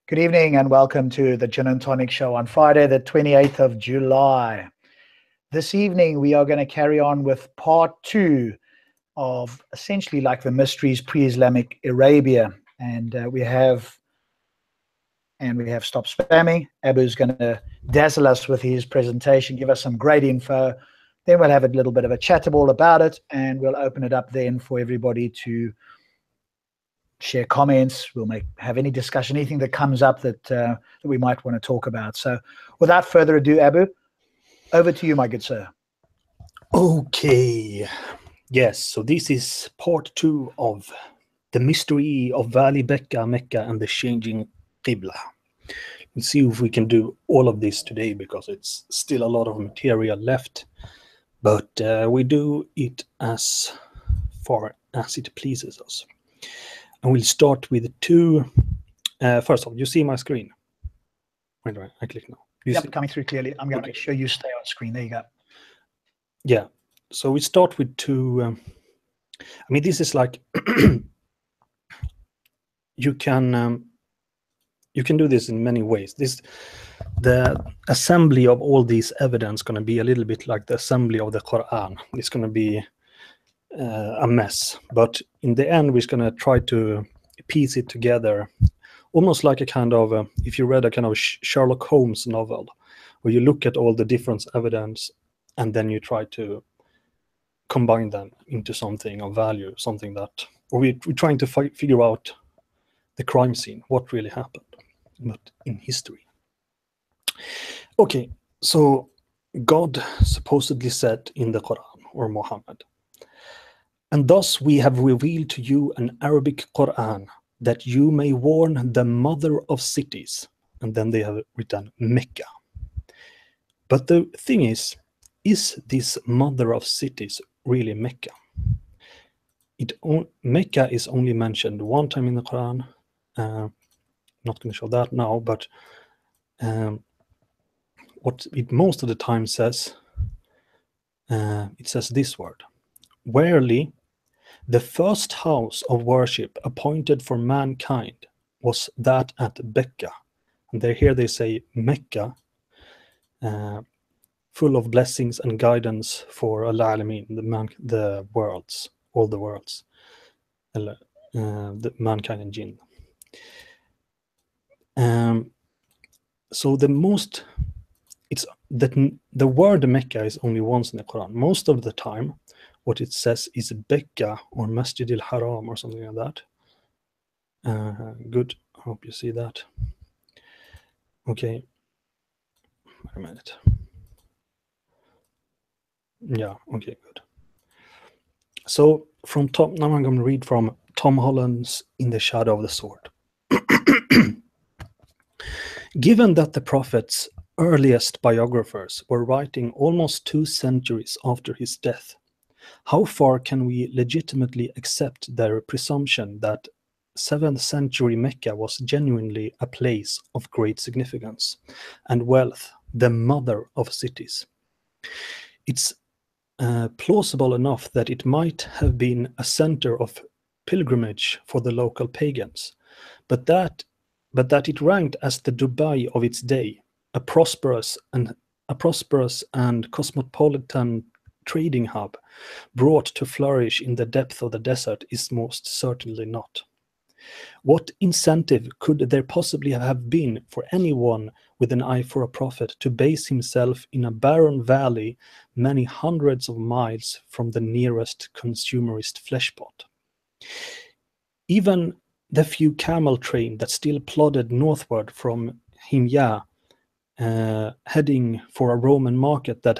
Good evening and welcome to the Gin and Tonic show on Friday, the 28th of July. This evening, we are going to carry on with part 2 of essentially like the mysteries pre-Islamic Arabia. And we have stopped spamming. Abu's going to dazzle us with his presentation, give us some great info. Then we'll have a little bit of a chatable about it, and we'll open it up then for everybody to share comments. We'll have any discussion, anything that comes up that we might want to talk about. So without further ado, Abu, over to you, my good sir. Okay. Yes, so this is part 2 of the mystery of Valley Bakkah, Mecca, and the changing Qiblah. Let's see if we can do all of this today, because it's still a lot of material left. But we do it as far as it pleases us. And we'll start with 2. First of all, you see my screen? Where do I click now? Yep, coming through clearly. I'm going to make sure you stay on screen. There you go. Yeah. So we start with 2. I mean, this is like you can do this in many ways. The assembly of all these evidence going to be a little bit like the assembly of the Qur'an. It's going to be a mess, but in the end we're going to try to piece it together, almost like a kind of if you read a kind of Sherlock Holmes novel, where you look at all the different evidence and then you try to combine them into something of value, something that, or we're trying to figure out the crime scene, what really happened, but in history. Okay, so God supposedly said in the Quran, or Muhammad, "And thus we have revealed to you an Arabic Qur'an, that you may warn the mother of cities." And then they have written Mecca. But the thing is this mother of cities really Mecca? Mecca is only mentioned one time in the Quran. Not going to show that now, but what it most of the time says, it says this word: "Verily, the first house of worship appointed for mankind was that at Bakkah." And here they say Mecca, full of blessings and guidance for Al-Alamin, the worlds, all the worlds, the mankind and jinn. So it's that the word Mecca is only once in the Quran. Most of the time, what it says is Bakkah or Masjid al-Haram or something like that. Good. I hope you see that. Okay. Wait a minute. Yeah. Okay. Good. So from top, now I'm going to read from Tom Holland's In the Shadow of the Sword. Given that the Prophet's earliest biographers were writing almost 2 centuries after his death, how far can we legitimately accept their presumption that 7th century Mecca was genuinely a place of great significance and wealth, the mother of cities? It's plausible enough that it might have been a center of pilgrimage for the local pagans, but that it ranked as the Dubai of its day, a prosperous and cosmopolitan trading hub brought to flourish in the depth of the desert, is most certainly not. What incentive could there possibly have been for anyone with an eye for a prophet to base himself in a barren valley many hundreds of miles from the nearest consumerist fleshpot? Even the few camel train that still plodded northward from Himyar, heading for a Roman market that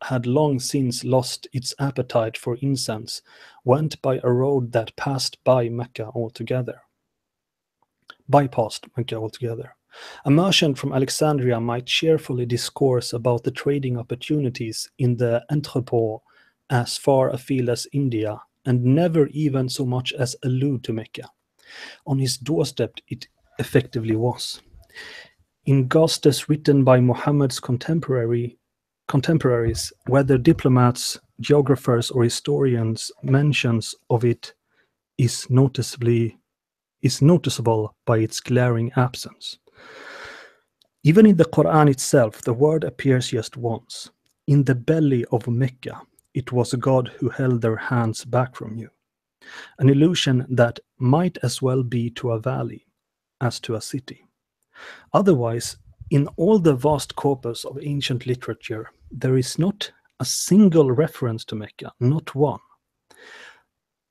had long since lost its appetite for incense, went by a road that bypassed Mecca altogether. A merchant from Alexandria might cheerfully discourse about the trading opportunities in the entrepot as far afield as India, and never even so much as allude to Mecca. On his doorstep it effectively was. In Gostes written by Muhammad's contemporaries, whether diplomats, geographers, or historians, mentions of it is noticeable by its glaring absence. Even in the Qur'an itself, the word appears just once. In the belly of Mecca, it was God who held their hands back from you. An illusion that might as well be to a valley as to a city. Otherwise, in all the vast corpus of ancient literature, there is not a single reference to Mecca, not one.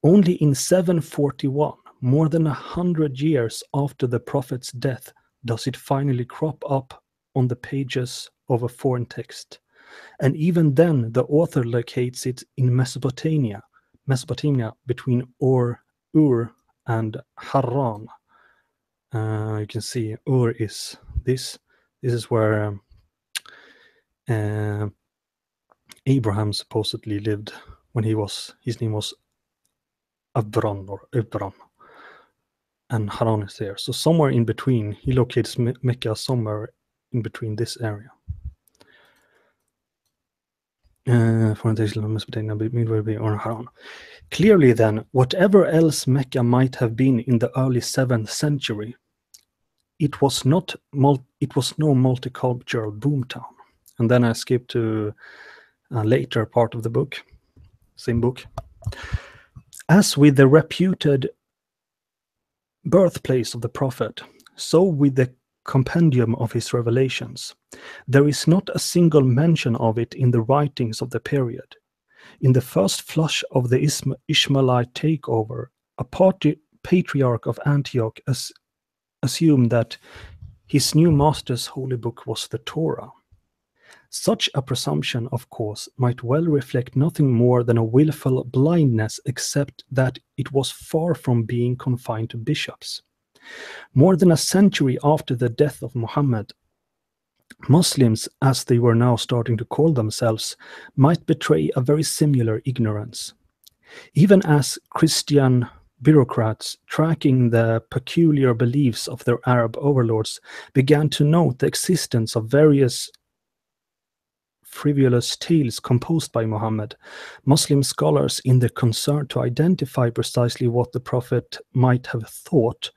Only in 741, more than 100 years after the Prophet's death, does it finally crop up on the pages of a foreign text. And even then, the author locates it in Mesopotamia between Ur and Haran. You can see Ur is this. This is where Abraham supposedly lived when his name was Abram. And Haran is there. So somewhere in between, he locates Mecca somewhere in between this area. Clearly then, whatever else Mecca might have been in the early 7th century, it was no multicultural boomtown. And then I skip to a later part of the book, same book. As with the reputed birthplace of the Prophet, so with the compendium of his revelations. There is not a single mention of it in the writings of the period. In the first flush of the Ishmaelite takeover, a patriarch of Antioch assumed that his new master's holy book was the Torah. Such a presumption, of course, might well reflect nothing more than a willful blindness, except that it was far from being confined to bishops. More than a century after the death of Muhammad, Muslims, as they were now starting to call themselves, might betray a very similar ignorance. Even as Christian bureaucrats tracking the peculiar beliefs of their Arab overlords began to note the existence of various frivolous tales composed by Muhammad, Muslim scholars, in their concern to identify precisely what the Prophet might have thought,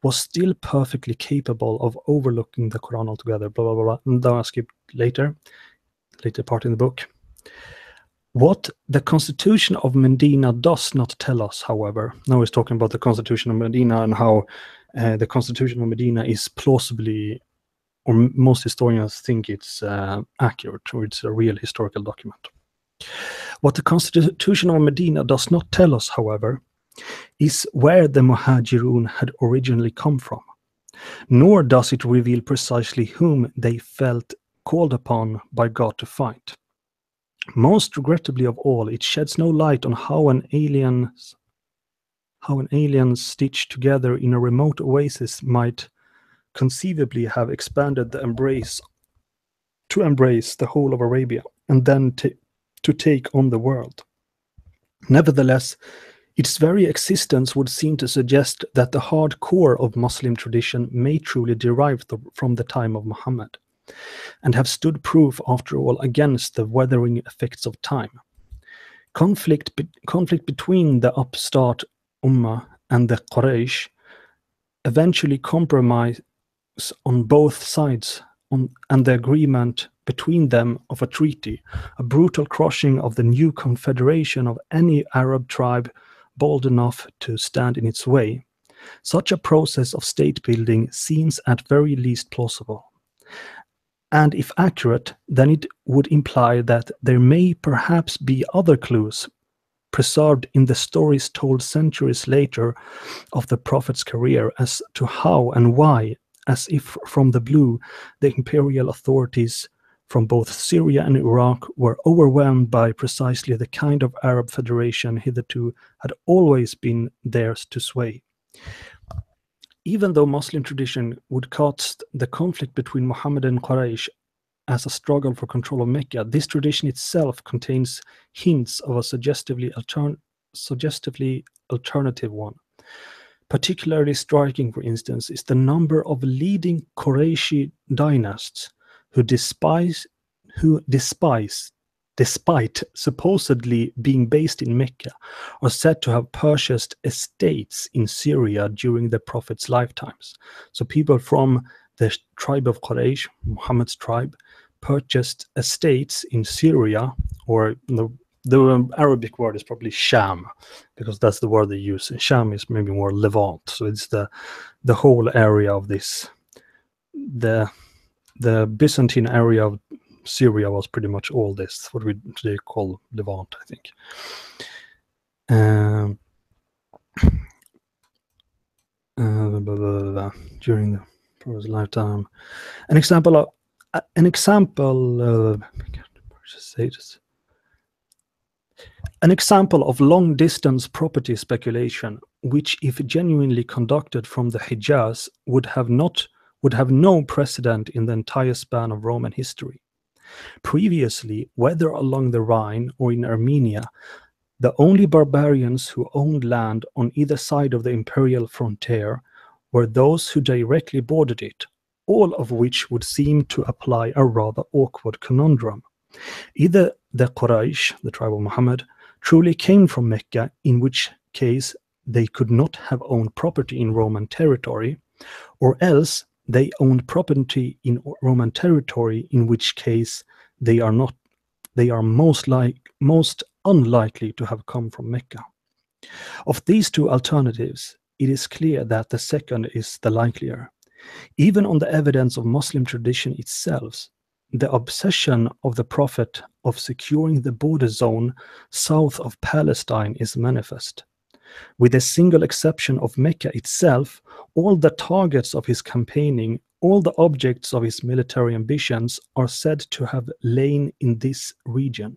was still perfectly capable of overlooking the Quran altogether. Blah, blah, blah. And then I skip later part in the book. What the Constitution of Medina does not tell us, however, now he's talking about the Constitution of Medina and how the Constitution of Medina is plausibly, or most historians think it's accurate, or it's a real historical document. What the Constitution of Medina does not tell us, however, is where the Muhajirun had originally come from, nor does it reveal precisely whom they felt called upon by God to fight. Most regrettably of all, it sheds no light on how an alien stitched together in a remote oasis might conceivably have expanded to embrace the whole of Arabia and then to take on the world. Nevertheless, its very existence would seem to suggest that the hard core of Muslim tradition may truly derive from the time of Muhammad, and have stood proof, after all, against the weathering effects of time. Conflict between the upstart Ummah and the Quraysh eventually compromise on both sides, and the agreement between them of a treaty, a brutal crushing of the new confederation of any Arab tribe bold enough to stand in its way. Such a process of state building seems at very least plausible. And if accurate, then it would imply that there may perhaps be other clues preserved in the stories told centuries later of the Prophet's career as to how and why, as if from the blue, the imperial authorities from both Syria and Iraq were overwhelmed by precisely the kind of Arab federation hitherto had always been theirs to sway. Even though Muslim tradition would cast the conflict between Muhammad and Quraysh as a struggle for control of Mecca, this tradition itself contains hints of a suggestively alternative one. Particularly striking, for instance, is the number of leading Qurayshi dynasts who, despite supposedly being based in Mecca, are said to have purchased estates in Syria during the Prophet's lifetimes. So people from the tribe of Quraysh, Muhammad's tribe, purchased estates in Syria, or the Arabic word is probably Sham, because that's the word they use. Sham is maybe more Levant, so it's the whole area of this. The Byzantine area of Syria was pretty much all this, what we today call Levant, I think. During the Prophet's lifetime, an example of long-distance property speculation, which, if genuinely conducted from the Hijaz, would have no precedent in the entire span of Roman history. Previously, whether along the Rhine or in Armenia, the only barbarians who owned land on either side of the imperial frontier were those who directly bordered it, all of which would seem to apply a rather awkward conundrum. Either the Quraysh, the tribe of Muhammad, truly came from Mecca, in which case they could not have owned property in Roman territory, or else they owned property in Roman territory, in which case they are most unlikely to have come from Mecca. Of these two alternatives, it is clear that the second is the likelier. Even on the evidence of Muslim tradition itself, the obsession of the Prophet of securing the border zone south of Palestine is manifest. With a single exception of Mecca itself, all the targets of his campaigning, all the objects of his military ambitions are said to have lain in this region.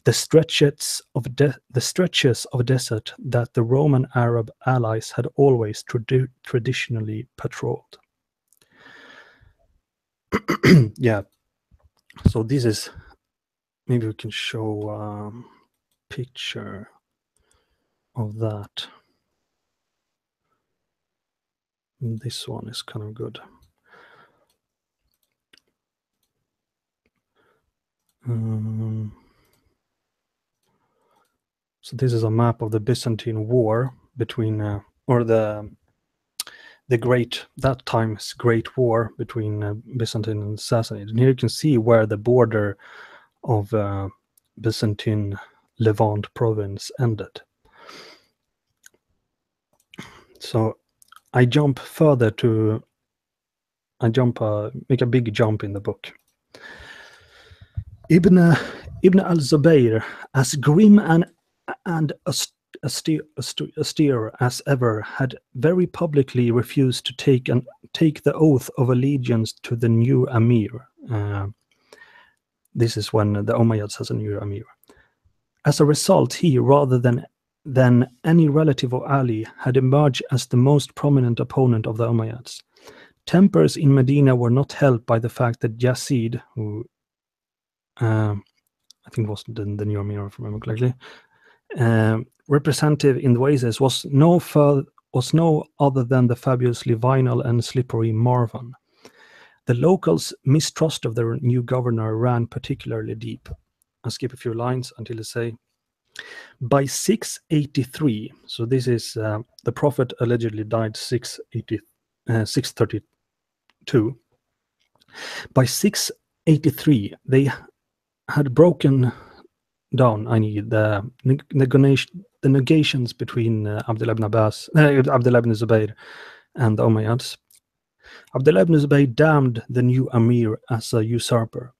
The stretches of desert that the Roman Arab allies had always traditionally patrolled. Yeah, so this is, maybe we can show a picture of that. This one is kind of good. So this is a map of the Byzantine War between, or that time's Great War between Byzantine and Sassanid. And here you can see where the border of Byzantine Levant province ended. So I jump further to, make a big jump in the book. Ibn al-Zubayr, as grim and austere as ever, had very publicly refused to take the oath of allegiance to the new Amir. This is when the Umayyads has a new Amir. As a result, he, rather than any relative of Ali, had emerged as the most prominent opponent of the Umayyads. Tempers in Medina were not helped by the fact that Yazid, who I think was the new Amir, if I remember correctly, representative in the Oasis, was no other than the fabulously venal and slippery Marwan. The locals' mistrust of their new governor ran particularly deep. I'll skip a few lines until they say, by 683, so this is the Prophet allegedly died 632. By 683, they had broken down the negations between Abdullah ibn Zubayr and the Umayyads. Abdullah ibn Zubayr damned the new Amir as a usurper.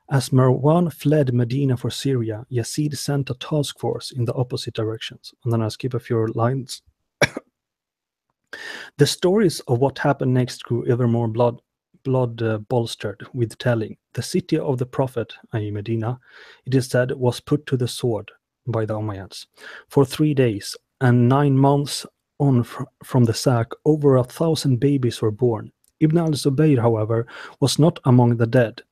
As Marwan fled Medina for Syria, Yazid sent a task force in the opposite directions. And then I'll skip a few lines. The stories of what happened next grew ever more blood bolstered with telling. The city of the Prophet, i.e. Medina, it is said, was put to the sword by the Umayyads. For 3 days and 9 months on from the sack, over 1,000 babies were born. Ibn al-Zubayr, however, was not among the dead.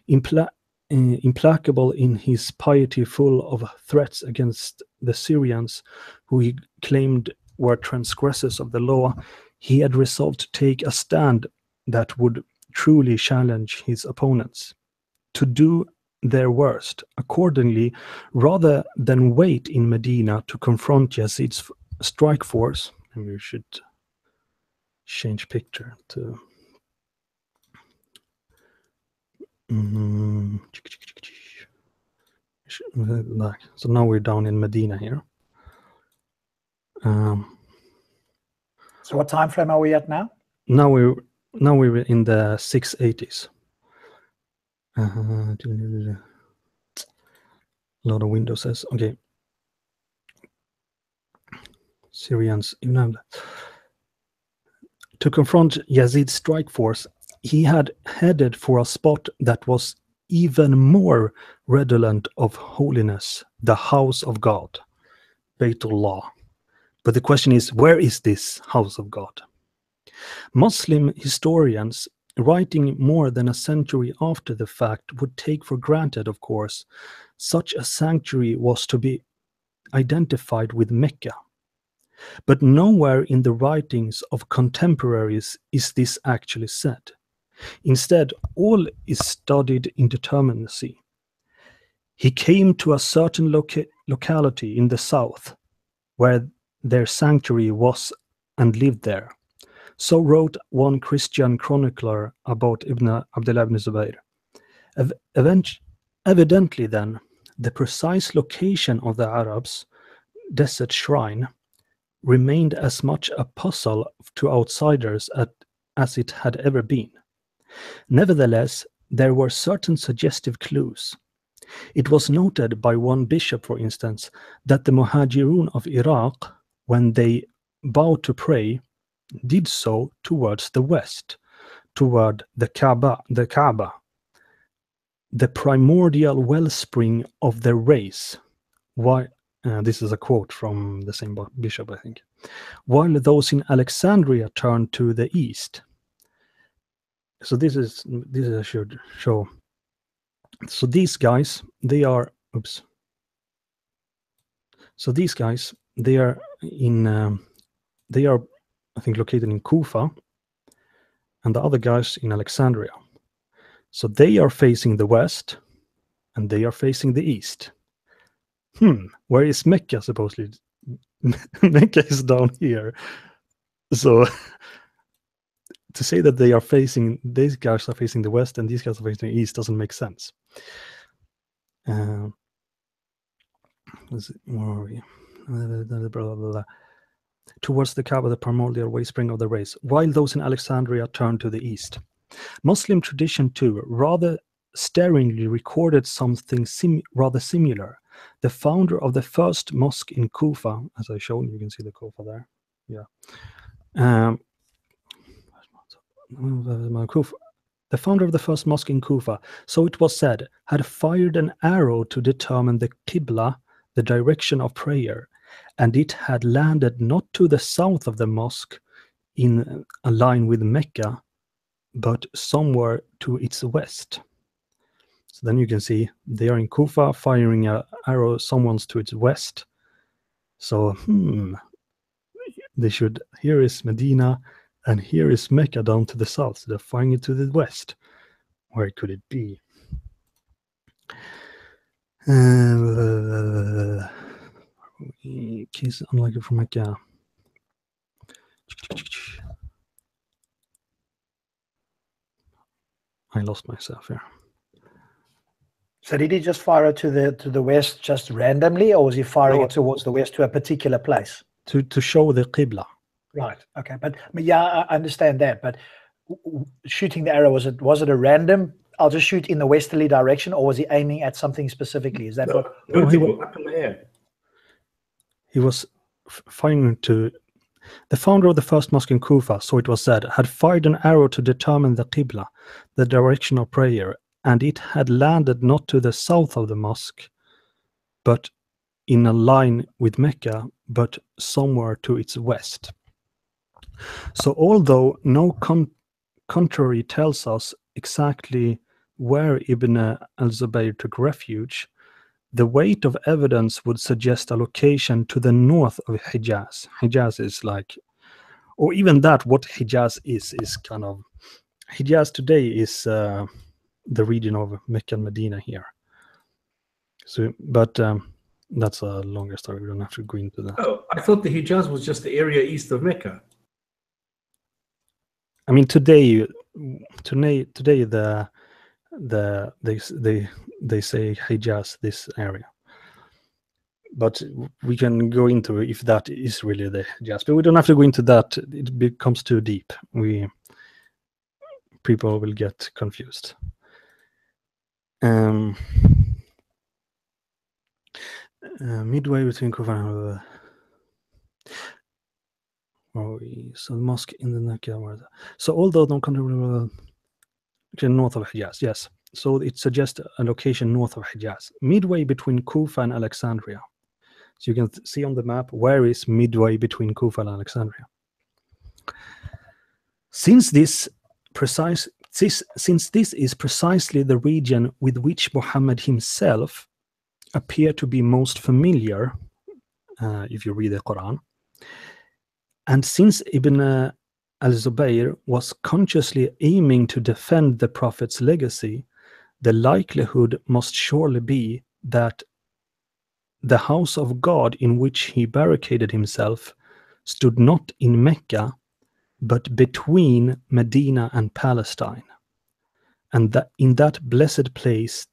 Implacable in his piety, full of threats against the Syrians, who he claimed were transgressors of the law, he had resolved to take a stand that would truly challenge his opponents, to do their worst. Accordingly, rather than wait in Medina to confront Yazid's strike force, and we should change picture to So now we're down in Medina here. So what time frame are we at now? Now we're in the 680s. A lot of windows says okay. Syrians, to confront Yazid's strike force, he had headed for a spot that was even more redolent of holiness, the house of God, Baytullah. But the question is, where is this house of God? Muslim historians, writing more than a century after the fact, would take for granted, of course, such a sanctuary was to be identified with Mecca. But nowhere in the writings of contemporaries is this actually said. Instead, all is studied indeterminacy. He came to a certain locality in the south, where their sanctuary was, and lived there. So wrote one Christian chronicler about Abdullah ibn Zubayr. Evidently then, the precise location of the Arabs' desert shrine remained as much a puzzle to outsiders as it had ever been. Nevertheless, there were certain suggestive clues. It was noted by one bishop, for instance, that the Muhajirun of Iraq, when they bowed to pray, did so towards the west, toward the Kaaba, the primordial wellspring of their race. Why? This is a quote from the same bishop, I think. While those in Alexandria turned to the east. So this is I should show. So these guys, they are. Oops. So these guys, they are in. They are, I think, located in Kufa, and the other guys in Alexandria. So they are facing the west, and they are facing the east. Where is Mecca supposedly? Mecca is down here. So to say that they are facing, these guys are facing the west and these guys are facing the east doesn't make sense. Where are we? Towards the Kaaba, the primordial wellspring of the race, while those in Alexandria turned to the east. Muslim tradition too rather staringly recorded something rather similar. The founder of the first mosque in Kufa, as I showed, you can see the Kufa there. Yeah. The founder of the first mosque in Kufa, so it was said, had fired an arrow to determine the Qiblah, the direction of prayer, and it had landed not to the south of the mosque in a line with Mecca, but somewhere to its west. So then you can see they are in Kufa firing an arrow someone's to its west. So they should, here is Medina and here is Mecca down to the south. So they're firing it to the west. Where could it be? Case unlikely from Mecca. I lost myself here. So did he just fire it to the west just randomly, or was he firing it towards the west to a particular place? To show the Qiblah. Right. Okay. But yeah, I understand that. But shooting the arrow, was it a random? I'll just shoot in the westerly direction, or was he aiming at something specifically? Is that what? No, he was up in the air. He was firing to the founder of the first mosque in Kufa, so it was said, had fired an arrow to determine the Qiblah, the direction of prayer, and it had landed not to the south of the mosque, but in a line with Mecca, but somewhere to its west. So although no contrary tells us exactly where Ibn al-Zubayr took refuge, the weight of evidence would suggest a location to the north of Hijaz. Hijaz is like, or even that, what Hijaz is kind of, Hijaz today is the region of Mecca and Medina here. So, but that's a longer story. We don't have to go into that. Oh, I thought the Hijaz was just the area east of Mecca. I mean, today the they say Hijaz, this area. But we can go into if that is really the Hijaz, but we don't have to go into that. It becomes too deep. People will get confused. Midway between Kufa and so the mosque in the Mecca. So although don't control north of Hijaz, yes. So it suggests a location north of Hijaz, midway between Kufa and Alexandria. So you can see on the map where is midway between Kufa and Alexandria. Since this is precisely the region with which Muhammad himself appeared to be most familiar, if you read the Quran, and since Ibn al-Zubayr was consciously aiming to defend the Prophet's legacy, the likelihood must surely be that the house of God in which he barricaded himself stood not in Mecca, but between Medina and Palestine, and that in that blessed place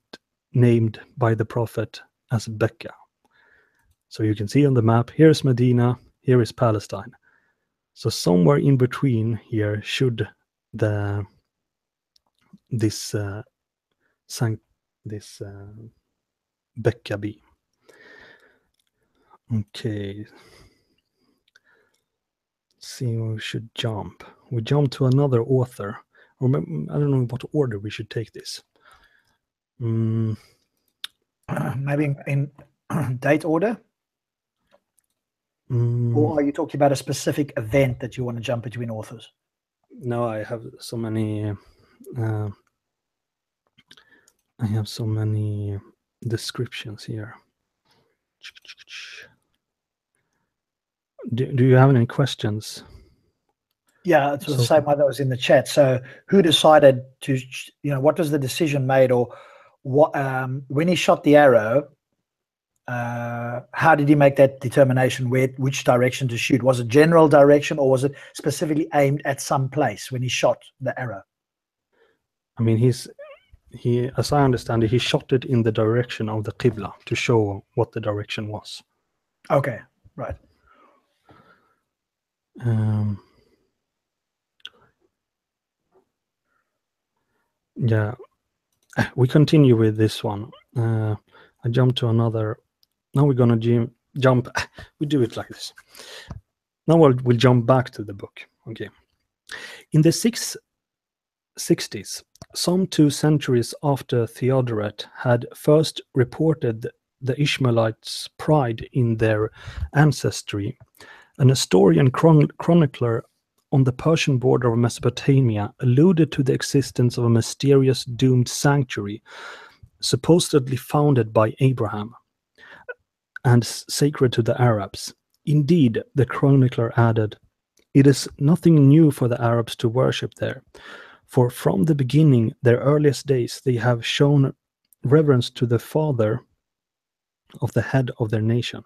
named by the Prophet as Bakkah. So you can see on the map, here's Medina, here is Palestine. So somewhere in between here should this Bakkah be. Okay. Let's see where we should jump. We jump to another author. Or I don't know what order we should take this. Maybe in date order? Or are you talking about a specific event that you want to jump between authors? No, I have so many descriptions here. Do you have any questions? Yeah, it's the same one that was in the chat. So who decided to, what was the decision made, or what, when he shot the arrow, how did he make that determination which direction to shoot? Was it general direction, or was it specifically aimed at some place when he shot the arrow? I mean, he, as I understand it, he shot it in the direction of the Qiblah to show what the direction was. Okay, right. Yeah, we continue with this one. I jump to another. Now we're gonna jump. We do it like this. Now we'll jump back to the book. Okay. In the 660s, some 2 centuries after Theodoret had first reported the Ishmaelites' pride in their ancestry, an historian chronicler on the Persian border of Mesopotamia alluded to the existence of a mysterious doomed sanctuary supposedly founded by Abraham and sacred to the Arabs. Indeed, the chronicler added, it is nothing new for the Arabs to worship there, for from the beginning, their earliest days, they have shown reverence to the father of the head of their nation.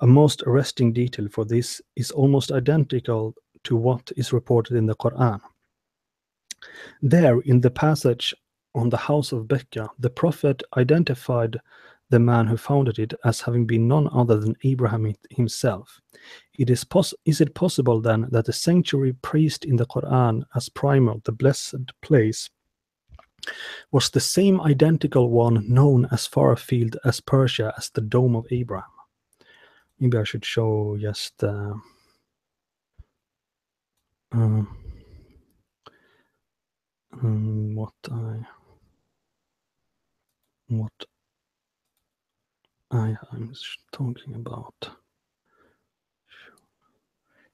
A most arresting detail for this is almost identical to what is reported in the Qur'an. There, in the passage on the house of Bakkah, the Prophet identified the man who founded it as having been none other than Abraham himself. Is it possible then that the sanctuary praised in the Qur'an as primal, the blessed place, was the same identical one known as far afield as Persia as the Dome of Abraham? Maybe I should show just what I'm talking about.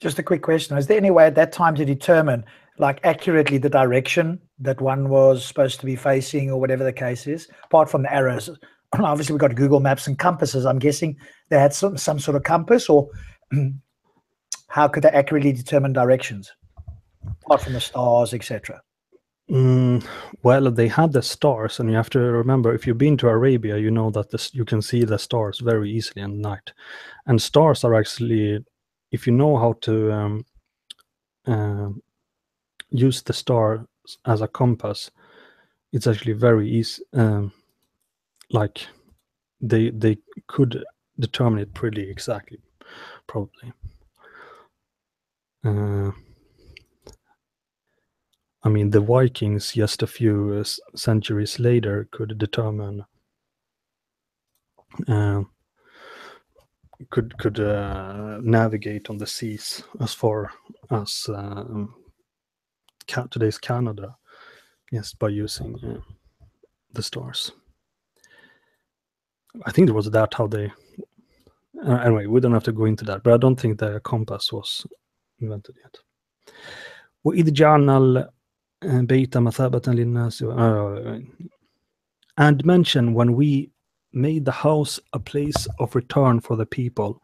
Just a quick question. Is there any way at that time to determine, like, accurately the direction that one was supposed to be facing, or whatever the case is, apart from the arrows? Obviously, we've got Google Maps and compasses. I'm guessing they had some sort of compass, or how could they accurately determine directions, apart from the stars, etc.? Well, they had the stars, and you have to remember, if you've been to Arabia, you know that you can see the stars very easily at night. And stars are actually, if you know how to use the star as a compass, it's actually very easy. Like they could determine it pretty exactly, probably. I mean, the Vikings just a few centuries later could determine, could navigate on the seas as far as today's Canada, just by using the stars. I think it was that how they. Anyway, we don't have to go into that, but I don't think the compass was invented yet. وإذ جعلنا البيت مثابة للناس and mention when we made the house a place of return for the people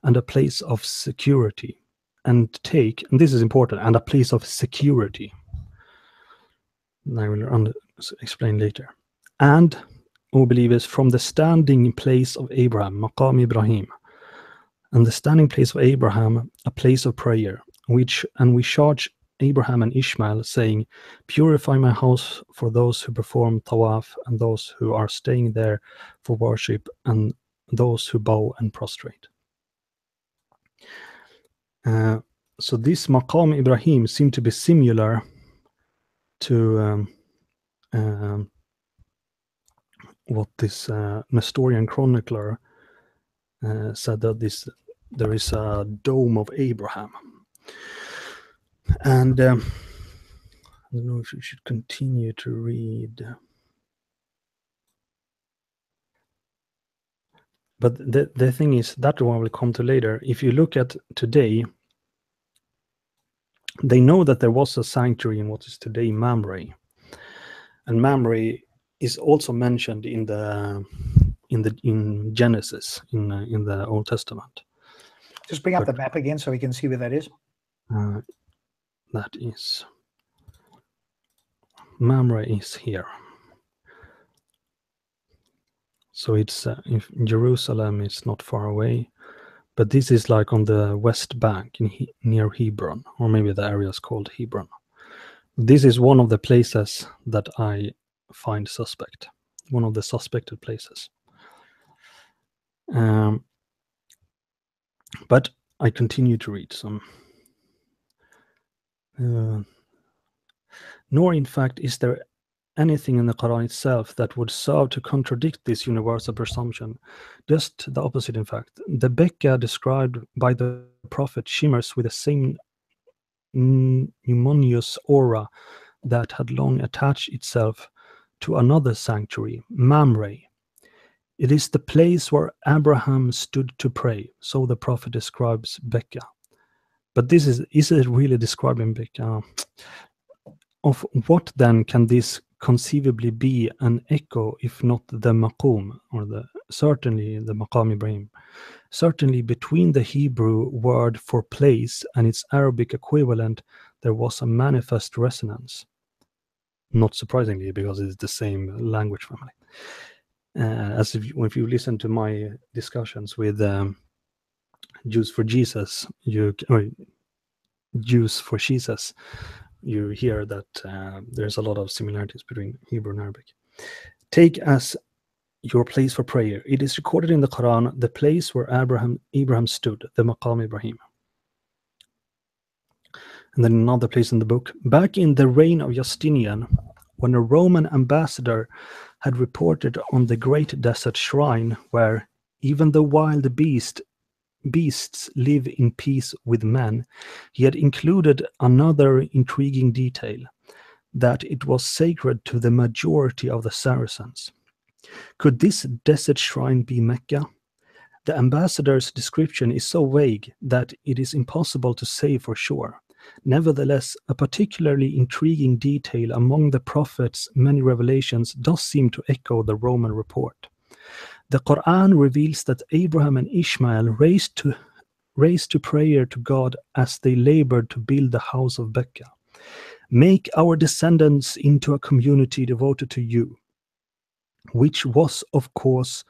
and a place of security, and this is important, and a place of security. I will explain later. And, O believers, from the standing place of Abraham, Maqam Ibrahim, and the standing place of Abraham, a place of prayer, and we charge Abraham and Ishmael, saying, purify my house for those who perform tawaf, and those who are staying there for worship, and those who bow and prostrate. So this Maqam Ibrahim seemed to be similar to what this Nestorian chronicler said, that there is a dome of Abraham. And I don't know if you should continue to read. But the thing is, that one will come to later. If you look at today, they know that there was a sanctuary in what is today Mamre. And Mamre is also mentioned in Genesis, in the Old Testament. Just bring up the map again so we can see where that is. That is, Mamre is here. So it's Jerusalem is not far away, but this is like on the west bank near Hebron, or maybe the area is called Hebron. This is one of the places that I find suspect, one of the suspected places. But I continue to read some. Nor, in fact, is there anything in the Quran itself that would serve to contradict this universal presumption. Just the opposite, in fact. The Bakkah described by the Prophet shimmers with the same numinous aura that had long attached itself to another sanctuary, Mamre. It is the place where Abraham stood to pray. So the Prophet describes Bakkah. But is it really describing Bakkah? Of what then can this conceivably be an echo, if not the maqam, or certainly the Maqam Ibrahim? Certainly between the Hebrew word for place and its Arabic equivalent, there was a manifest resonance. Not surprisingly, because it's the same language family. As if you listen to my discussions with Jews for Jesus, Jews for Jesus, you hear that there's a lot of similarities between Hebrew and Arabic. Take as your place for prayer. It is recorded in the Quran, the place where Abraham stood, the Maqam Ibrahim. And then another place in the book. Back in the reign of Justinian, when a Roman ambassador had reported on the great desert shrine where even the wild beasts live in peace with men, he had included another intriguing detail, that it was sacred to the majority of the Saracens. Could this desert shrine be Mecca? The ambassador's description is so vague that it is impossible to say for sure. Nevertheless, a particularly intriguing detail among the Prophet's many revelations does seem to echo the Roman report. The Qur'an reveals that Abraham and Ishmael raised to prayer to God as they labored to build the house of Bakkah. Make our descendants into a community devoted to you, which was, of course,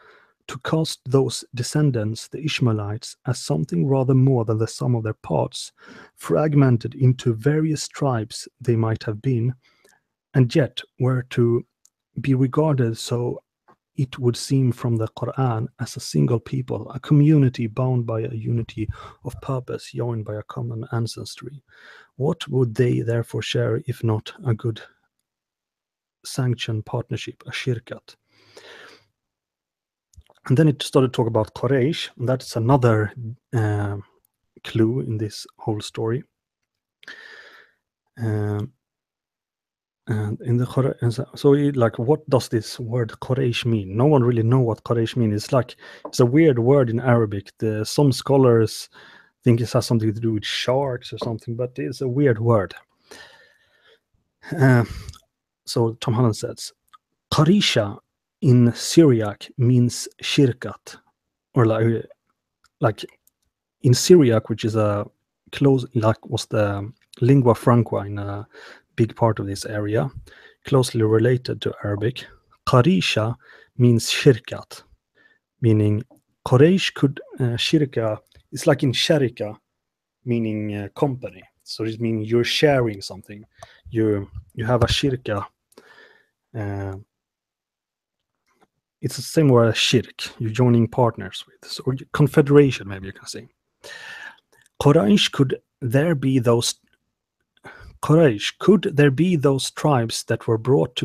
to cast those descendants, the Ishmaelites, as something rather more than the sum of their parts, fragmented into various tribes they might have been, and yet were to be regarded so it would seem from the Qur'an as a single people, a community bound by a unity of purpose, joined by a common ancestry. What would they therefore share if not a good sanctioned partnership, a shirkat? And then it started to talk about Quraysh, and that's another clue in this whole story. And in the so like, what does this word Quraysh mean? No one really know what Quraysh means. It's a weird word in Arabic. Some scholars think it has something to do with sharks or something, but it's a weird word. So Tom Holland says, Qarisha in Syriac means shirkat, or like in Syriac, which is a close, was the lingua franca in a big part of this area, closely related to Arabic. Qarisha means shirkat, meaning Quraysh could shirka. It's like in sharika, meaning company. So it means you're sharing something. You have a shirka. It's the same word as shirk. You're joining partners with, so confederation, maybe you can say. Quraysh, could there be those tribes that were brought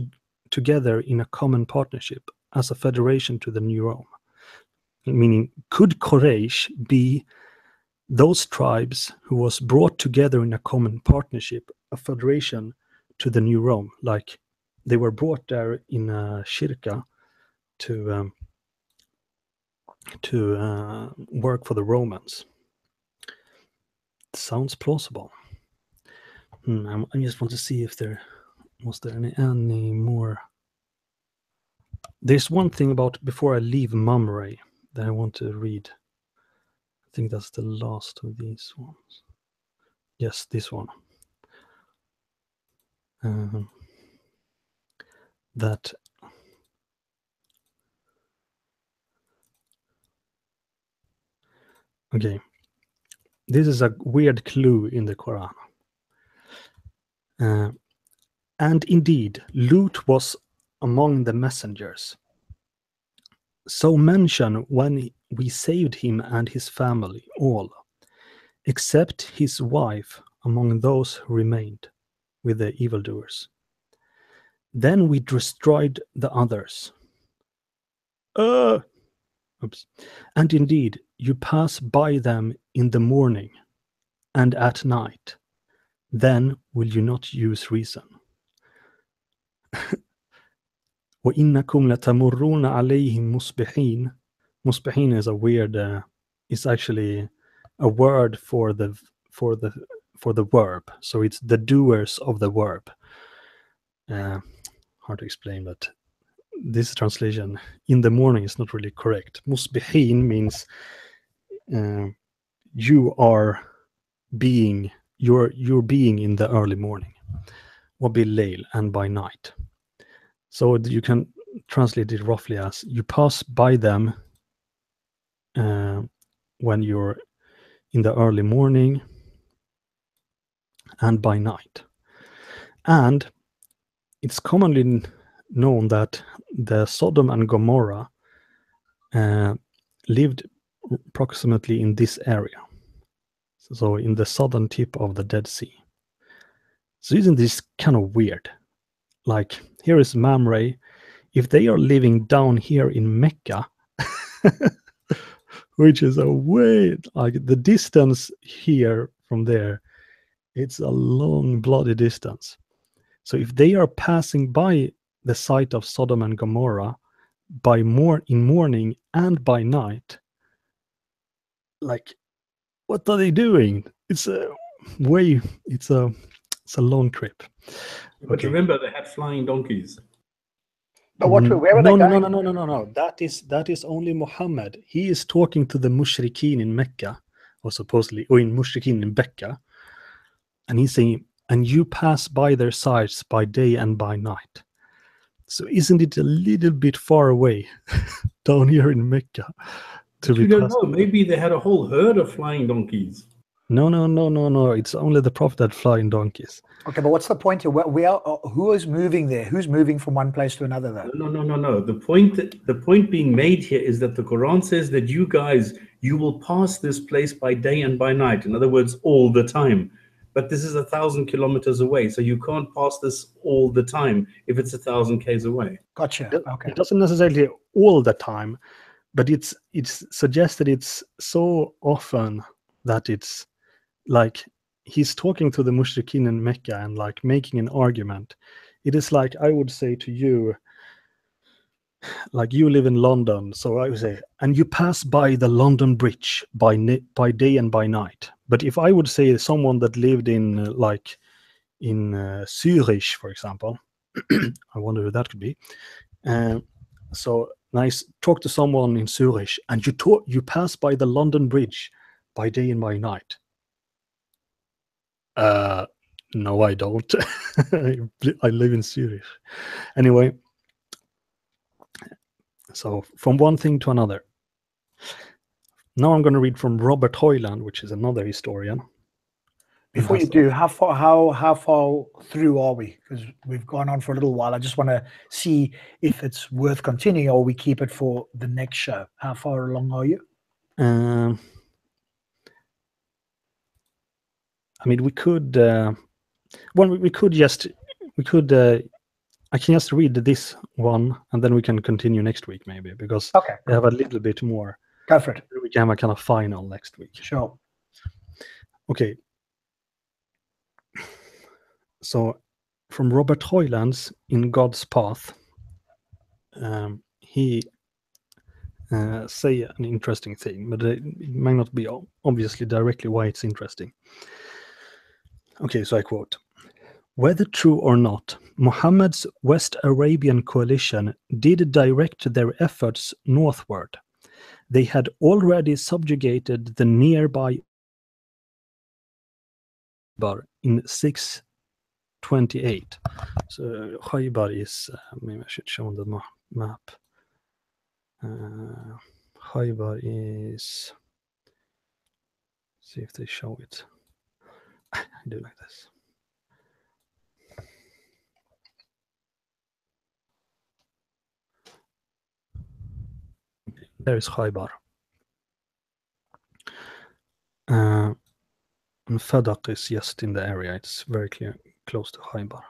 together in a common partnership as a federation to the new Rome? Meaning, could Quraysh be those tribes who was brought together in a common partnership, a federation to the new Rome? Like they were brought there in a shirka to work for the Romans. It sounds plausible. I just want to see if there was any more. There's one thing about, before I leave Mamre, that I want to read. I think that's the last of these ones. Yes, this one. That okay. This is a weird clue in the Quran. And indeed, Lut was among the messengers. So mention when we saved him and his family, all, except his wife among those who remained with the evildoers. Then we destroyed the others. And indeed, you pass by them in the morning and at night. Then will you not use reason? وَإِنَّكُمْ لَتَمُرُّونَ عَلَيْهِمْ مُصْبِحِينَ. Musbihin is a weird. It's actually a word for the verb. So it's the doers of the verb. Hard to explain, but this translation in the morning is not really correct. Musbihin means you're being in the early morning. Wabil-layl, and by night. So you can translate it roughly as you pass by them when you're in the early morning and by night. And it's commonly known that the Sodom and Gomorrah lived approximately in this area. So in the southern tip of the Dead Sea. So isn't this kind of weird? Like, here is Mamre. If they are living down here in Mecca, which is a way, like the distance here from there, it's a long, bloody distance. So if they are passing by the site of Sodom and Gomorrah in morning and by night, like, what are they doing? It's a long trip. But Okay. remember, they had flying donkeys. But where were they going? No. That is only Muhammad. He is talking to the mushrikeen in Mecca, or supposedly, or in mushrikeen in Bakkah, and he's saying, and you pass by their sides by day and by night. So isn't it a little bit far away down here in Mecca? You don't know. Maybe they had a whole herd of flying donkeys. No. It's only the Prophet that fly in donkeys. Okay, but what's the point here? Who is moving there? Who's moving from one place to another, though? No. The point being made here is that the Quran says that you guys, you will pass this place by day and by night. In other words, all the time. But this is 1,000 kilometers away, so you can't pass this all the time if it's 1,000 k's away. Gotcha. Okay. It doesn't necessarily all the time, but it's suggested it's so often that it's like he's talking to the mushrikeen in Mecca and like making an argument. It is like I would say to you, like you live in London, so I would say, and you pass by the London Bridge by day and by night. But if I would say someone that lived in Zurich, for example, I wonder who that could be. So nice, talk to someone in Zurich, and you pass by the London Bridge by day and by night. No, I don't. I live in Zurich. Anyway, so from one thing to another. Now I'm going to read from Robert Hoyland, which is another historian. Before you do, how far through are we? Because we've gone on for a little while. I just want to see if it's worth continuing or we keep it for the next show. How far along are you? I mean, we could. I can just read this one, and then we can continue next week, maybe, because Okay, we have a little bit more. Go for it. We can have a kind of final next week. Sure. Okay. So, from Robert Hoyland's In God's Path, he say an interesting thing, but it might not be obviously directly why it's interesting. Okay, so I quote, "Whether true or not, Muhammad's West Arabian coalition did direct their efforts northward. They had already subjugated the nearby Khaybar in 628. So Khaybar is, maybe I should show on the map. Khaybar is, see if they show it. I do like this. There is Khaybar. And Fadak is just in the area. It's very clear, close to Khaybar.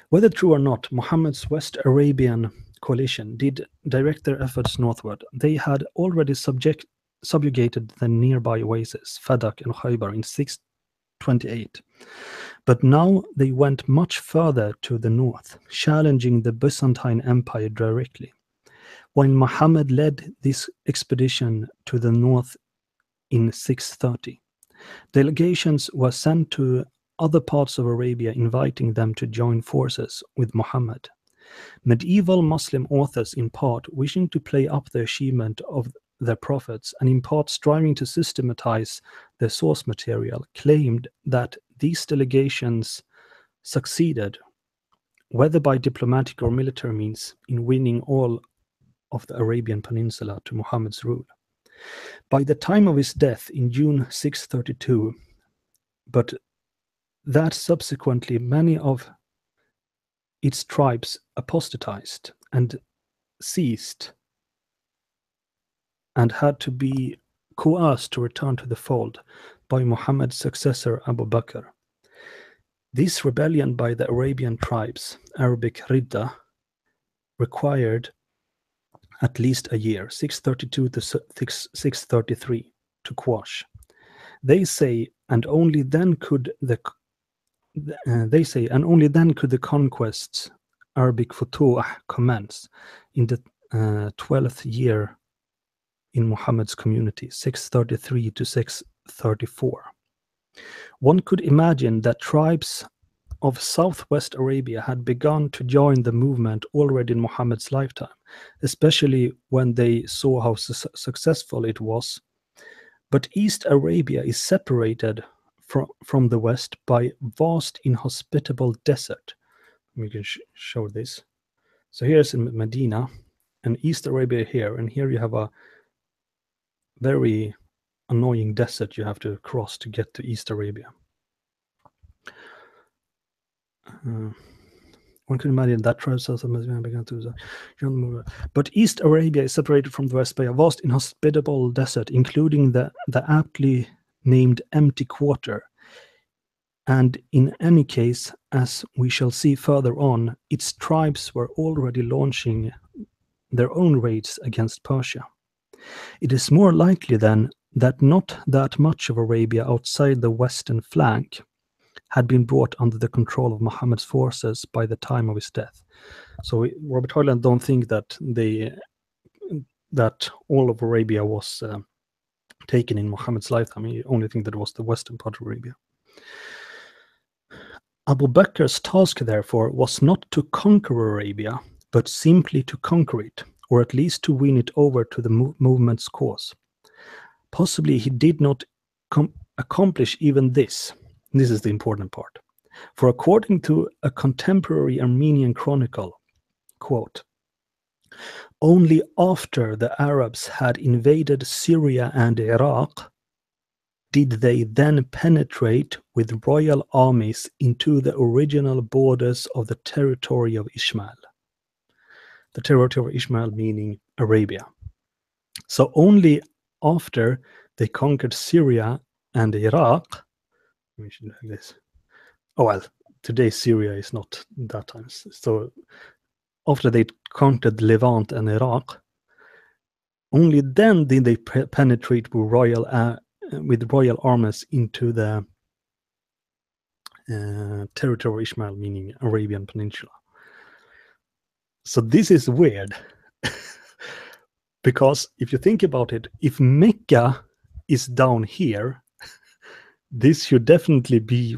Whether true or not, Muhammad's West Arabian coalition did direct their efforts northward. They had already subjugated the nearby oases, Fadak and Khaybar, in 628. But now they went much further to the north, challenging the Byzantine Empire directly. When Muhammad led this expedition to the north in 630, delegations were sent to other parts of Arabia inviting them to join forces with Muhammad. Medieval Muslim authors, in part wishing to play up the achievement of their prophets and in part striving to systematize their source material, claimed that these delegations succeeded, whether by diplomatic or military means, in winning all of the Arabian Peninsula to Muhammad's rule. By the time of his death in June 632, but that subsequently many of its tribes apostatized and ceased and had to be coerced to return to the fold by Muhammad's successor Abu Bakr. This rebellion by the Arabian tribes, Arabic Ridda, required at least a year, 632 to 633, to quash. They say, and only then could the conquests, Arabic Futuh, commence in the 12th year in Muhammad's community, 633 to 634. One could imagine that tribes of southwest Arabia had begun to join the movement already in Muhammad's lifetime, especially when they saw how successful it was. But East Arabia is separated from the west by vast inhospitable desert. We can show this. So here's in Medina, and East Arabia here, and here you have a very annoying desert you have to cross to get to East Arabia. One could imagine that tribes began to. But East Arabia is separated from the west by a vast inhospitable desert, including the aptly named Empty Quarter. And in any case, as we shall see further on, its tribes were already launching their own raids against Persia. It is more likely then that not that much of Arabia outside the western flank had been brought under the control of Muhammad's forces by the time of his death. So Robert Hoyland don't think that that all of Arabia was taken in Muhammad's lifetime. He only think that it was the western part of Arabia. Abu Bakr's task, therefore, was not to conquer Arabia, but simply to conquer it, or at least to win it over to the movement's cause. Possibly he did not accomplish even this. This is the important part. For according to a contemporary Armenian chronicle, quote, only after the Arabs had invaded Syria and Iraq did they then penetrate with royal armies into the original borders of the territory of Ishmael. The territory of Ishmael meaning Arabia. So only after they conquered Syria and Iraq, we should have this. Oh well, today Syria is not that time. So after they conquered Levant and Iraq, only then did they penetrate with royal armies into the territory of Ishmael, meaning Arabian Peninsula. So this is weird, because if you think about it, if Mecca is down here, this should definitely be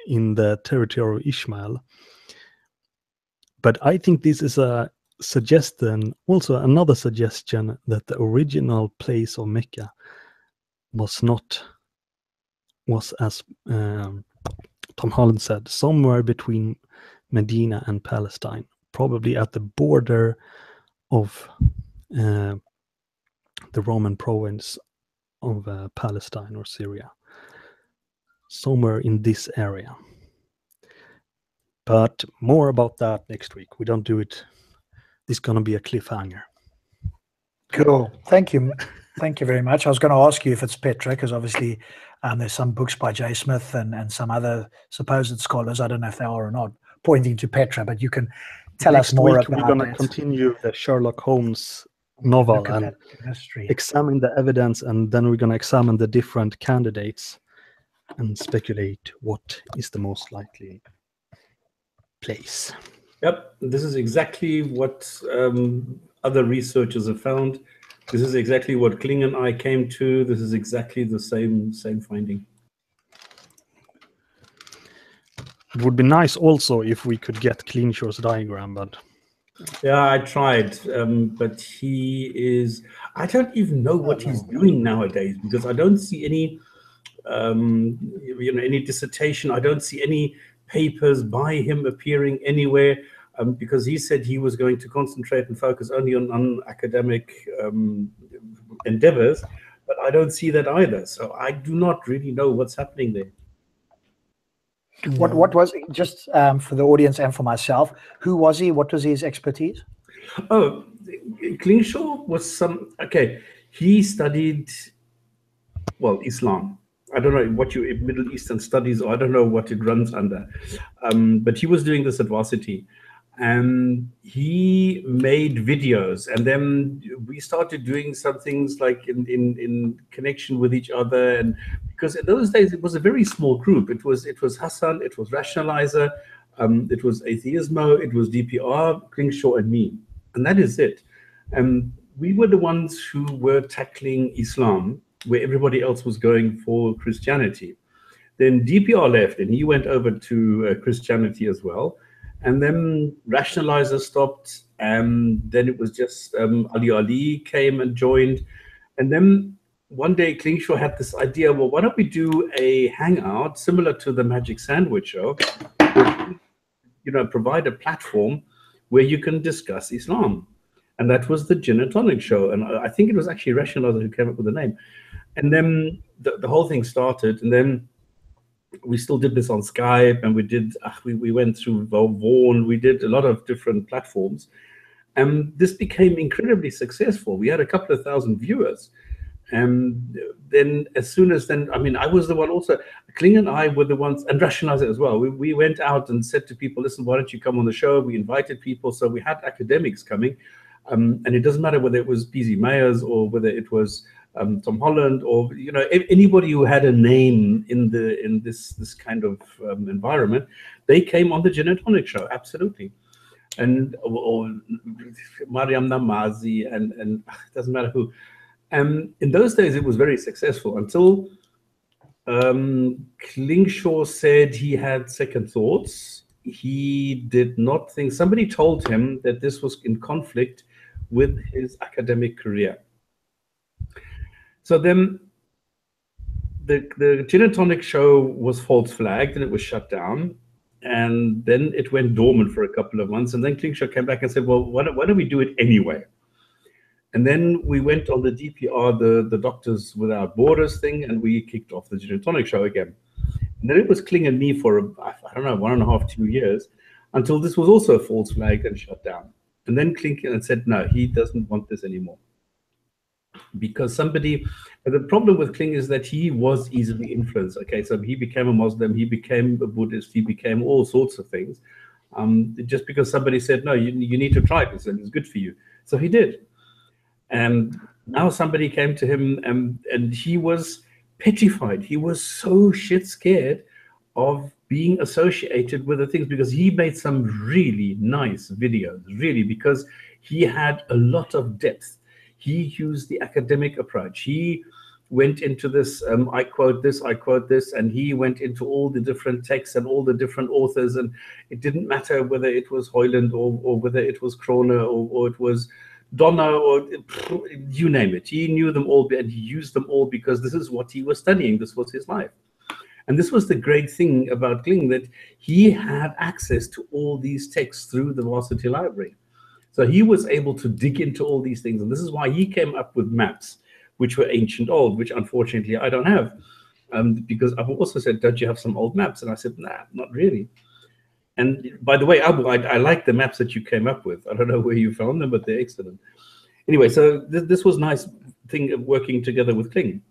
in the territory of Ishmael. But I think this is a suggestion, also another suggestion, that the original place of Mecca was as Tom Holland said, somewhere between Medina and Palestine, probably at the border of the Roman province of Palestine or Syria, somewhere in this area. But more about that next week. We don't do it. This is going to be a cliffhanger. Cool. Thank you. Thank you very much. I was going to ask you if it's Petra, because obviously there's some books by J. Smith and some other supposed scholars, I don't know if they are or not, pointing to Petra, but you can tell us more about we're going to continue the Sherlock Holmes novel and examine the evidence, and then we're going to examine the different candidates and speculate what is the most likely place. Yep, this is exactly what other researchers have found. This is exactly what Kling and I came to. This is exactly the same finding. It would be nice also if we could get Klingschor's diagram, but yeah, I tried, but he is. I don't even know what he's doing nowadays, because I don't see any, any dissertation. I don't see any papers by him appearing anywhere, because he said he was going to concentrate and focus only on academic endeavors, but I don't see that either. So I do not really know what's happening there. What was, just for the audience and for myself, who was he? What was his expertise? Oh, Klingschor was he studied, well, Islam. I don't know what Middle Eastern studies, or I don't know what it runs under. But he was doing this at varsity, and he made videos, and then we started doing some things like in connection with each other. And because in those days it was a very small group. It was Hassan, it was Rationalizer, it was Atheismo, it was DPR, Klingschor, and me, and that is it. And we were the ones who were tackling Islam, where everybody else was going for Christianity. Then DPR left, and he went over to Christianity as well. And then Rationalizer stopped, and then it was just Ali came and joined. And then one day Klingschor had this idea, well, why don't we do a hangout similar to the Magic Sandwich Show, provide a platform where you can discuss Islam. and that was the Jinn&Tonic show. And I think it was actually Rationalizer who came up with the name. And then the whole thing started, and then we still did this on Skype, and we went through Vaughan, we did a lot of different platforms, and this became incredibly successful. We had a couple of thousand viewers. And then as soon as then, I mean, I was the one also, Kling and I were the ones, and Rationalizer as well. We went out and said to people, listen, why don't you come on the show? We invited people. So we had academics coming. And it doesn't matter whether it was PZ Mayers or whether it was Tom Holland, or anybody who had a name in this kind of environment, they came on the Jinn&Tonic show, absolutely. And or Mariam Namazi, and it doesn't matter who. In those days, it was very successful until Klingschor said he had second thoughts. He did not think, somebody told him that this was in conflict with his academic career. So then the Jinn&Tonic show was false flagged and it was shut down. And then it went dormant for a couple of months. And then Klingschor came back and said, well, why don't we do it anyway? And then we went on the DPR, the Doctors Without Borders thing, and we kicked off the Jinn&Tonic show again. And then it was Kling and me for, I don't know, 1.5, 2 years, until this was also false flagged and shut down. And then Kling said, no, he doesn't want this anymore. Because the problem with Kling is that he was easily influenced. Okay, so he became a Muslim, he became a Buddhist, he became all sorts of things. Just because somebody said, no, you need to try this and it's good for you. So he did. And now somebody came to him and he was petrified. He was so shit scared of being associated with the things, because he made some really nice videos, really, because he had a lot of depth. He used the academic approach. He went into this, I quote this, and he went into all the different texts and all the different authors, and it didn't matter whether it was Hoyland or whether it was Kroner or it was Donna, or you name it. He knew them all and he used them all because this is what he was studying. This was his life. And this was the great thing about Kling, that he had access to all these texts through the varsity library. So he was able to dig into all these things. And this is why he came up with maps, which were ancient old, which unfortunately I don't have. Because Abu also said, don't you have some old maps? And I said, nah, not really. And by the way, Abu, I like the maps that you came up with. I don't know where you found them, but they're excellent. Anyway, so this was a nice thing of working together with Kling.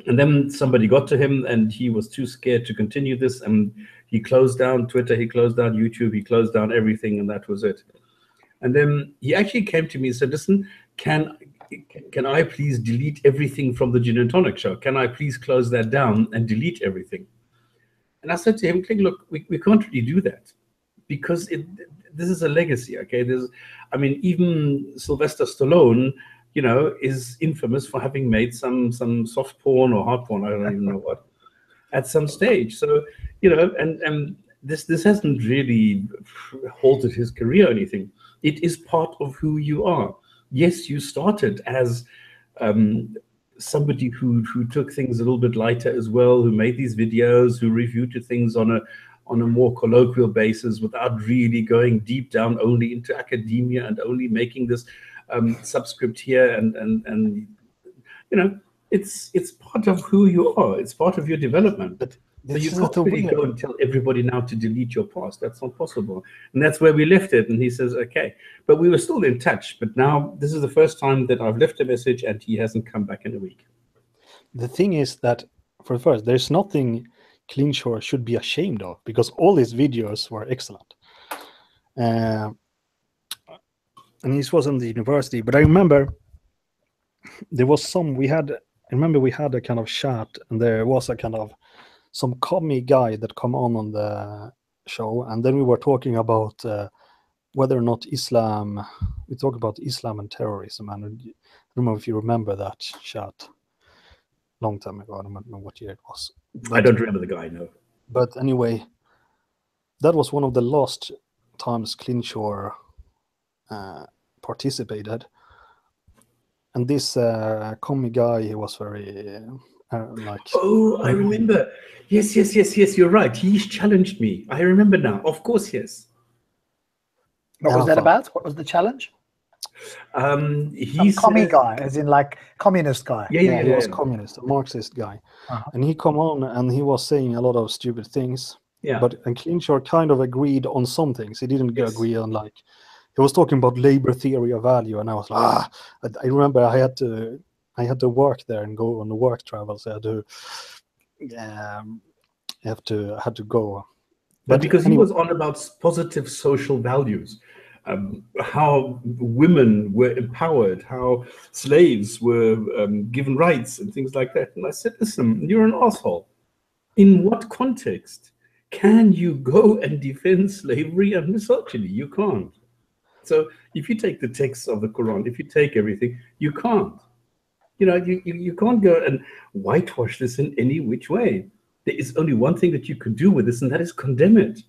And then somebody got to him and he was too scared to continue this. And he closed down Twitter, he closed down YouTube, he closed down everything, and that was it. And then he actually came to me and said, listen, can I please delete everything from the Jinn&Tonic show? Can I please close that down and delete everything? And I said to him, look, we can't really do that, because this is a legacy, okay? I mean, even Sylvester Stallone, is infamous for having made some soft porn or hard porn, I don't even know what, at some stage. So, and this hasn't really halted his career or anything. It is part of who you are. Yes, you started as somebody who took things a little bit lighter as well, who made these videos, who reviewed things on a more colloquial basis without really going deep down only into academia and only making this subscript here and it's part of who you are. It's part of your development. But so you can't really go and tell everybody now to delete your past. That's not possible. And that's where we left it. And he says, okay. But we were still in touch. But now this is the first time that I've left a message and he hasn't come back in a week. The thing is that, for the first, there's nothing Klingschor should be ashamed of, because all his videos were excellent. And this was in the university. But I remember there was we had a kind of chat, and there was a kind of some commie guy that come on the show, and then we were talking about whether or not Islam, we talked about Islam and terrorism, and I don't know if you remember that chat, long time ago. I don't know what year it was. I don't remember the guy, no. But anyway, that was one of the last times Klingschor participated, and this commie guy, he was very oh, I remember. Yes, you're right. He challenged me. I remember now. Of course, yes. What was that about? What was the challenge? He commie says, guy, as in like communist guy. Yeah, he was communist, a Marxist guy. Uh-huh. And he come on and he was saying a lot of stupid things. Yeah. And Klingschor kind of agreed on some things. He didn't Yes. agree on, like, he was talking about labor theory of value, and I was like, I remember I had to work there and go on the work travels. I had to go. But because anyway, he was on about positive social values, how women were empowered, how slaves were given rights and things like that. And I said, listen, you're an asshole. In what context can you go and defend slavery and misogyny? You can't. So if you take the text of the Quran, if you take everything, you can't. You know, you can't go and whitewash this in any which way. There is only one thing that you can do with this, and that is condemn it.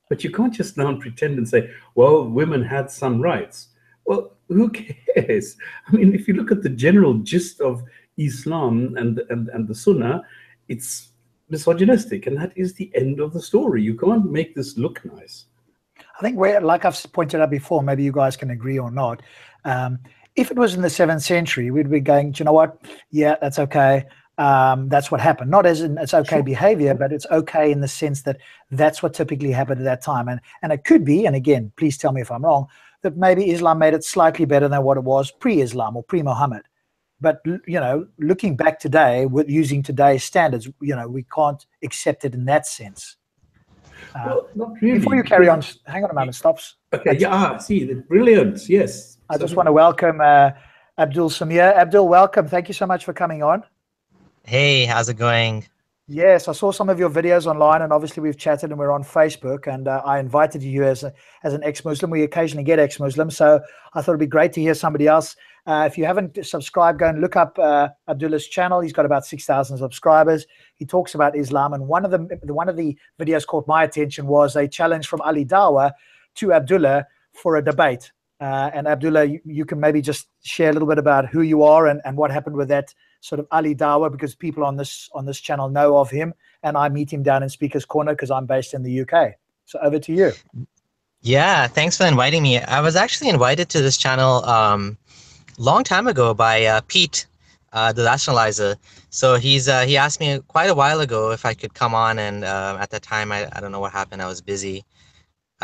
But you can't just now pretend and say, well, women had some rights. Well, who cares? I mean, if you look at the general gist of Islam and the Sunnah, it's misogynistic, and that is the end of the story. You can't make this look nice. I think like I've pointed out before, maybe you guys can agree or not. If it was in the 7th century, we'd be going, do you know what? Yeah, that's okay. That's what happened. Not as in it's okay behavior, but it's okay in the sense that that's what typically happened at that time. And it could be, and again, please tell me if I'm wrong, that maybe Islam made it slightly better than what it was pre-Islam or pre-Muhammad. But, you know, looking back today with using today's standards, you know, we can't accept it in that sense. Well, not really. Before you carry on, hang on a moment, stops. Okay, see, brilliant, yes. I just want to welcome Abdul Sameer. Abdul, welcome. Thank you so much for coming on. Hey, how's it going? Yes, I saw some of your videos online, and obviously we've chatted and we're on Facebook, and I invited you as an ex-Muslim. We occasionally get ex-Muslims, so I thought it'd be great to hear somebody else. If you haven't subscribed, go and look up Abdullah's channel. He's got about 6,000 subscribers. He talks about Islam, and one of the videos caught my attention was a challenge from Ali Dawa to Abdullah for a debate. And Abdullah, you can maybe just share a little bit about who you are and what happened with that sort of Ali Dawa, because people on this channel know of him, and I meet him down in Speaker's Corner because I'm based in the UK. So over to you. Yeah, thanks for inviting me. I was actually invited to this channel long time ago by Pete, the Rationalizer. So he asked me quite a while ago if I could come on, and at that time I don't know what happened. I was busy.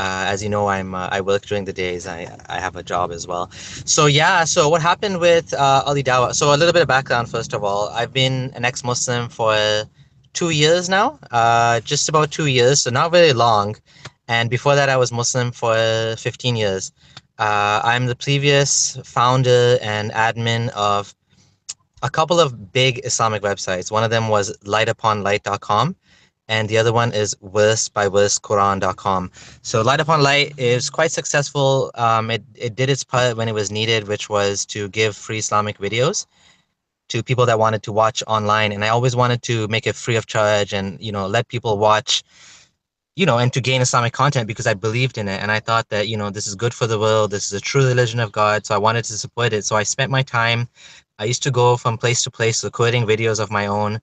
As you know, I work during the days. I have a job as well. So yeah, so what happened with Ali Dawa? So a little bit of background first of all. I've been an ex-Muslim for 2 years now, just about 2 years, so not very long. And before that, I was Muslim for 15 years. I'm the previous founder and admin of a couple of big Islamic websites. One of them was lightuponlight.com. And the other one is verse-by-verse-Quran.com. So Light Upon Light is quite successful. It did its part when it was needed, which was to give free Islamic videos to people that wanted to watch online. And I always wanted to make it free of charge and, you know, let people watch, you know, and to gain Islamic content because I believed in it. And I thought that, you know, this is good for the world. This is a true religion of God. So I wanted to support it. So I spent my time. I used to go from place to place recording videos of my own.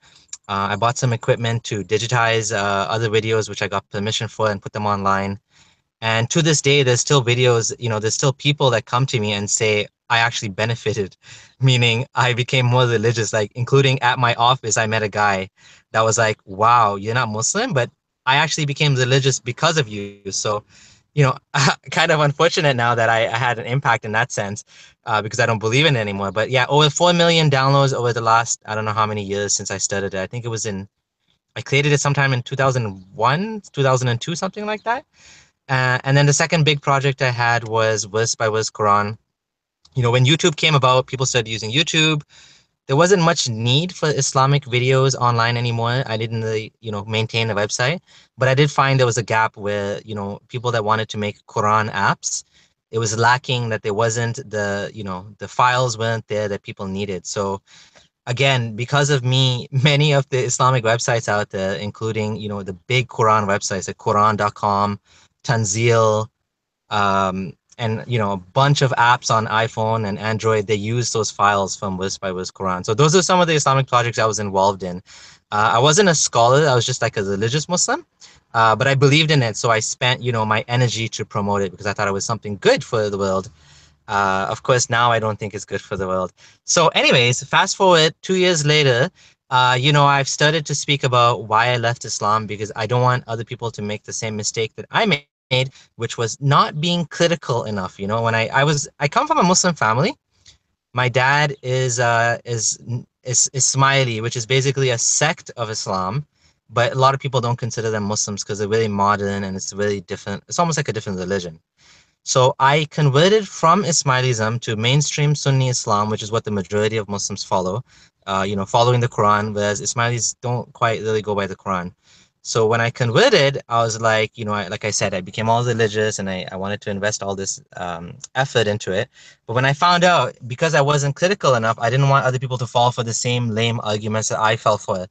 I bought some equipment to digitize other videos, which I got permission for, and put them online. And to this day, there's still videos, you know, there's still people that come to me and say, I actually benefited, meaning I became more religious, like including at my office, I met a guy that was like, wow, you're not Muslim, but I actually became religious because of you. So, you know, kind of unfortunate now that I had an impact in that sense because I don't believe in it anymore. But yeah, over 4 million downloads over the last, I don't know how many years since I started it. I think it was I created it sometime in 2001, 2002, something like that. And then the second big project I had was verse-by-verse Quran. You know, when YouTube came about, people started using YouTube. There wasn't much need for Islamic videos online anymore. I didn't really, you know, maintain a website, but I did find there was a gap where, you know, people that wanted to make Quran apps, it was lacking, that there wasn't the, you know, the files weren't there that people needed. So again, because of me, many of the Islamic websites out there, including, you know, the big Quran websites like Quran.com, Tanzil, and, you know, a bunch of apps on iPhone and Android, they use those files from verse-by-verse Quran. So those are some of the Islamic projects I was involved in. I wasn't a scholar. I was just like a religious Muslim, but I believed in it. So I spent, you know, my energy to promote it because I thought it was something good for the world. Of course, now I don't think it's good for the world. So anyways, fast forward 2 years later, I've started to speak about why I left Islam, because I don't want other people to make the same mistake that I made, which was not being critical enough. When I come from a Muslim family. My dad is Ismaili, which is basically a sect of Islam, but a lot of people don't consider them Muslims because they're really modern and it's really different. It's almost like a different religion. So I converted from Ismailism to mainstream Sunni Islam, which is what the majority of Muslims follow, following the Quran, whereas Ismailis don't quite really go by the Quran. So when I converted, I was like, like I said, I became all religious and I wanted to invest all this effort into it. But when I found out, because I wasn't critical enough, I didn't want other people to fall for the same lame arguments that I fell for.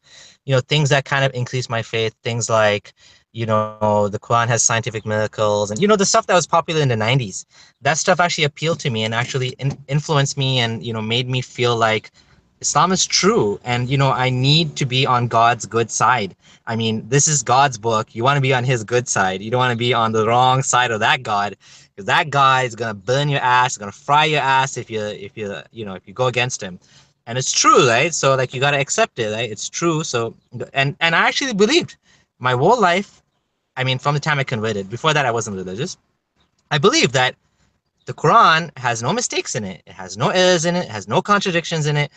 Things that kind of increased my faith, things like, the Quran has scientific miracles and, the stuff that was popular in the 90s. That stuff actually appealed to me and actually influenced me and, made me feel like Islam is true. And, I need to be on God's good side. I mean, this is God's book. You want to be on his good side. You don't want to be on the wrong side of that God, because that God is going to burn your ass, going to fry your ass if you go against him. And it's true, right? So like, you got to accept it, right? It's true. So, and I actually believed my whole life. I mean, from the time I converted, before that, I wasn't religious. I believed that the Quran has no mistakes in it. It has no errors in it. It has no contradictions in it.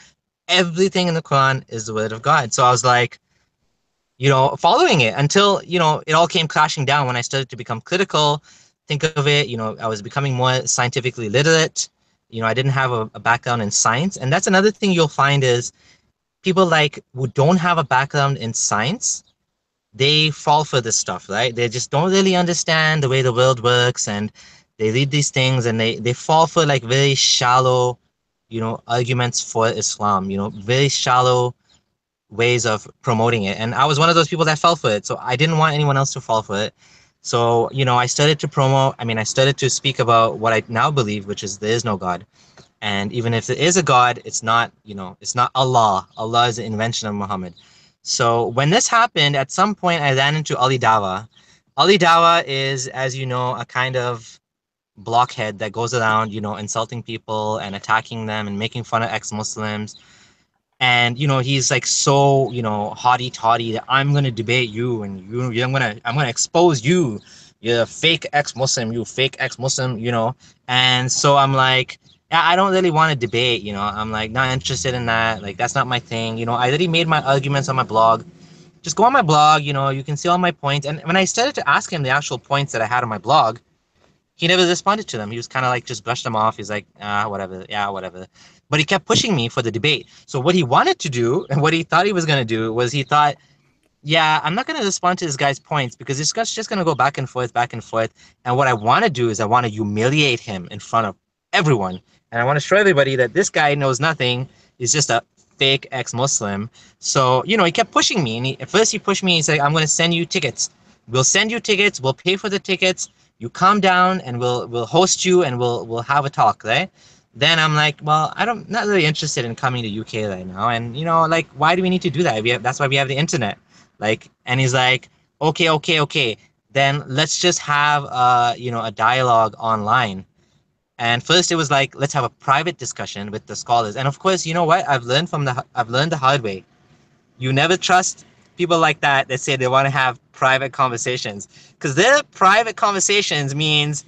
Everything in the Quran is the word of God. So I was like, following it until, it all came crashing down when I started to become critical. Think of it, I was becoming more scientifically literate. I didn't have a background in science. And that's another thing you'll find is people who don't have a background in science, they fall for this stuff, right? They just don't really understand the way the world works, and they read these things and they fall for very shallow, arguments for Islam, very shallow ways of promoting it. And I was one of those people that fell for it. So I didn't want anyone else to fall for it. So, I started to speak about what I now believe, which is there is no God. And even if there is a God, it's not, it's not Allah. Allah is an invention of Muhammad. So when this happened, at some point I ran into Ali Dawa. Ali Dawa is, as you know, a kind of blockhead that goes around, insulting people and attacking them and making fun of ex-Muslims. And, he's so, haughty-taughty that I'm going to debate you and I'm going to expose you. You're a fake ex-Muslim, you fake ex-Muslim, And so I'm like, yeah, I don't really want to debate, I'm not interested in that. That's not my thing. I already made my arguments on my blog. Just go on my blog, you can see all my points. And when I started to ask him the actual points that I had on my blog, he never responded to them. He was kind of just brushed them off. He's like, whatever. Yeah, whatever. But he kept pushing me for the debate. So what he wanted to do and what he thought he was going to do was he thought, yeah, I'm not going to respond to this guy's points because this guy's just going to go back and forth. And what I want to do is I want to humiliate him in front of everyone. And I want to show everybody that this guy knows nothing. He's just a fake ex-Muslim. So, he kept pushing me. And at first he pushed me. He said, I'm going to send you tickets. We'll send you tickets. We'll pay for the tickets. You calm down and we'll host you and we'll have a talk, right? Then I'm like, well, not really interested in coming to UK right now. And, why do we need to do that? That's why we have the internet. And he's like, okay. Then let's just have, a dialogue online. And first it was let's have a private discussion with the scholars. And of course, you know what? I've learned the hard way. You never trust people like that say they want to have private conversations, because their private conversations means,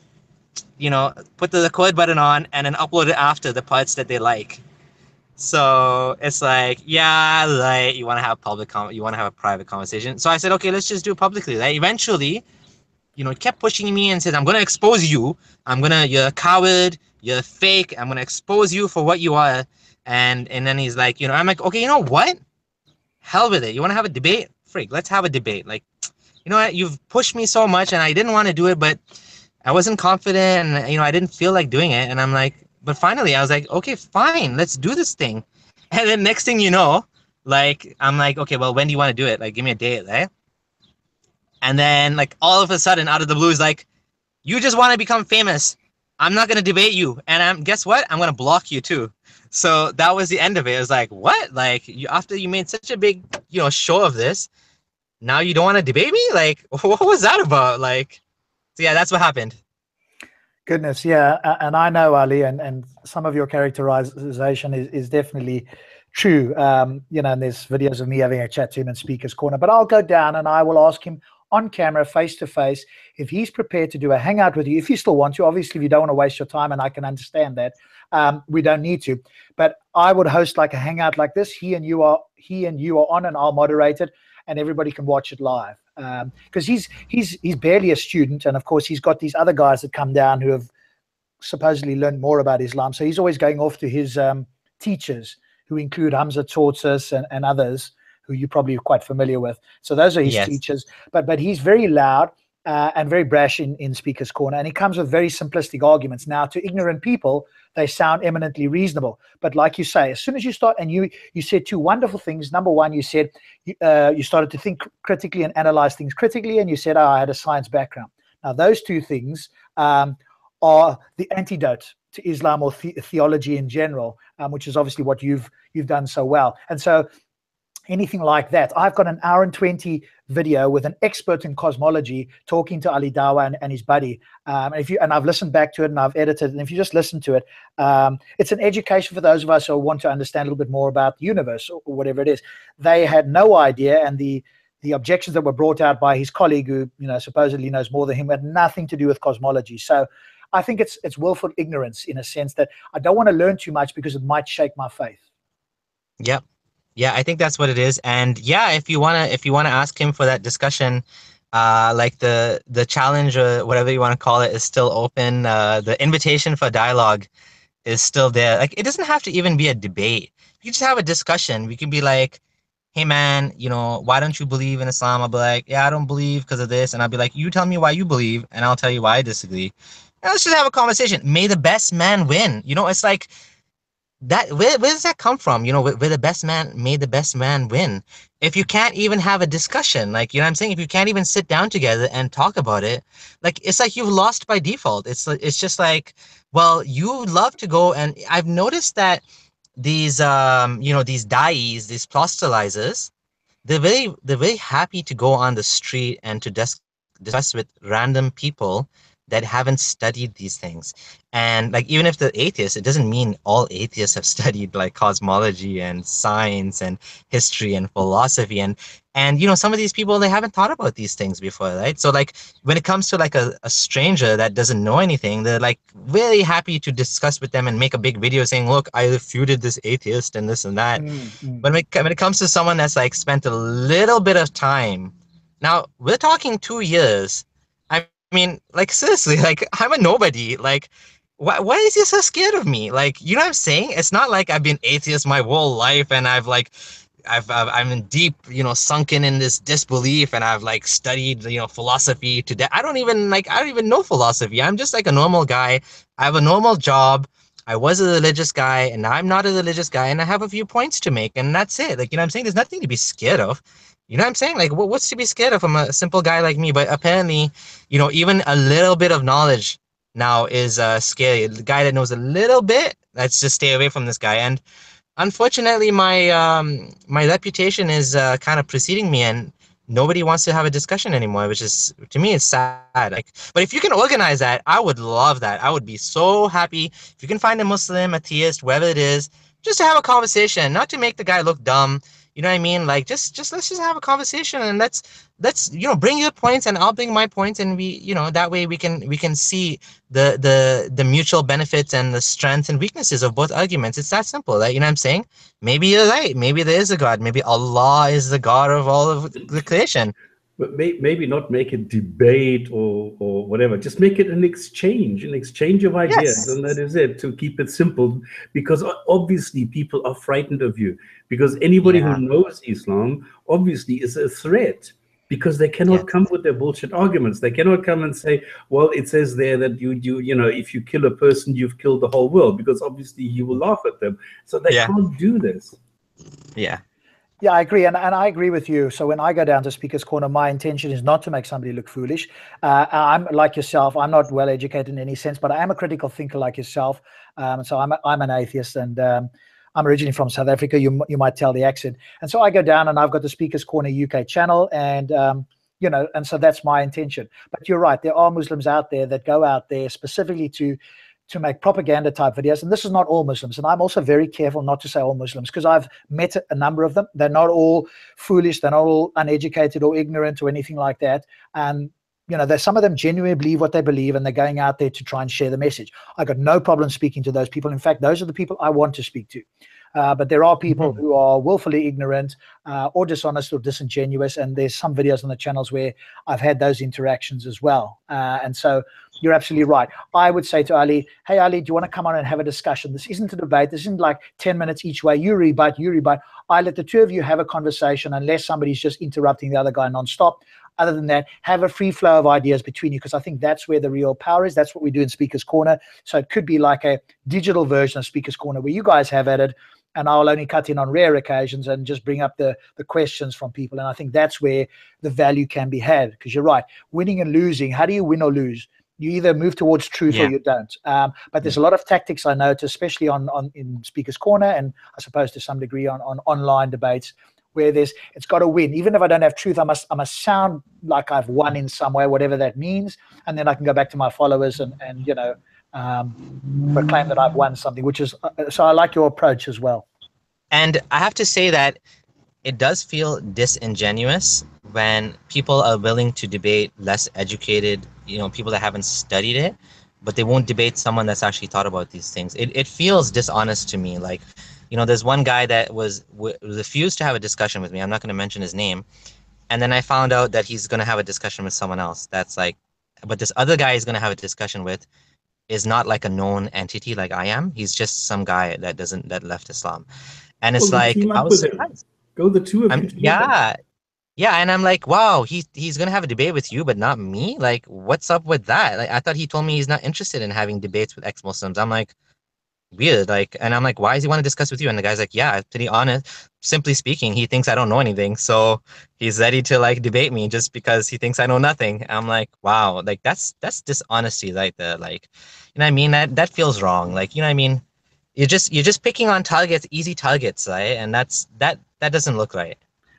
put the record button on and then upload it after the parts that they like. So it's you want to have you want to have a private conversation. So I said, okay, let's just do it publicly. Eventually, he kept pushing me and said, I'm going to expose you. You're a coward. You're fake. I'm going to expose you for what you are. And then he's like, I'm like, okay, you know what? Hell with it. You want to have a debate? Freak, let's have a debate. You know what? You've pushed me so much and I didn't want to do it, but I wasn't confident and, I didn't feel like doing it. And I'm like, but finally I was like, okay, fine, let's do this thing. And then next thing you know, I'm like, okay, well, when do you want to do it? Give me a date, right? And then all of a sudden out of the blue is you just want to become famous. I'm not going to debate you. And guess what? I'm going to block you too. So that was the end of it. It was what? After you made such a big, show of this, now you don't want to debate me? What was that about? So yeah, that's what happened. Goodness, yeah. And I know, Ali, and some of your characterization is definitely true. You know, and there's videos of me having a chat to him in Speaker's Corner. But I'll go down and I will ask him on camera, face to face, if he's prepared to do a hangout with you, if you still want to. Obviously, if you don't want to waste your time, and I can understand that, we don't need to. But I would host like a hangout like this. He and you are on, and I'll moderate it, and everybody can watch it live. Because he's barely a student, and of course he's got these other guys that come down who have supposedly learned more about Islam. So he's always going off to his teachers, who include Hamza Tortoise and others who you're probably quite familiar with. So those are his teachers. But he's very loud and very brash in Speaker's Corner, and he comes with very simplistic arguments. Now, to ignorant people, they sound eminently reasonable. But like you say, as soon as you start, and you said two wonderful things. Number one, you said you started to think critically and analyze things critically, and you said, I had a science background. Now, those two things are the antidote to Islam or theology in general, which is obviously what you've done so well. And so anything like that, I've got an hour and 20 video with an expert in cosmology talking to Ali Dawa and his buddy. And I've listened back to it and I've edited it. And if you just listen to it, it's an education for those of us who want to understand a little bit more about the universe or whatever it is. They had no idea, and the objections that were brought out by his colleague, who supposedly knows more than him, had nothing to do with cosmology. So I think it's willful ignorance, in a sense that I don't want to learn too much because it might shake my faith. Yep. Yeah, I think that's what it is. And yeah, if you wanna ask him for that discussion, like the challenge or whatever you want to call it is still open. The invitation for dialogue is still there. Like, it doesn't have to even be a debate. You just have a discussion. We can be like, hey man, why don't you believe in Islam? I'll be like, yeah, I don't believe because of this. And I'll be like, you tell me why you believe, and I'll tell you why I disagree. And let's just have a conversation. May the best man win. It's like that. Where does that come from? Where the best man, may the best man win. If you can't even have a discussion, like, what I'm saying, if you can't even sit down together and talk about it, like, it's like you've lost by default. It's just like, well, you love to go, and I've noticed that these these da'is, these proselytizers, they're very happy to go on the street and to discuss with random people that haven't studied these things. And like, even if they're atheists, it doesn't mean all atheists have studied like cosmology and science and history and philosophy, and some of these people, they haven't thought about these things before, right? So like, when it comes to like a stranger that doesn't know anything, they're like very happy to discuss with them and make a big video saying, look, I refuted this atheist and this and that. But when it comes to someone that's like spent a little bit of time, now we're talking 2 years. I mean, like, seriously, like, I'm a nobody. Like, why is he so scared of me? Like, what I'm saying? It's not like I've been atheist my whole life and I'm in deep, sunken in this disbelief, and I've like studied, philosophy to death. I don't even know philosophy. I'm just like a normal guy. I have a normal job. I was a religious guy, and now I'm not a religious guy, and I have a few points to make, and that's it. Like, I'm saying, there's nothing to be scared of. What I'm saying? Like, what's to be scared of from a simple guy like me? But apparently, even a little bit of knowledge now is scary. The guy that knows a little bit, let's just stay away from this guy. And unfortunately, my reputation is kind of preceding me, and nobody wants to have a discussion anymore, which is, to me, it's sad. Like, but if you can organize that, I would love that. I would be so happy if you can find a Muslim, a theist, whoever it is, just to have a conversation, not to make the guy look dumb. You know what I mean? Like, just let's just have a conversation, and let's bring your points and I'll bring my points, and we that way we can see the mutual benefits and the strengths and weaknesses of both arguments. It's that simple. Like, what I'm saying? Maybe you're right. Maybe there is a God. Maybe Allah is the God of all of the creation. But maybe not make it debate or whatever. Just make it an exchange of ideas, yes. And that is it, to keep it simple. Because obviously people are frightened of you. Because anybody who knows Islam obviously is a threat. Because they cannot come with their bullshit arguments. They cannot come and say, well, it says there that you if you kill a person, you've killed the whole world. Because obviously you will laugh at them. So they can't do this. Yeah. Yeah, I agree. And I agree with you. So when I go down to Speaker's Corner, my intention is not to make somebody look foolish. I'm like yourself. I'm not well educated in any sense, but I am a critical thinker like yourself. So I'm an atheist, and I'm originally from South Africa. You might tell the accent. And so I go down, and I've got the Speaker's Corner UK channel, and and so that's my intention. But you're right, there are Muslims out there that go out there specifically to make propaganda type videos, and this is not all Muslims, and I'm also very careful not to say all Muslims, because I've met a number of them. They're not all foolish, they're not all uneducated or ignorant or anything like that, and there's some of them genuinely believe what they believe, and they're going out there to try and share the message. I got no problem speaking to those people. In fact, those are the people I want to speak to. But there are people who are willfully ignorant or dishonest or disingenuous, and there's some videos on the channels where I've had those interactions as well. And so you're absolutely right. I would say to Ali, hey, Ali, do you want to come on and have a discussion? This isn't a debate. This isn't like 10 minutes each way. You rebut. I let the two of you have a conversation, unless somebody's just interrupting the other guy nonstop. Other than that, have a free flow of ideas between you, because I think that's where the real power is. That's what we do in Speaker's Corner. So it could be like a digital version of Speaker's Corner where you guys have at it, and I'll only cut in on rare occasions and just bring up the questions from people. And I think that's where the value can be had, because you're right. Winning and losing, how do you win or lose? You either move towards truth or you don't. But there's a lot of tactics I notice, especially in Speaker's Corner, and I suppose to some degree on online debates, where it's got to win. Even if I don't have truth, I must sound like I've won in some way, whatever that means, and then I can go back to my followers and proclaim that I've won something, which is so I like your approach as well. And I have to say that it does feel disingenuous when people are willing to debate less educated, people that haven't studied it, but they won't debate someone that's actually thought about these things. It feels dishonest to me. Like, there's one guy that refused to have a discussion with me. I'm not going to mention his name. And then I found out that he's going to have a discussion with someone else. That's like, but this other guy he's going to have a discussion with is not like a known entity like I am. He's just some guy that left Islam. And it's like, I was surprised. Go the two of you. Yeah. And I'm like, wow, he's going to have a debate with you, but not me? Like, what's up with that? Like, I thought he told me he's not interested in having debates with ex-Muslims. I'm like, weird. Like, and I'm like, why does he want to discuss with you? And the guy's like, yeah, to be honest, simply speaking, he thinks I don't know anything. So he's ready to like debate me just because he thinks I know nothing. I'm like, wow, like that's dishonesty right there. Like, you know what I mean? That feels wrong. Like, you know what I mean? You're just picking on targets, easy targets, right? And that doesn't look right.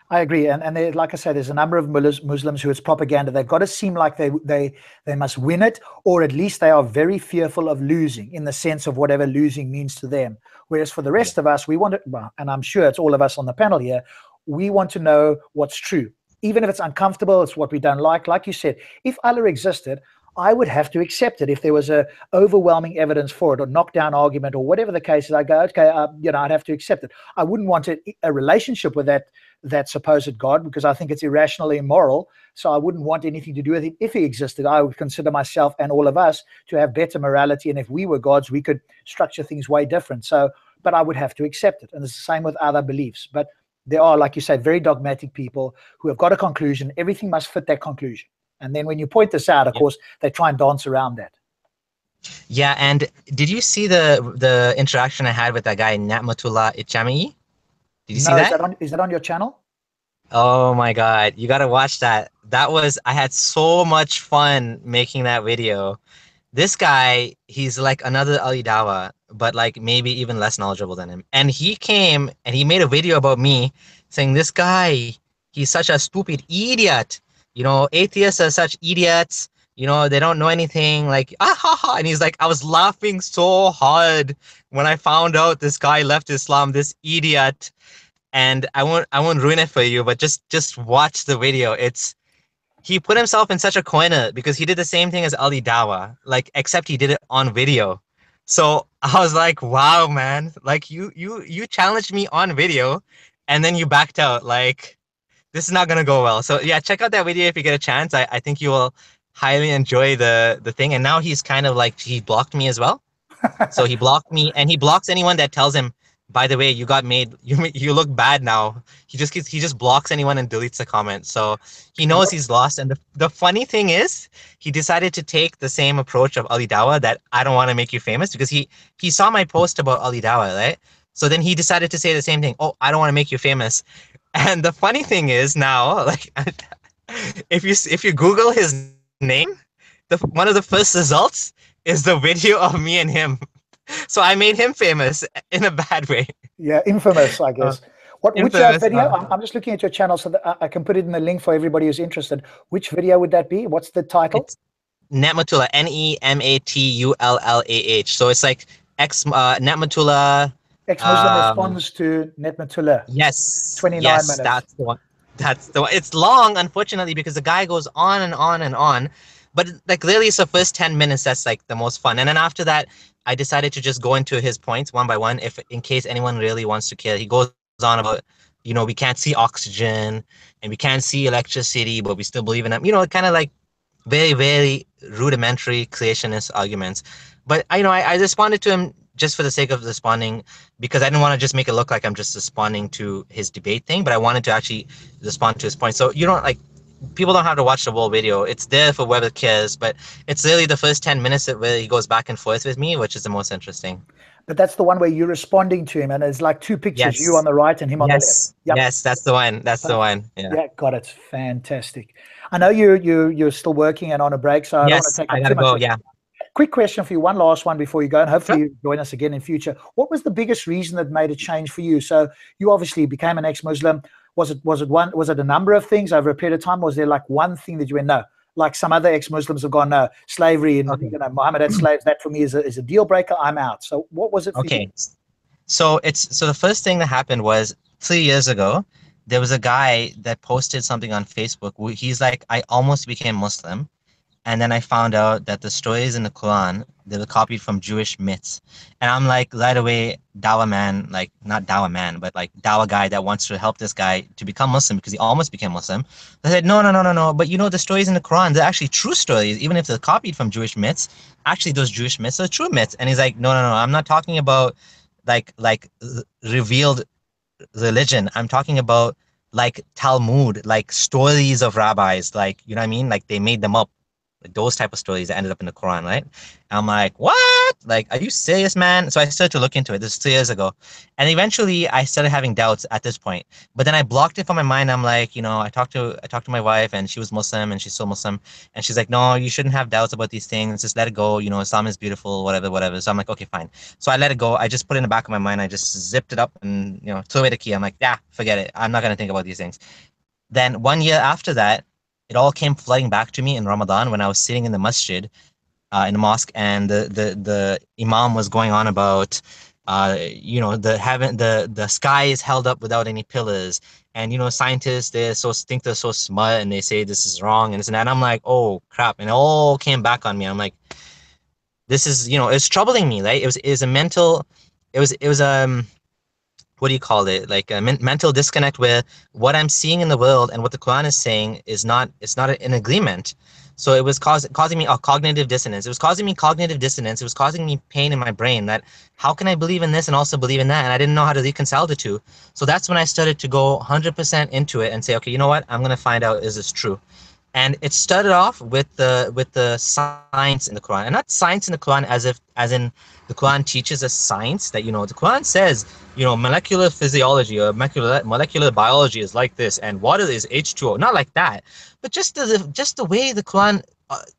I agree, and they, like I said, there's a number of Muslims who it's propaganda. They've got to seem like they must win it, or at least they are very fearful of losing, in the sense of whatever losing means to them. Whereas for the rest of us, we want to, well, and I'm sure it's all of us on the panel here, we want to know what's true, even if it's uncomfortable. It's what we don't like. Like you said, if Allah existed, I would have to accept it. If there was a overwhelming evidence for it, or knockdown argument, or whatever the case is, I go, okay, I'd have to accept it. I wouldn't want a relationship with that supposed God, because I think it's irrationally immoral. So I wouldn't want anything to do with him. If he existed, I would consider myself and all of us to have better morality. And if we were gods, we could structure things way different. So, but I would have to accept it. And it's the same with other beliefs. But there are, like you say, very dogmatic people who have got a conclusion. Everything must fit that conclusion. And then when you point this out, of course, they try and dance around that. Yeah, and did you see the interaction I had with that guy, Natmatullah Ichamii? Did you see that? Is that on your channel? Oh my God, you gotta watch that. I had so much fun making that video. This guy, he's like another Ali Dawa, but like maybe even less knowledgeable than him. And he came and he made a video about me saying, this guy, he's such a stupid idiot. Atheists are such idiots. They don't know anything. Like, and he's like, I was laughing so hard when I found out this guy left Islam, this idiot. And I won't ruin it for you, but just watch the video. He put himself in such a corner because he did the same thing as Ali Dawa, like, except he did it on video. So I was like, wow, man, like you challenged me on video and then you backed out. Like, this is not going to go well. So yeah, check out that video if you get a chance. I think you will highly enjoy the thing. And now he's kind of like, he blocked me as well. So he blocked me, and he blocks anyone that tells him, by the way, you got made, you look bad now. He just blocks anyone and deletes the comment. So he knows he's lost. And the funny thing is, he decided to take the same approach of Ali Dawa, that I don't want to make you famous, because he saw my post about Ali Dawa, right? So then he decided to say the same thing. Oh, I don't want to make you famous. And the funny thing is now, like, if you Google his name, one of the first results is the video of me and him. So I made him famous in a bad way. Yeah, infamous, I guess. Which video? I'm just looking at your channel so that I can put it in the link for everybody who's interested. Which video would that be? What's the title? It's Nematullah, Nematullah. So it's like Nematullah. Ex-Muslim responds to Nematullah. Yes. 29 yes, minutes. That's the one. That's the one. It's long, unfortunately, because the guy goes on and on and on. But like literally, it's the first 10 minutes that's like the most fun. And then after that, I decided to just go into his points one by one. If in case anyone really wants to kill, he goes on about, you know, we can't see oxygen and we can't see electricity, but we still believe in them. You know, kind of like very, very rudimentary creationist arguments. But I responded to him just for the sake of responding, because I didn't want to just make it look like I'm just responding to his debate thing, but I wanted to actually respond to his point. So you don't like, people don't have to watch the whole video. It's there for whoever cares, but it's really the first 10 minutes where he goes back and forth with me, which is the most interesting. But that's the one where you're responding to him, and it's like two pictures, you on the right and him on the left. Yep. Yes, that's the one. That's the one. Yeah, got it. Fantastic. I know you're still working and on a break, so I don't want to take up too much. Yeah. Quick question for you, one last one before you go, and hopefully you join us again in future. What was the biggest reason that made a change for you? So you obviously became an ex-Muslim. Was it a number of things over a period of time? Was there like one thing that you went, no, like some other ex-Muslims have gone, no, slavery and Muhammad had slaves, that for me is a deal breaker, I'm out. So what was it for you? So the first thing that happened was 3 years ago, there was a guy that posted something on Facebook where he's like, I almost became Muslim. And then I found out that the stories in the Quran, they were copied from Jewish myths. And I'm like, right away, dawah man, like not dawah man, but like dawah guy that wants to help this guy to become Muslim because he almost became Muslim. I said, no. But you know, the stories in the Quran, they're actually true stories, even if they're copied from Jewish myths. Actually, those Jewish myths are true myths. And he's like, no, I'm not talking about like revealed religion. I'm talking about like Talmud, like stories of rabbis, like, you know what I mean? Like they made them up. Like those type of stories that ended up in the Quran, right? And I'm like, what? Like, are you serious, man? So I started to look into it. This is 3 years ago. And eventually I started having doubts at this point. But then I blocked it from my mind. I'm like, you know, I talked to my wife and she was Muslim and she's still Muslim. And she's like, no, you shouldn't have doubts about these things. Just let it go. You know, Islam is beautiful, whatever. So I'm like, okay, fine. So I let it go. I just put it in the back of my mind. I just zipped it up and, you know, threw away the key. I'm like, yeah, forget it. I'm not going to think about these things. Then 1 year after that, it all came flooding back to me in Ramadan when I was sitting in the masjid, in the mosque, and the imam was going on about, you know, the sky is held up without any pillars, and you know, scientists think they're so smart and they say this is wrong and this and that. And I'm like, oh crap! And it all came back on me. I'm like, this is, you know, it's troubling me, right? It was a mental, it was what do you call it? Like a mental disconnect where what I'm seeing in the world and what the Quran is saying is not in agreement. So it was causing me a cognitive dissonance. It was causing me cognitive dissonance. It was causing me pain in my brain that how can I believe in this and also believe in that? And I didn't know how to reconcile the two. So that's when I started to go 100% into it and say, okay, you know what? I'm going to find out, is this true? And it started off with the science in the Quran, and not science in the Quran as in the Quran teaches us science, that, you know, the Quran says, you know, molecular physiology or molecular biology is like this, and water is H2O. Not like that, but just the way the Quran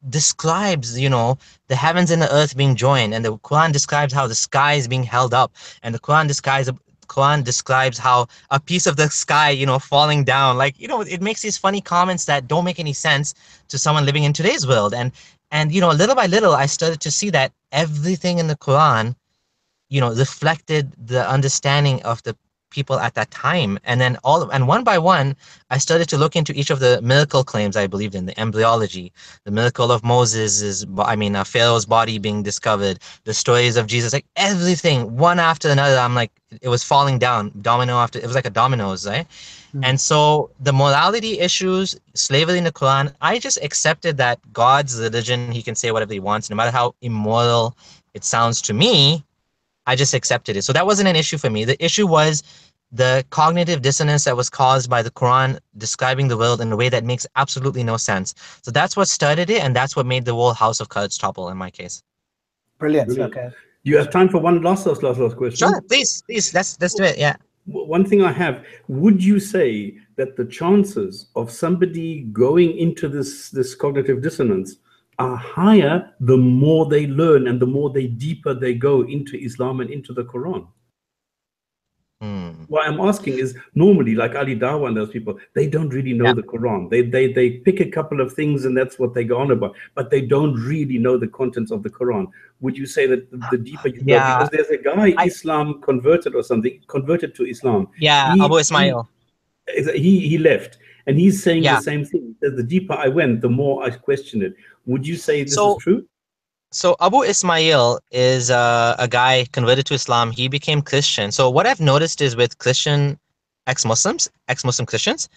describes, you know, the heavens and the earth being joined, and the Quran describes how the sky is being held up, and the Quran describes how a piece of the sky, you know, falling down. Like, you know, it makes these funny comments that don't make any sense to someone living in today's world. And you know, little by little, I started to see that everything in the Quran, you know, reflected the understanding of the people at that time. And then one by one, I started to look into each of the miracle claims I believed in: the embryology, the miracle of Pharaoh's body being discovered, the stories of Jesus, like everything, one after another. I'm like, it was falling down, it was like a dominoes, right? And so the morality issues, slavery in the Quran, I just accepted that God's religion, he can say whatever he wants, no matter how immoral it sounds to me. I just accepted it. So that wasn't an issue for me. The issue was the cognitive dissonance that was caused by the Quran describing the world in a way that makes absolutely no sense. So that's what started it, and that's what made the whole house of cards topple in my case. Brilliant. Okay. You have time for one last question? Sure, please. Let's do it. Yeah. One thing I have, would you say that the chances of somebody going into this cognitive dissonance are higher the more they learn and the more deeper they go into Islam and into the Quran? What I'm asking is, normally, like Ali Dawa and those people, they don't really know the Quran. They pick a couple of things and that's what they go on about, but they don't really know the contents of the Quran. Would you say that the deeper you go, because there's a guy, Islam converted or something, converted to Islam. Yeah, Abu Ismail. He left, and he's saying Yeah. the same thing. That the deeper I went, the more I questioned it. Would you say this is true? So Abu Ismail is a guy converted to Islam. He became Christian. So what I've noticed is with Christian ex-Muslim Christians,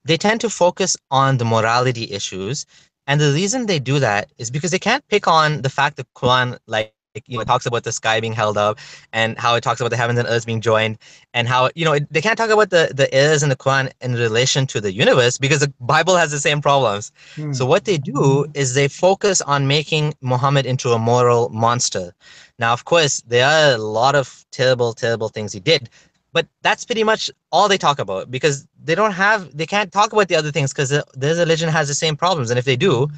they tend to focus on the morality issues. And the reason they do that is because they can't pick on the fact that Quran, like, you know, talks about the sky being held up and how it talks about the heavens and earth being joined, and how, you know, they can't talk about the errors in the Quran in relation to the universe because the Bible has the same problems. So what they do is they focus on making Muhammad into a moral monster. Now, of course, there are a lot of terrible, terrible things he did, but that's pretty much all they talk about, because they can't talk about the other things because their religion has the same problems. And if they do,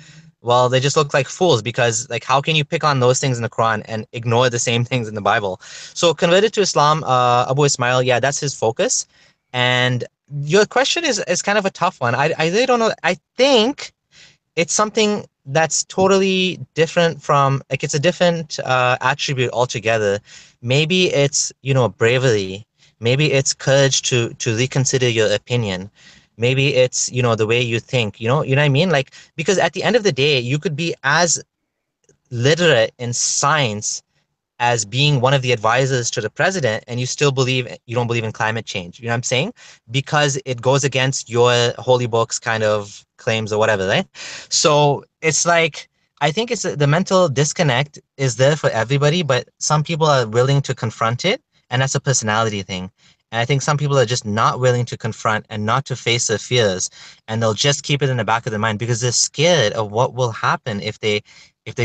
well, they just look like fools, because, like, how can you pick on those things in the Quran and ignore the same things in the Bible? So converted to Islam, Abu Ismail, yeah, that's his focus. And your question is kind of a tough one. I really don't know. I think it's something that's totally different from, like, it's a different attribute altogether. Maybe it's, you know, bravery. Maybe it's courage to reconsider your opinion. Maybe it's, you know, the way you think, you know what I mean? Like, because at the end of the day, you could be as literate in science as being one of the advisors to the president, and you don't believe in climate change. You know what I'm saying? Because it goes against your holy books kind of claims or whatever, right? So it's like, I think it's the mental disconnect is there for everybody, but some people are willing to confront it, and that's a personality thing. And I think some people are just not willing to confront and not to face their fears, and they'll just keep it in the back of their mind because they're scared of what will happen if they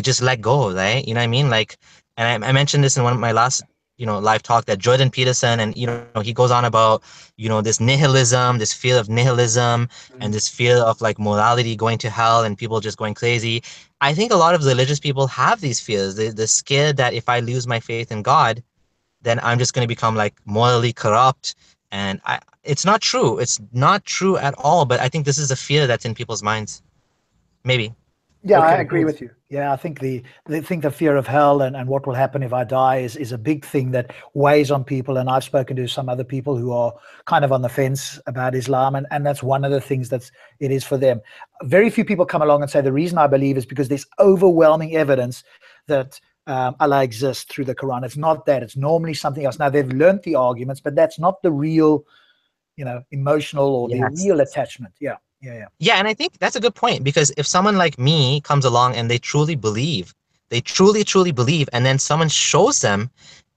just let go, right? You know what I mean? Like, and I mentioned this in one of my last, you know, live talk, that Jordan Peterson, and, you know, he goes on about, you know, this nihilism, this fear of nihilism, and this fear of, like, morality going to hell and people just going crazy. I think a lot of religious people have these fears. They're scared that if I lose my faith in God, then I'm just going to become, like, morally corrupt. And it's not true. It's not true at all. But I think this is a fear that's in people's minds. Maybe. Yeah, Okay, I agree with you. Yeah, I think the fear of hell and what will happen if I die is a big thing that weighs on people. And I've spoken to some other people who are kind of on the fence about Islam, and that's one of the things it is for them. Very few people come along and say the reason I believe is because there's overwhelming evidence that Allah exists through the Quran. It's not that. It's normally something else. Now, they've learned the arguments, but that's not the real, you know, emotional or the real attachment. Yeah. Yeah, and I think that's a good point, because if someone like me comes along and they truly believe, truly believe, and then someone shows them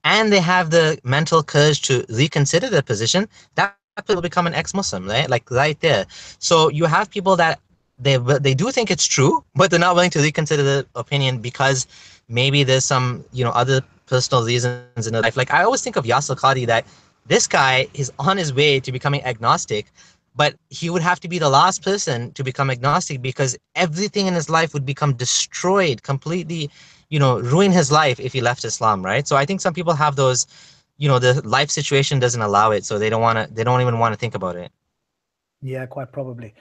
and they have the mental courage to reconsider their position, that will become an ex-Muslim, right? Like, right there. So you have people that they do think it's true, but they're not willing to reconsider the opinion because maybe there's some, you know, other personal reasons in their life. Like, I always think of Yasir Qadhi, that this guy is on his way to becoming agnostic, but he would have to be the last person to become agnostic, because everything in his life would become destroyed completely, you know, ruin his life if he left Islam, right? So I think some people have those, you know, the life situation doesn't allow it, so they don't even want to think about it. Yeah, quite probably.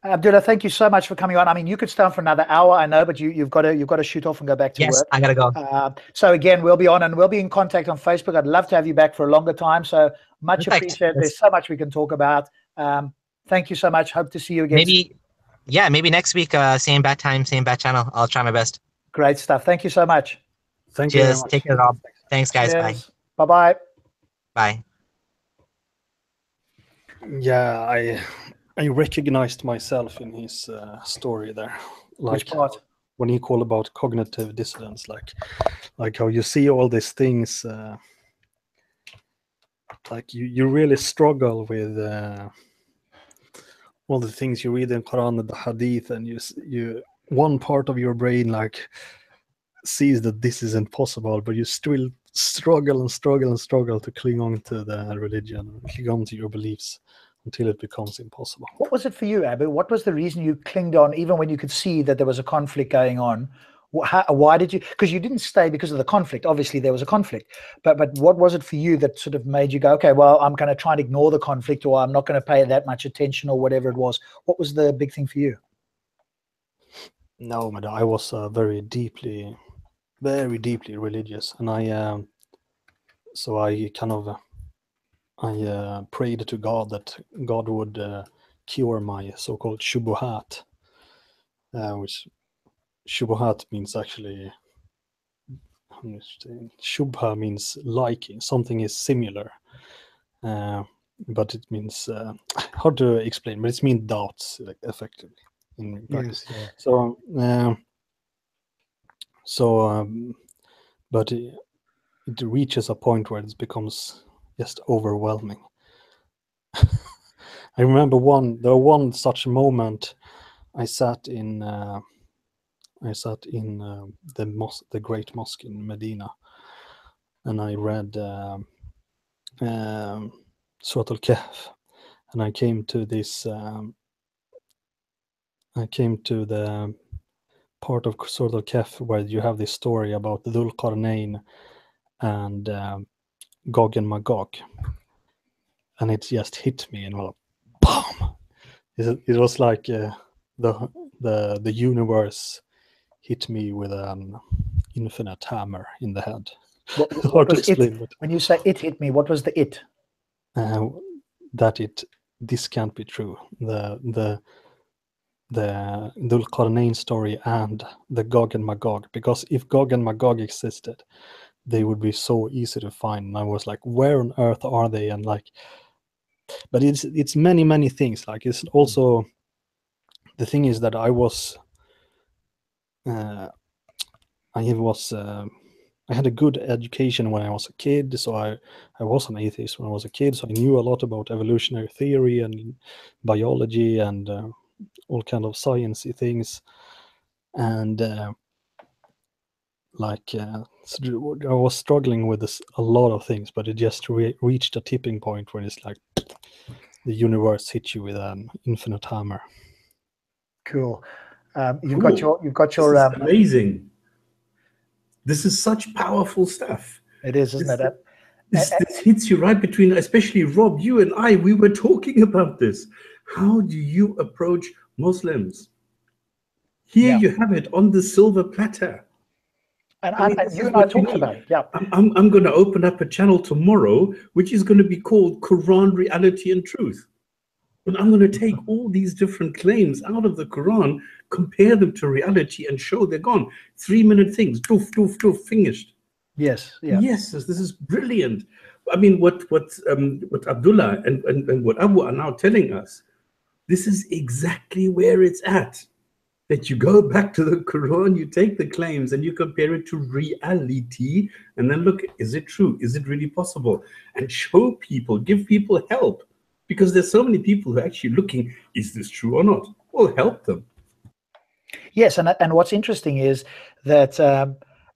Abdullah, thank you so much for coming on. I mean, you could stay on for another hour, I know, but you've got to shoot off and go back to work. Yes, I gotta go. So again, we'll be on and we'll be in contact on Facebook. I'd love to have you back for a longer time. So much appreciated. There's so much we can talk about. Thank you so much. Hope to see you again. Maybe next week, same bad time, same bad channel. I'll try my best. Great stuff. Thank you so much. Thank you very much. Take care, Rob. Thanks, guys. Cheers. Bye. Bye. Yeah, I recognized myself in his story there. Like, which part? When he called about cognitive dissonance, like how you see all these things, like you really struggle with all the things you read in Quran and the Hadith, and you one part of your brain like sees that this is impossible, but you still struggle to cling on to the religion, cling on to your beliefs until it becomes impossible. What was it for you, Abu? What was the reason you clinged on even when you could see that there was a conflict going on? Why did you? Because you didn't stay because of the conflict. Obviously, there was a conflict. But what was it for you that sort of made you go, okay, well, I'm going to try and ignore the conflict, or I'm not going to pay that much attention, or whatever it was? What was the big thing for you? No, but I was very deeply religious, and I prayed to God that God would cure my so-called shubuhat, which shubuhat means actually, shubha means liking, something is similar, but it means hard to explain, but it means doubts, like, effectively in practice. Yes, yeah. But it reaches a point where it becomes just overwhelming. I remember one such moment. I sat in the great mosque in Medina, and I read Surat al-Kahf, and I came to the part of Surat al-Kahf where you have this story about Dhul Qarnayn and Gog and Magog, and it just hit me, and well, boom! It was like the universe hit me with an infinite hammer in the head. What was it? When you say it hit me, what was the it? This can't be true. The Dhul Qarnayn story and the Gog and Magog, because if Gog and Magog existed, they would be so easy to find. And I was like, where on earth are they? And like, but it's many things. Like, it's also, the thing is that I had a good education when I was a kid, so I was an atheist when I was a kid, so I knew a lot about evolutionary theory and biology and all kind of sciencey things, and I was struggling with a lot of things, but it just reached a tipping point where it's like the universe hit you with an infinite hammer. Cool. You've got your This is amazing. This is such powerful stuff. It is, isn't it? This hits you right between, especially Rob, you and I, we were talking about this. How do you approach Muslims? Here you have it on the silver platter. And you and I talked about it. Yeah. I'm going to open up a channel tomorrow, which is going to be called Quran, Reality and Truth. And I'm going to take all these different claims out of the Quran, compare them to reality, and show they're gone. 3-minute things, doof, doof, doof, finished. Yes. Yeah. Yes, this is brilliant. I mean, what Abdullah and what Abu are now telling us, this is exactly where it's at. That you go back to the Quran, you take the claims and you compare it to reality, and then look, is it true? Is it really possible? And show people, give people help. Because there's so many people who are actually looking, is this true or not? Well, help them. Yes, and what's interesting is that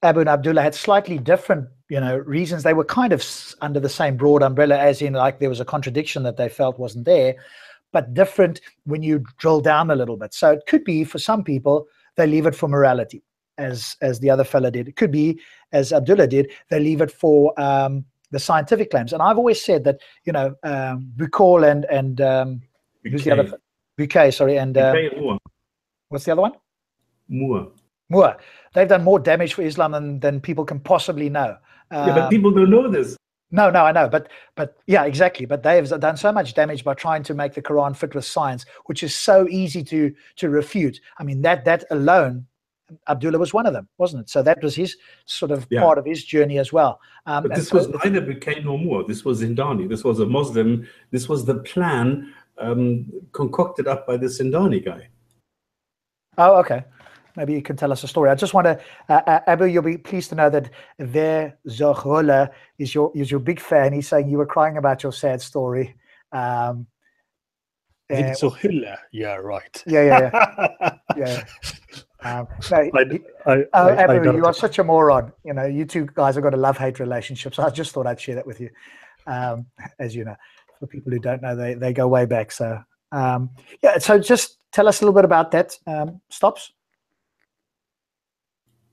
Abu and Abdullah had slightly different, reasons. They were kind of under the same broad umbrella, as in like there was a contradiction that they felt wasn't there, but different when you drill down a little bit. So it could be for some people, they leave it for morality, as the other fella did. It could be, as Abdullah did, they leave it for the scientific claims. And I've always said that, Bukol and who's the other? Buquet, sorry, and what's the other one? Moore. They've done more damage for Islam than people can possibly know. But people don't know this. No, I know, but yeah, exactly. But they have done so much damage by trying to make the Quran fit with science, which is so easy to refute. I mean, that alone, Abdullah was one of them, wasn't it? So that was his sort of part of his journey as well. But this was neither Buquet nor Moore. This was Zindani. This was a Muslim. This was the plan concocted up by the Zindani guy. Oh, okay. Maybe you can tell us a story. I just want to, Abu, you'll be pleased to know that Ver Zoghula is your big fan. He's saying you were crying about your sad story. Zoghula, yeah, right. Yeah. Abu, you are such a moron. You two guys have got a love-hate relationship. So I just thought I'd share that with you. As you know, for people who don't know, they go way back. So so just tell us a little bit about that. Stops.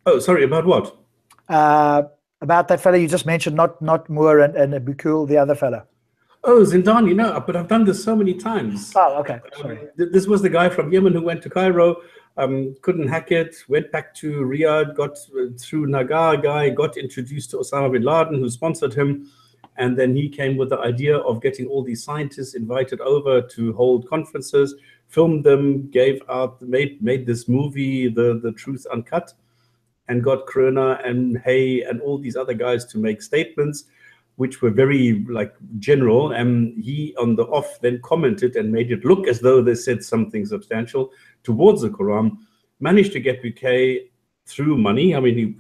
Oh, sorry, about what? About that fella you just mentioned, not Moore and Bukul, the other fella. Oh, Zindani, no, but I've done this so many times. Oh, okay, sorry. This was the guy from Yemen who went to Cairo, couldn't hack it, went back to Riyadh, got through Nagar guy, got introduced to Osama bin Laden, who sponsored him. And then he came with the idea of getting all these scientists invited over to hold conferences, filmed them, made this movie, The Truth Uncut, and got Krona and Hay and all these other guys to make statements which were very like general, and he on the off then commented and made it look as though they said something substantial towards the Quran. Managed to get Bakkah through money. I mean,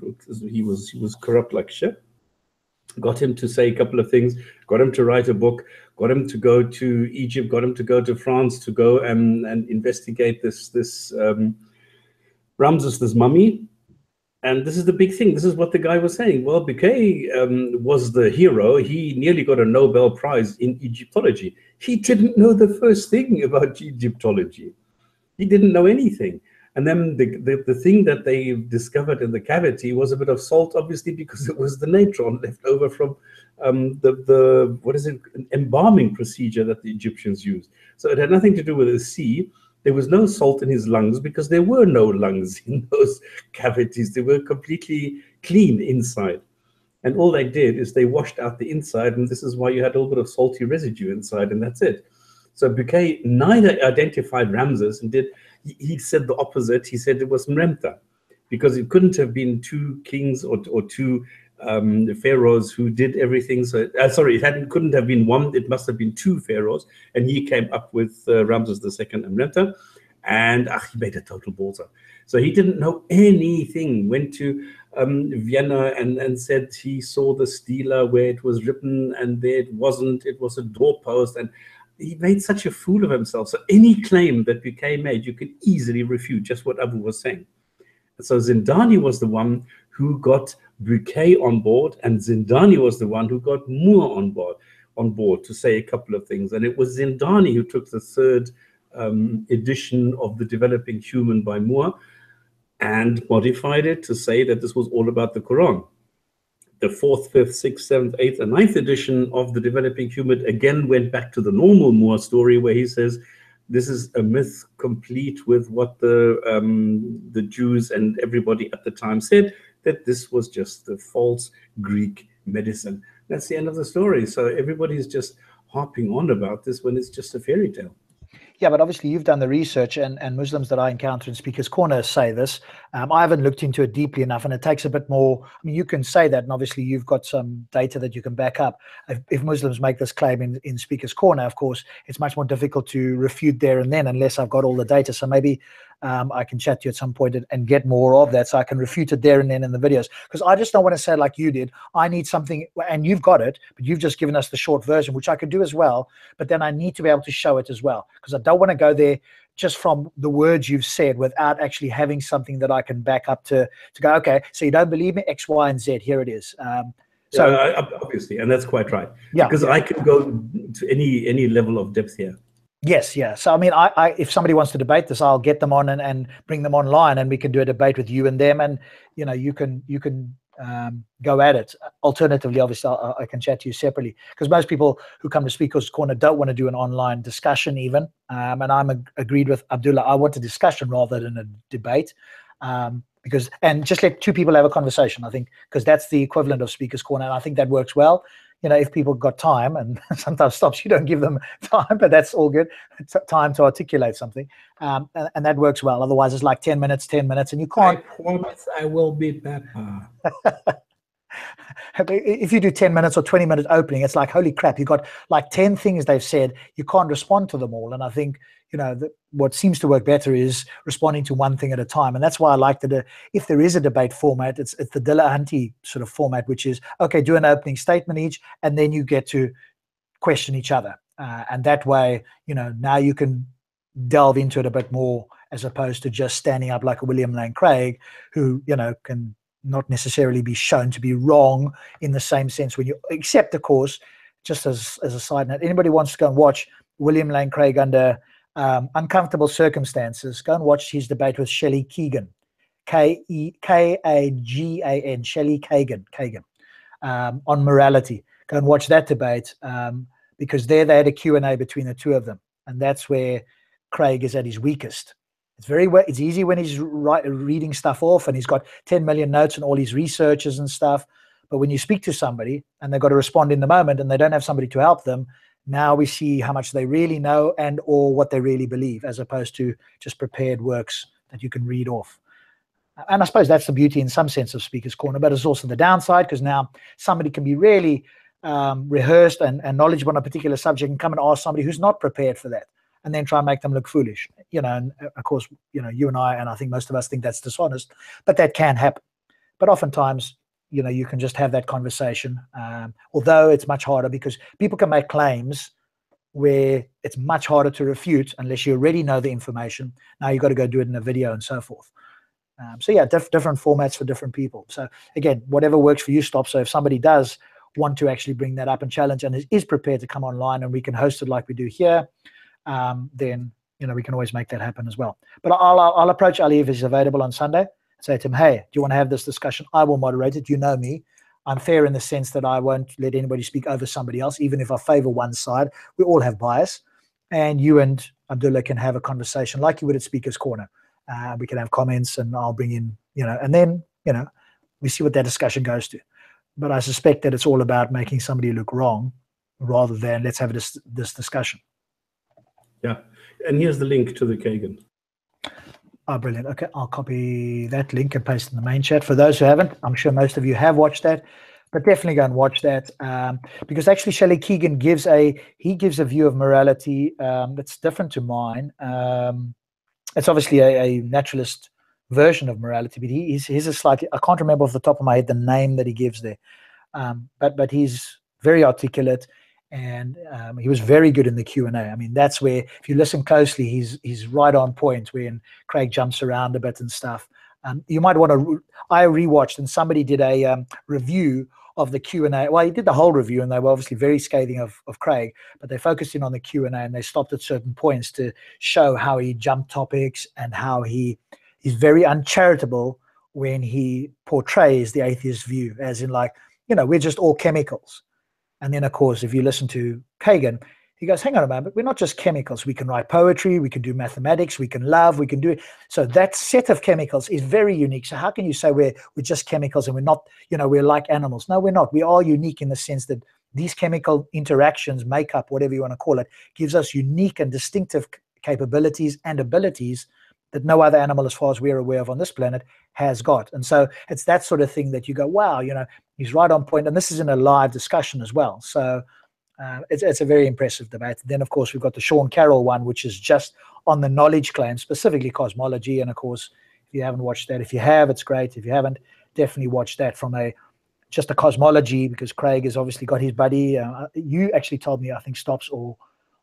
he was corrupt like shit. Got him to say a couple of things, got him to write a book, got him to go to Egypt, got him to go to France to go and investigate this Ramses, this mummy. And this is the big thing. This is what the guy was saying. Well, Bakkah was the hero. He nearly got a Nobel Prize in Egyptology. He didn't know the first thing about Egyptology. He didn't know anything. And then the thing that they discovered in the cavity was a bit of salt, obviously, because it was the natron left over from embalming procedure that the Egyptians used. So it had nothing to do with the sea. There was no salt in his lungs because there were no lungs in those cavities. They were completely clean inside. And all they did is they washed out the inside, and this is why you had a little bit of salty residue inside, and that's it. So Bakkah neither identified Ramses and he said the opposite. He said it was Mremta, because it couldn't have been two kings or two pharaohs who did everything. So couldn't have been one. It must have been two pharaohs, and he came up with Ramses II and Mremta, and he made a total ballser. So he didn't know anything. Went to Vienna and said he saw the stela where it was written, and there it wasn't. It was a doorpost, and he made such a fool of himself. So any claim that Bakkah made, you could easily refute, just what Abu was saying. So Zindani was the one who got Bakkah on board, and Zindani was the one who got Moore on board to say a couple of things. And it was Zindani who took the third edition of The Developing Human by Moore and modified it to say that this was all about the Quran. The 4th, 5th, 6th, 7th, 8th, and 9th edition of The Developing Human again went back to the normal Moore story, where he says this is a myth complete with what the Jews and everybody at the time said, that this was just the false Greek medicine. That's the end of the story. So everybody's just harping on about this when it's just a fairy tale. Yeah, but obviously you've done the research, and Muslims that I encounter in Speaker's Corner say this. I haven't looked into it deeply enough, and it takes a bit more. I mean, you can say that, and obviously you've got some data that you can back up. If Muslims make this claim in Speaker's Corner, of course, it's much more difficult to refute there and then unless I've got all the data. So maybe I can chat to you at some point and get more of that, so I can refute it there and then in the videos. Because I just don't want to say like you did. I need something, and you've got it, but you've just given us the short version, which I could do as well. But then I need to be able to show it as well, because I don't want to go there just from the words you've said without actually having something that I can back up to go, okay, so you don't believe me, X, Y, and Z, here it is. So obviously, and that's quite right. Yeah, because I can go to any level of depth here. Yes, yeah. So I mean, I if somebody wants to debate this, I'll get them on and bring them online, and we can do a debate with you and them, and you can go at it. Alternatively, obviously, I can chat to you separately, because most people who come to Speaker's Corner don't want to do an online discussion even. And I'm agreed with Abdullah. I want a discussion rather than a debate, and just let two people have a conversation, I think, because that's the equivalent of Speaker's Corner, and I think that works well. If people got time, and sometimes stops, you don't give them time, but that's all good. It's time to articulate something, and that works well. Otherwise, it's like 10 minutes, and you can't. I promise I will be better. If you do 10 minutes or 20-minute opening, it's like, holy crap, you've got like 10 things they've said. You can't respond to them all. And I think, what seems to work better is responding to one thing at a time. And that's why I like that if there is a debate format, it's the Dillahuntty sort of format, which is, okay, do an opening statement each, and then you get to question each other. And that way, now you can delve into it a bit more, as opposed to just standing up like a William Lane Craig, who, can not necessarily be shown to be wrong in the same sense when you accept, of course, just as a side note, anybody wants to go and watch William Lane Craig under uncomfortable circumstances, go and watch his debate with Shelley Keegan. Kagan, Shelley Kagan, on morality. Go and watch that debate, because there they had a Q&A between the two of them, and that's where Craig is at his weakest. It's easy when he's reading stuff off and he's got 10 million notes and all his researches and stuff. But when you speak to somebody and they've got to respond in the moment and they don't have somebody to help them, now we see how much they really know and or what they really believe, as opposed to just prepared works that you can read off. And I suppose that's the beauty in some sense of Speaker's Corner, but it's also the downside, because now somebody can be really rehearsed and knowledgeable on a particular subject and come and ask somebody who's not prepared for that, and then try and make them look foolish. And of course, you and I think most of us think that's dishonest, but that can happen. But oftentimes, you can just have that conversation, although it's much harder because people can make claims where it's much harder to refute unless you already know the information. Now you've got to go do it in a video and so forth. So yeah, different formats for different people. So again, whatever works for you, stop. So if somebody does want to actually bring that up and challenge and is prepared to come online and we can host it like we do here, then we can always make that happen as well. But I'll approach Ali if he's available on Sunday. Say to him, hey, do you want to have this discussion? I will moderate it. You know me. I'm fair in the sense that I won't let anybody speak over somebody else, even if I favor one side. We all have bias. And you and Abdullah can have a conversation like you would at Speaker's Corner. We can have comments and I'll bring in, and then, we see what that discussion goes to. But I suspect that it's all about making somebody look wrong rather than let's have this discussion. Yeah. And here's the link to the Kagan. Oh, brilliant. Okay, I'll copy that link and paste in the main chat. For those who haven't, I'm sure most of you have watched that, but definitely go and watch that, because actually Shelley Keegan gives a view of morality that's different to mine. It's obviously a naturalist version of morality, but he's a slightly, I can't remember off the top of my head the name that he gives there, but he's very articulate. And he was very good in the Q&A. I mean, that's where, if you listen closely, he's right on point when Craig jumps around a bit and stuff. You might want to, I rewatched and somebody did a review of the Q&A. Well, he did the whole review and they were obviously very scathing of Craig, but they focused in on the Q&A and they stopped at certain points to show how he jumped topics and how he's very uncharitable when he portrays the atheist view, as in like, we're just all chemicals. And then, of course, if you listen to Kagan, he goes, hang on a moment, we're not just chemicals. We can write poetry, we can do mathematics, we can love, we can do it. So that set of chemicals is very unique. So how can you say we're just chemicals and we're not, we're like animals? No, we're not. We are unique in the sense that these chemical interactions, makeup, whatever you want to call it, gives us unique and distinctive capabilities and abilities that no other animal, as far as we're aware of on this planet, has got. And so it's that sort of thing that you go, wow, he's right on point. And this is in a live discussion as well. So it's a very impressive debate. Then, of course, we've got the Sean Carroll one, which is just on the knowledge claim, specifically cosmology. And, of course, if you haven't watched that, if you have, it's great. If you haven't, definitely watch that from just a cosmology, because Craig has obviously got his buddy. You actually told me, I think, Stops, or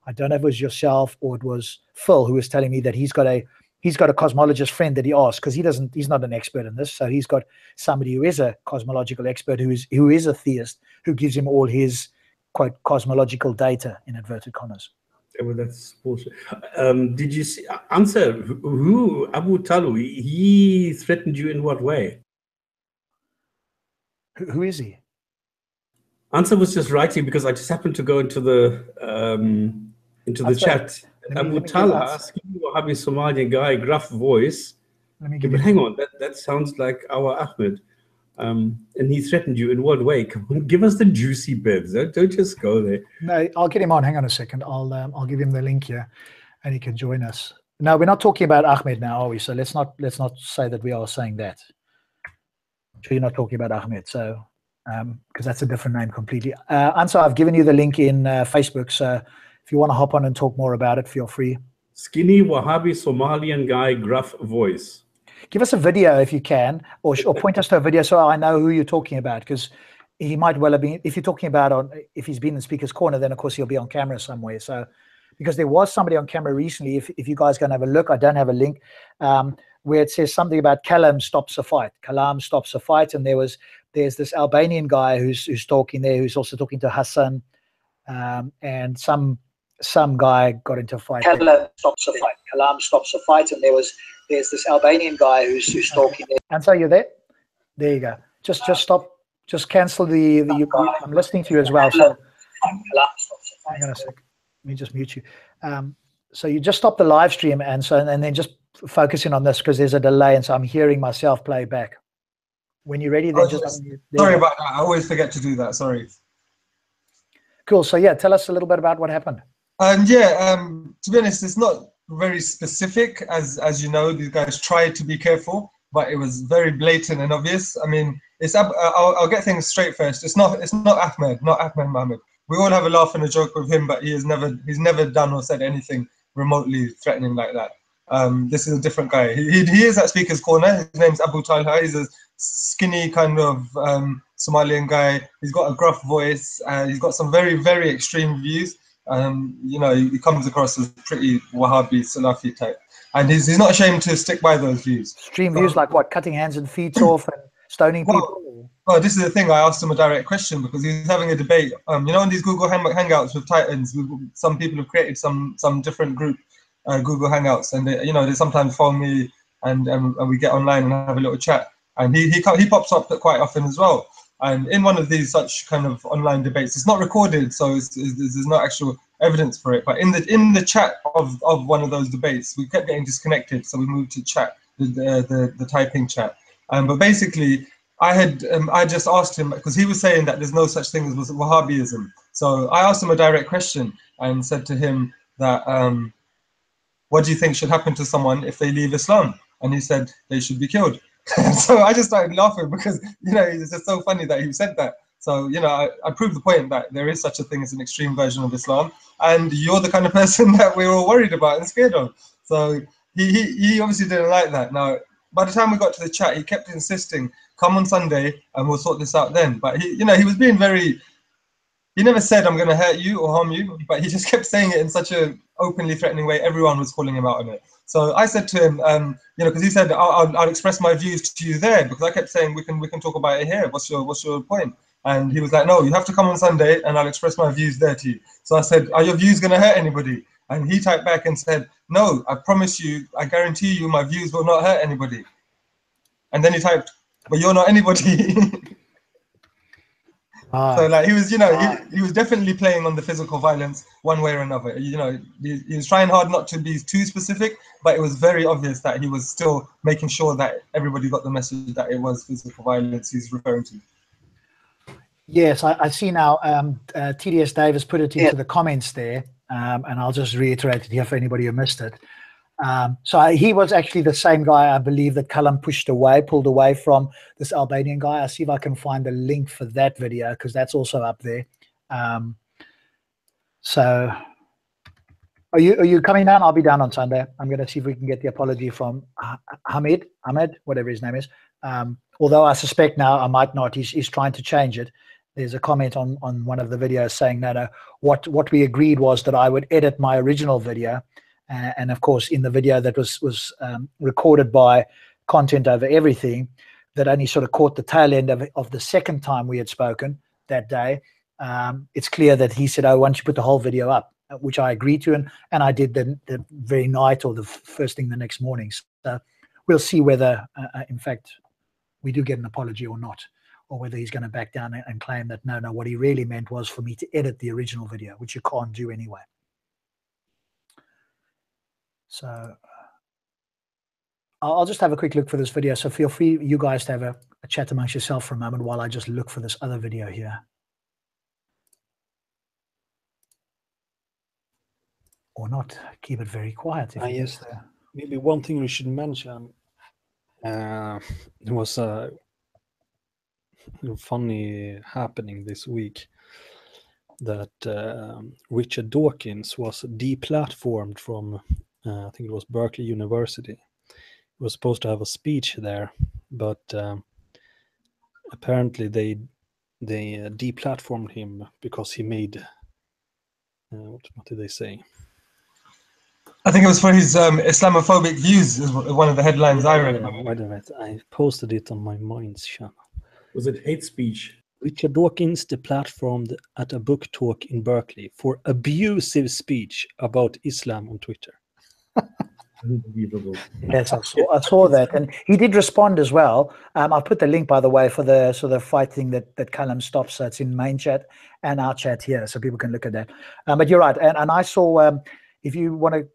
I don't know if it was yourself or it was Phil who was telling me that he's got a cosmologist friend that he asked, because he's not an expert in this. So he's got somebody who is a cosmological expert, who is a theist, who gives him all his, quote, cosmological data, in inverted commas. Yeah, well, that's bullshit. Did you see, answer, who, Abu Talu, he threatened you in what way? Who is he? Answer was just writing, because I just happened to go into the chat. Abu Talha, skinny Wahhabi Somalian guy, gruff voice. But hang on, that sounds like our Ahmed. And he threatened you in what way? Come on, give us the juicy bits. Don't just go there. No, I'll get him on. Hang on a second. I'll give him the link here, and he can join us. No, we're not talking about Ahmed now, are we? So let's not say that we are saying that. I'm sure you're not talking about Ahmed. So because that's a different name completely. Ansar, I've given you the link in Facebook. So if you want to hop on and talk more about it, feel free. Skinny Wahhabi Somalian guy, gruff voice. Give us a video if you can, or point us to a video so I know who you're talking about, because he might well have been, if you're talking about if he's been in Speaker's Corner, then of course he'll be on camera somewhere. So, because there was somebody on camera recently, if you guys can have a look, I don't have a link, where it says something about Kalam stops a fight. Kalam stops a fight, and there's this Albanian guy who's talking there, who's also talking to Hassan, and some some guy got into a fight. Kalam stops a fight, and there's this Albanian guy who's talking. And so you're there. There you go. Just stop. Just cancel the. I'm listening to you as well. So hang on a sec. Let me just mute you. So you just stop the live stream, and then just focusing on this because there's a delay, and so I'm hearing myself play back. When you're ready, then sorry about that. I always forget to do that. Sorry. Cool. So yeah, tell us a little bit about what happened. To be honest, it's not very specific. As you know, these guys tried to be careful, but it was very blatant and obvious. I mean, it's I'll get things straight first. It's not Ahmed, not Ahmed Mohammed. We all have a laugh and a joke with him, but he's never done or said anything remotely threatening like that. This is a different guy. He is at Speaker's Corner. His name's Abu Talha. He's a skinny kind of Somalian guy. He's got a gruff voice. He's got some very, very extreme views. You know, he comes across as pretty Wahhabi, Salafi type. And he's not ashamed to stick by those views. Extreme views like what? Cutting hands and feet off and stoning people? Well, this is the thing. I asked him a direct question because he was having a debate. You know, in these Google Hangouts with Titans, some people have created some different group Google Hangouts, and they sometimes phone me and we get online and have a little chat. And he pops up quite often as well. And in one of these such kind of online debates, it's not recorded, so there's no actual evidence for it. But in the chat of one of those debates, we kept getting disconnected, so we moved to chat, the typing chat. But basically, I just asked him, because he was saying that there's no such thing as Wahhabism. So I asked him a direct question and said to him that, what do you think should happen to someone if they leave Islam? And he said they should be killed. So I just started laughing because, it's just so funny that he said that. So, I proved the point that there is such a thing as an extreme version of Islam, and you're the kind of person that we're all worried about and scared of. So he obviously didn't like that. Now, by the time we got to the chat, he kept insisting, come on Sunday and we'll sort this out then. But he was being he never said, I'm going to hurt you or harm you, but he just kept saying it in such a openly threatening way. Everyone was calling him out on it. So I said to him, because he said, I'll express my views to you there, because I kept saying, we can talk about it here. What's your point? And he was like, no, you have to come on Sunday and I'll express my views there to you. So I said, are your views going to hurt anybody? And he typed back and said, no, I promise you, I guarantee you my views will not hurt anybody. And then he typed, but you're not anybody. So like he was, he was definitely playing on the physical violence one way or another. He was trying hard not to be too specific, but it was very obvious that he was still making sure that everybody got the message that it was physical violence he's referring to. Yes, I see now. TDS Davis put it into the comments there, and I'll just reiterate it here for anybody who missed it. So he was actually the same guy, I believe, that Kalam pulled away from this Albanian guy. I'll see if I can find the link for that video, because that's also up there. So are you coming down? I'll be down on Sunday. I'm going to see if we can get the apology from Ahmed, whatever his name is. Although I suspect now I might not. He's trying to change it. There's a comment on one of the videos saying, no, what we agreed was that I would edit my original video. And of course, in the video that was recorded by Content Over Everything, that only sort of caught the tail end of the second time we had spoken that day, it's clear that he said, oh, why don't you put the whole video up, which I agreed to, and I did the very night or the first thing the next morning. So we'll see whether, in fact, we do get an apology or not, or whether he's going to back down and claim that, no, what he really meant was for me to edit the original video, which you can't do anyway. So I'll just have a quick look for this video. So feel free, you guys, to have a chat amongst yourself for a moment while I just look for this other video here. Or not, keep it very quiet. Yes, maybe one thing we should mention, it was a funny happening this week that Richard Dawkins was deplatformed from I think it was Berkeley University. He was supposed to have a speech there, but apparently they deplatformed him because he made what did they say? I think it was for his Islamophobic views, is one of the headlines I read. Wait a minute, I posted it on my Minds channel. Was it hate speech? Richard Dawkins deplatformed at a book talk in Berkeley for abusive speech about Islam on Twitter. Unbelievable. Yes, I saw that, and he did respond as well. I'll put the link, by the way, for the sort of fight thing that Callum stops. So it's in main chat and our chat here, so people can look at that. But you're right, and I saw, if you want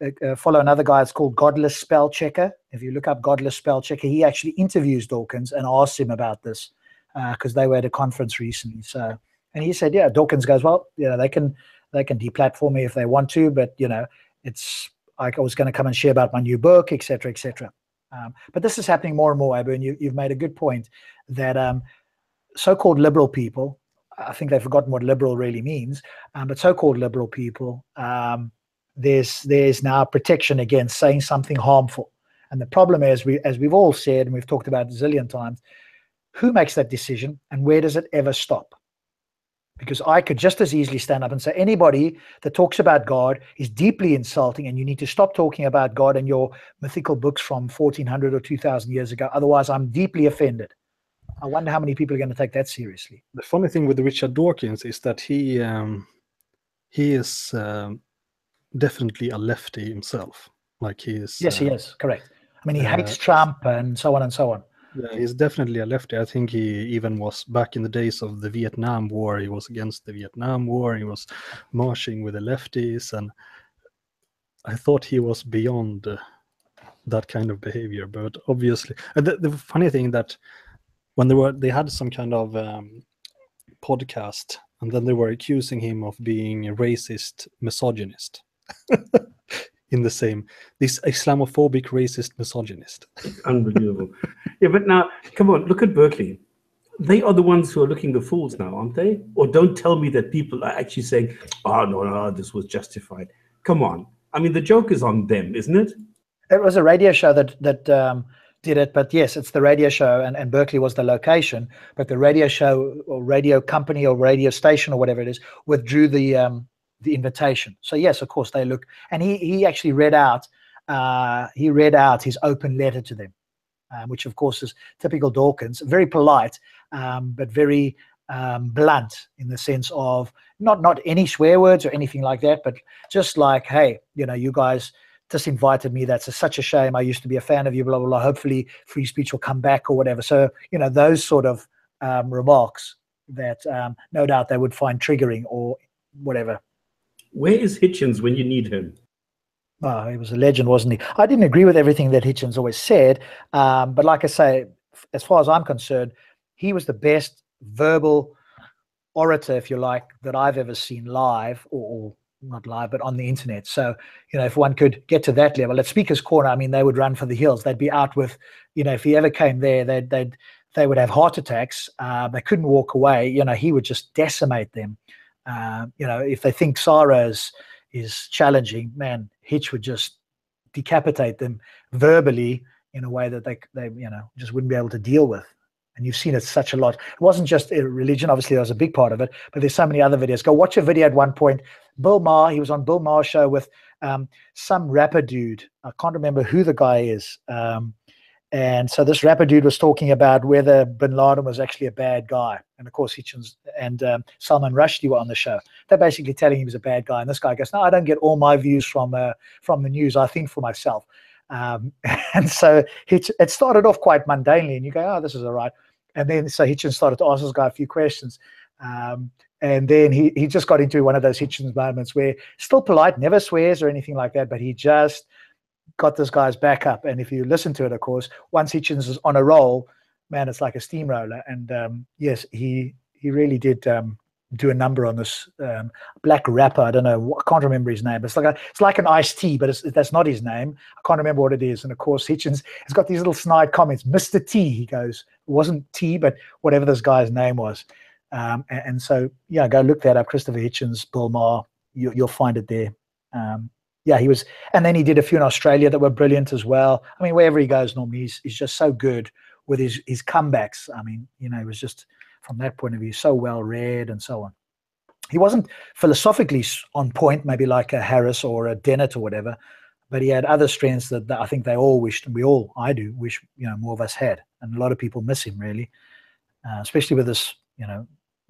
to follow another guy, it's called Godless Spell Checker. If you look up Godless Spell Checker, he actually interviews Dawkins and asks him about this because they were at a conference recently. So, and he said, yeah, Dawkins goes, well, they can deplatform me if they want to, but it's like I was going to come and share about my new book, etc., etc. But this is happening more and more, Abu, and you've made a good point that so-called liberal people, I think they've forgotten what liberal really means, but so-called liberal people, there's now protection against saying something harmful. And the problem is, as we've all said, and we've talked about a zillion times, who makes that decision and where does it ever stop? Because I could just as easily stand up and say anybody that talks about God is deeply insulting and you need to stop talking about God and your mythical books from 1400 or 2000 years ago. Otherwise, I'm deeply offended. I wonder how many people are going to take that seriously. The funny thing with Richard Dawkins is that he is definitely a lefty himself. Like he is. Yes, he is. Correct. I mean, he hates Trump and so on and so on. Yeah, he's definitely a lefty. I think he even was back in the days of the Vietnam War. He was against the Vietnam War. He was marching with the lefties, and I thought he was beyond that kind of behavior. But obviously, the funny thing that when they had some kind of podcast, and then they were accusing him of being a racist misogynist. This Islamophobic racist misogynist. Unbelievable. Yeah, but now, come on, look at Berkeley. They are the ones who are looking the fools now, aren't they? Or don't tell me that people are actually saying, oh, no, this was justified. Come on. I mean, the joke is on them, isn't it? It was a radio show that did it, but yes, it's the radio show, and Berkeley was the location, but the radio show or radio company or radio station or whatever it is withdrew the invitation. So yes, of course they look, and he actually read out his open letter to them, which of course is typical Dawkins, very polite, but very blunt in the sense of not any swear words or anything like that, but just like, hey, you guys disinvited me. That's such a shame. I used to be a fan of you, blah, blah, blah. Hopefully free speech will come back or whatever. So, those sort of remarks that no doubt they would find triggering or whatever. Where is Hitchens when you need him? Oh, he was a legend, wasn't he? I didn't agree with everything that Hitchens always said. But like I say, as far as I'm concerned, he was the best verbal orator, if you like, that I've ever seen live or not live, but on the internet. So, if one could get to that level at Speaker's Corner, I mean, they would run for the hills. They'd be out with, if he ever came there, they would have heart attacks. They couldn't walk away. He would just decimate them. If they think Sarah is challenging, man, Hitch would just decapitate them verbally in a way that they just wouldn't be able to deal with. And you've seen it such a lot. It wasn't just religion, obviously that was a big part of it, but there's so many other videos. Go watch a video at one point. Bill Maher, he was on Bill Maher's show with some rapper dude. I can't remember who the guy is. And so this rapper dude was talking about whether bin Laden was actually a bad guy. And of course, Hitchens and Salman Rushdie were on the show. They're basically telling him he was a bad guy. And this guy goes, no, I don't get all my views from the news. I think for myself. And so it started off quite mundanely. And you go, oh, this is all right. And then so Hitchens started to ask this guy a few questions. And then he just got into one of those Hitchens moments where still polite, never swears or anything like that, but he just got this guy's back up. And if you listen to it, of course, once Hitchens is on a roll, man, it's like a steamroller. And yes, he really did do a number on this black rapper. I don't know, I can't remember his name. It's like an iced tea, but that's not his name. I can't remember what it is. And of course, Hitchens has got these little snide comments. Mr. T, he goes, it wasn't T, but whatever this guy's name was. And so, yeah, go look that up. Christopher Hitchens, Bill Maher, you'll find it there. Yeah, he was, and then he did a few in Australia that were brilliant as well. I mean, wherever he goes normally, he's just so good with his comebacks. I mean, he was just, from that point of view, so well read and so on. He wasn't philosophically on point, maybe like a Harris or a Dennett or whatever, but he had other strengths that I think they all wished, and I do wish, more of us had. And a lot of people miss him, really, especially with this,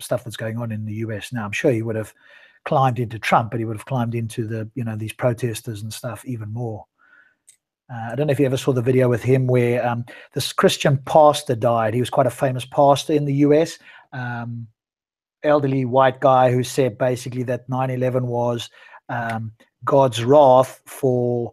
stuff that's going on in the US now. I'm sure he would have climbed into Trump, but he would have climbed into the, these protesters and stuff even more. I don't know if you ever saw the video with him where this Christian pastor died. He was quite a famous pastor in the US, elderly white guy who said basically that 9/11 was God's wrath for,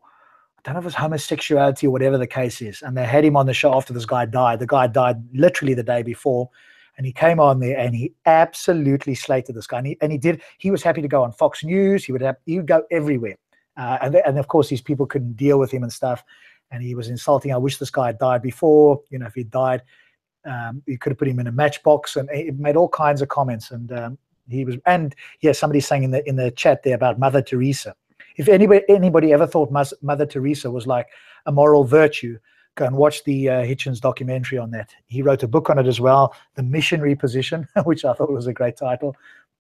I don't know if it's homosexuality or whatever the case is. And they had him on the show after this guy died. The guy died literally the day before. And he came on there and he absolutely slated this guy. And he was happy to go on Fox News. He would go everywhere. And of course, these people couldn't deal with him and stuff. And he was insulting. I wish this guy had died before. If he died, you could have put him in a matchbox. And he made all kinds of comments. And somebody's saying in the chat there about Mother Teresa. If anybody ever thought Mother Teresa was like a moral virtue, go and watch the Hitchens documentary on that. He wrote a book on it as well, The Missionary Position, which I thought was a great title.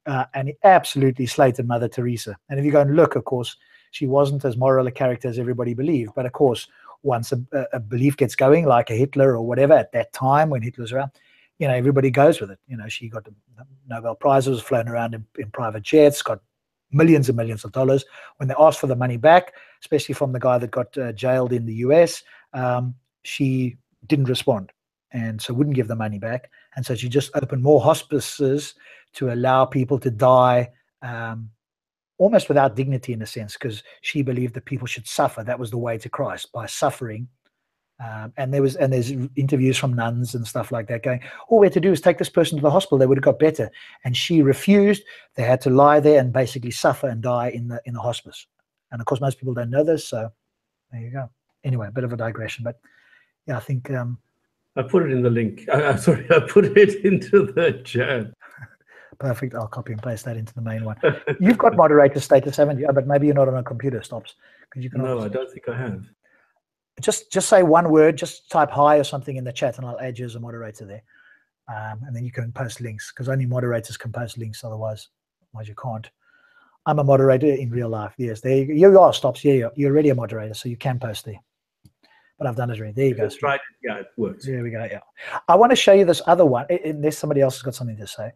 And he absolutely slated Mother Teresa. And if you go and look, of course, she wasn't as moral a character as everybody believed. But of course, once a belief gets going, like a Hitler or whatever, at that time when Hitler's around, everybody goes with it. She got the Nobel Prizes, flown around in private jets, got millions and millions of dollars. When they asked for the money back, especially from the guy that got jailed in the US, she didn't respond, and so wouldn't give the money back. And so she just opened more hospices to allow people to die almost without dignity, in a sense, because she believed that people should suffer. That was the way to Christ, by suffering. And there's interviews from nuns and stuff like that going, all we had to do is take this person to the hospital, they would have got better. And she refused. They had to lie there and basically suffer and die in the hospice. And of course, most people don't know this, so there you go. Anyway, a bit of a digression, but yeah, I think I put it in the link. I put it into the chat. Perfect. I'll copy and paste that into the main one. You've got moderator status, haven't you? Oh, but maybe you're not on a computer, Stops. You can. No, I don't think I have. Just say one word. Just type hi or something in the chat, and I'll add you as a moderator there. And then you can post links, because only moderators can post links. Otherwise you can't. I'm a moderator in real life. Yes, there you are, Stops. Yeah, you're already a moderator, so you can post there. But I've done it already. There you go. That's right. Yeah, it works. There we go. Yeah. I want to show you this other one, unless somebody else has got something to say.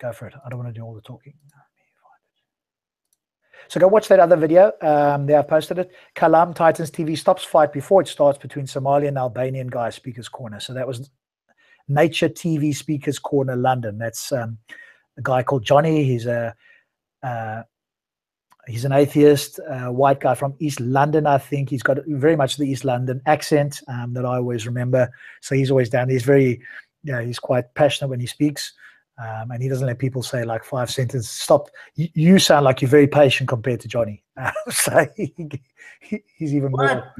Go for it. I don't want to do all the talking. So go watch that other video. There I've posted it. Kalam, Titans TV stops fight before it starts between Somali and Albanian guy, Speakers Corner. So that was Nature TV Speakers Corner, London. That's a guy called Johnny. He's an atheist, white guy from East London, I think. He's got very much the East London accent that I always remember. So he's always down. He's very, he's quite passionate when he speaks. And he doesn't let people say like 5 sentences. Stop. You sound like you're very patient compared to Johnny. So he's even more.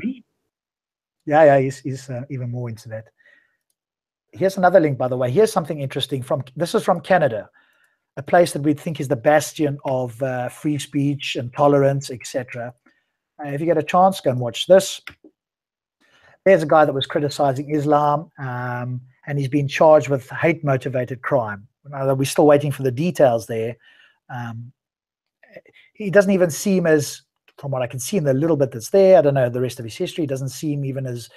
Yeah, he's even more into that. Here's another link, by the way. Here's something interesting. This is from Canada, a place that we think is the bastion of free speech and tolerance, etc. If you get a chance, go and watch this. There's a guy that was criticizing Islam, and he's been charged with hate-motivated crime. We're still waiting for the details there. He doesn't even seem as, from what I can see in the little bit that's there, I don't know the rest of his history, doesn't seem even as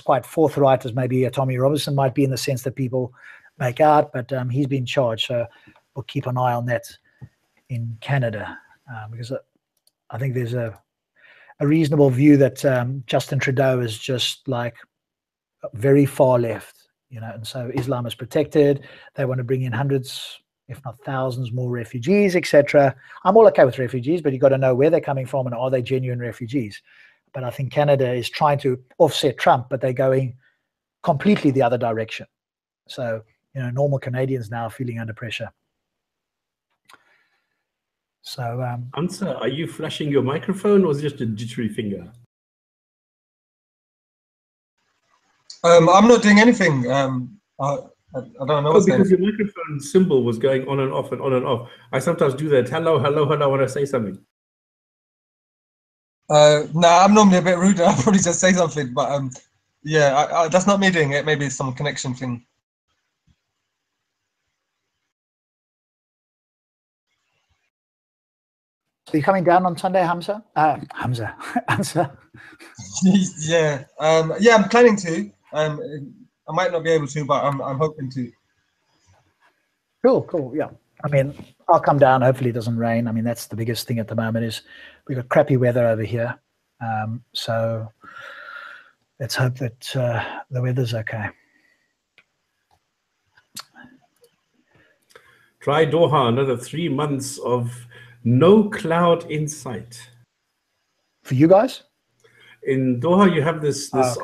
quite forthright as maybe a Tommy Robinson might be, in the sense that people make out. But he's been charged, so we'll keep an eye on that in Canada, because I think there's a reasonable view that Justin Trudeau is just like very far left. And so Islam is protected. They want to bring in hundreds, if not thousands, more refugees, etc. I'm all okay with refugees, but you've got to know where they're coming from and are they genuine refugees. But I think Canada is trying to offset Trump, but they're going completely the other direction. So, normal Canadians now are feeling under pressure. So, Answer, are you flashing your microphone or is it just a jittery finger? I'm not doing anything. I don't know what's because your microphone symbol was going on and off and on and off. I sometimes do that. Hello, hello, hello, when I say something. I'm normally a bit ruder. I'll probably just say something. But yeah, that's not me doing it. Maybe it's some connection thing. So you're coming down on Sunday, Hamza? Hamza. Yeah. I'm planning to. I might not be able to, but I'm hoping to. Cool. Yeah. I mean, I'll come down. Hopefully it doesn't rain. I mean, that's the biggest thing at the moment is we've got crappy weather over here. So let's hope that the weather's okay. Try Doha, another 3 months of no cloud in sight. For you guys? In Doha, you have this Okay.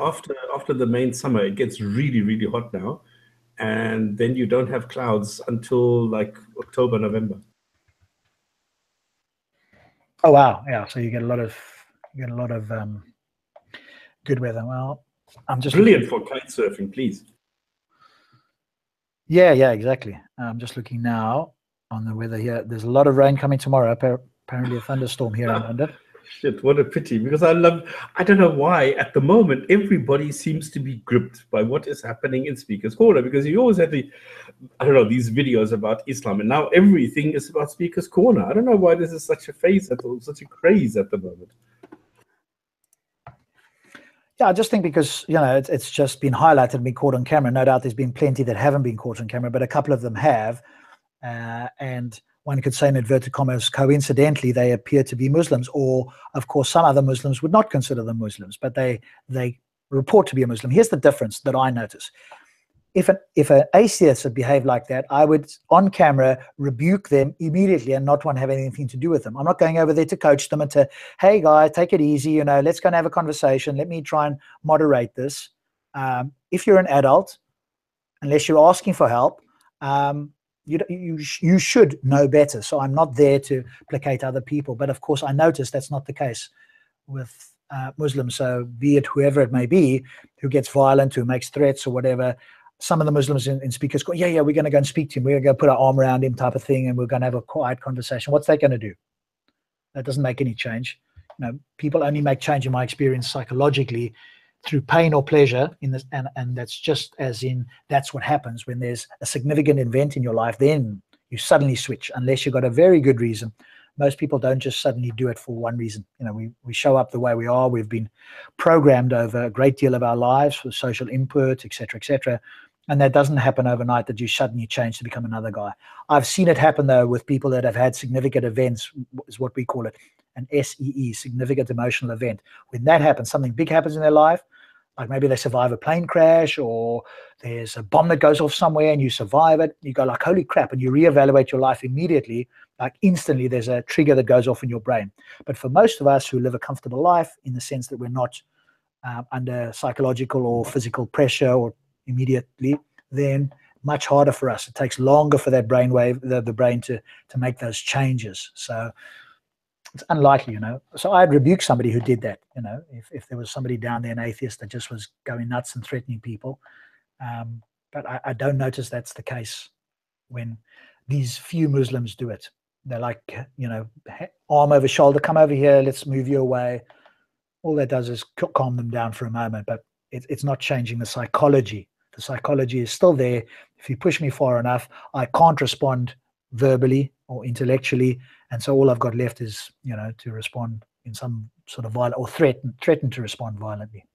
after the main summer, it gets really, really hot now. And then you don't have clouds until like October, November. Oh wow, yeah. So you get a lot of good weather. Well, I'm just Brilliant for kite surfing, please. Yeah, exactly. I'm just looking now on the weather here. There's a lot of rain coming tomorrow. Apparently a thunderstorm here in London. Shit, what a pity, because I don't know why at the moment everybody seems to be gripped by what is happening in Speaker's Corner, because you always had these videos about Islam, and now everything is about Speaker's Corner. I don't know why this is such a phase, such a craze at the moment. Yeah, I just think because, it's just been highlighted and been caught on camera. No doubt there's been plenty that haven't been caught on camera, but a couple of them have. And one could say in inverted commas, coincidentally, they appear to be Muslims, or of course, some other Muslims would not consider them Muslims, but they report to be a Muslim. Here's the difference that I notice. If an atheist had behaved like that, I would, on camera, rebuke them immediately and not want to have anything to do with them. I'm not going over there to coach them and to, hey, guys, take it easy, let's go and have a conversation. Let me try and moderate this. If you're an adult, unless you're asking for help, you should know better. So I'm not there to placate other people. But of course, I notice that's not the case with Muslims. So be it whoever it may be, who gets violent, who makes threats or whatever. Some of the Muslims in speakers go, yeah, we're going to go and speak to him. We're going to go put our arm around him type of thing, and we're going to have a quiet conversation. What's that going to do? That doesn't make any change. People only make change, in my experience, psychologically through pain or pleasure, and that's just as in that's what happens when there's a significant event in your life. Then you suddenly switch, unless you've got a very good reason. Most people don't just suddenly do it for one reason. We show up the way we are. We've been programmed over a great deal of our lives for social input, etc., and that doesn't happen overnight, that you suddenly change to become another guy. I've seen it happen, though, with people that have had significant events, is what we call it, an SEE, significant emotional event. When that happens, something big happens in their life, like maybe they survive a plane crash, or there's a bomb that goes off somewhere and you survive it. You go like, holy crap, and you reevaluate your life immediately. Like instantly there's a trigger that goes off in your brain. But for most of us who live a comfortable life, in the sense that we're not under psychological or physical pressure or immediately, then much harder for us. It takes longer for that brainwave, the brain to make those changes. So it's unlikely, So I'd rebuke somebody who did that, if there was somebody down there, an atheist, that just was going nuts and threatening people. But I don't notice that's the case when these few Muslims do it. They're like, arm over shoulder, come over here, let's move you away. All that does is calm them down for a moment, but it's not changing the psychology. The psychology is still there. If you push me far enough, I can't respond verbally or intellectually, and so all I've got left is, to respond in some sort of violent, or threaten to respond violently.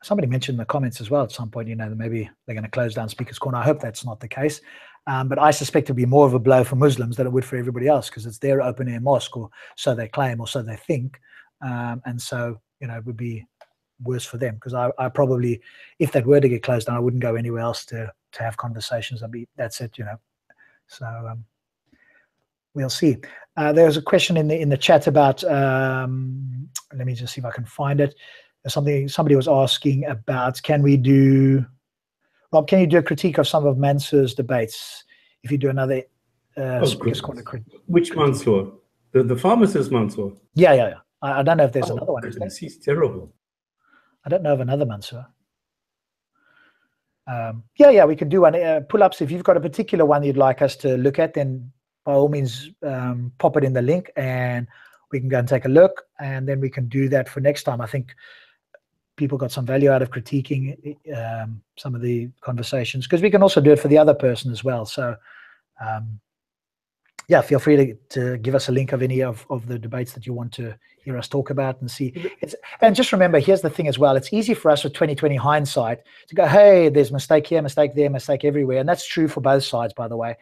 Somebody mentioned in the comments as well at some point, that maybe they're going to close down Speaker's Corner. I hope that's not the case. But I suspect it would be more of a blow for Muslims than it would for everybody else, because it's their open-air mosque, or so they claim, or so they think. And so, it would be worse for them, because I probably, if that were to get closed down, I wouldn't go anywhere else to have conversations. That's it, So we'll see. There's a question in the chat about, let me just see if I can find it. Somebody was asking about, Rob, can you do a critique of some of Mansour's debates? If you do another Speaker's Corner critique. Which Mansour? The pharmacist Mansour? Yeah. I don't know if there's another one. Goodness, he's terrible. I don't know of another Mansour. Yeah, we could do one. Pull-ups, if you've got a particular one you'd like us to look at, then by all means pop it in the link and we can go and take a look, and then we can do that for next time. I think people got some value out of critiquing some of the conversations, because we can also do it for the other person as well. So yeah, feel free to give us a link of any of the debates that you want to hear us talk about and see. And just remember, here's the thing as well. It's easy for us with 2020 hindsight to go, hey, there's mistake here, mistake there, mistake everywhere. And that's true for both sides, by the way.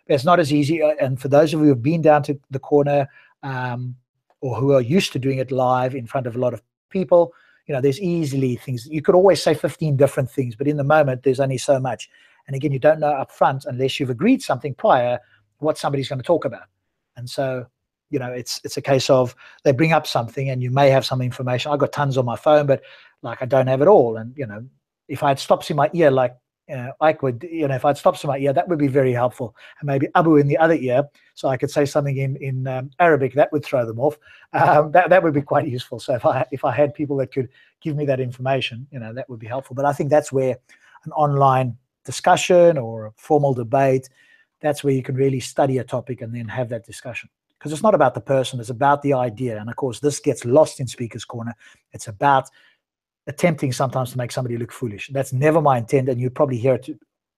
It's not as easy. And for those of you who have been down to the corner or who are used to doing it live in front of a lot of people, you know, there's easily things. You could always say 15 different things, but in the moment, there's only so much. And again, you don't know up front unless you've agreed something prior what somebody's going to talk about. And so, you know, it's a case of they bring up something and you may have some information. I've got tons on my phone, but like I don't have it all. And, you know, if I had stops in my ear, like Ike would, you know, if I had stops in my ear, that would be very helpful. And maybe Abu in the other ear, so I could say something in Arabic, that would throw them off. That would be quite useful. So if I had people that could give me that information, you know, that would be helpful. But I think that's where an online discussion or a formal debate, that's where you can really study a topic and then have that discussion. Because it's not about the person, it's about the idea. And of course, this gets lost in Speaker's Corner. It's about attempting sometimes to make somebody look foolish. That's never my intent. And you probably hear it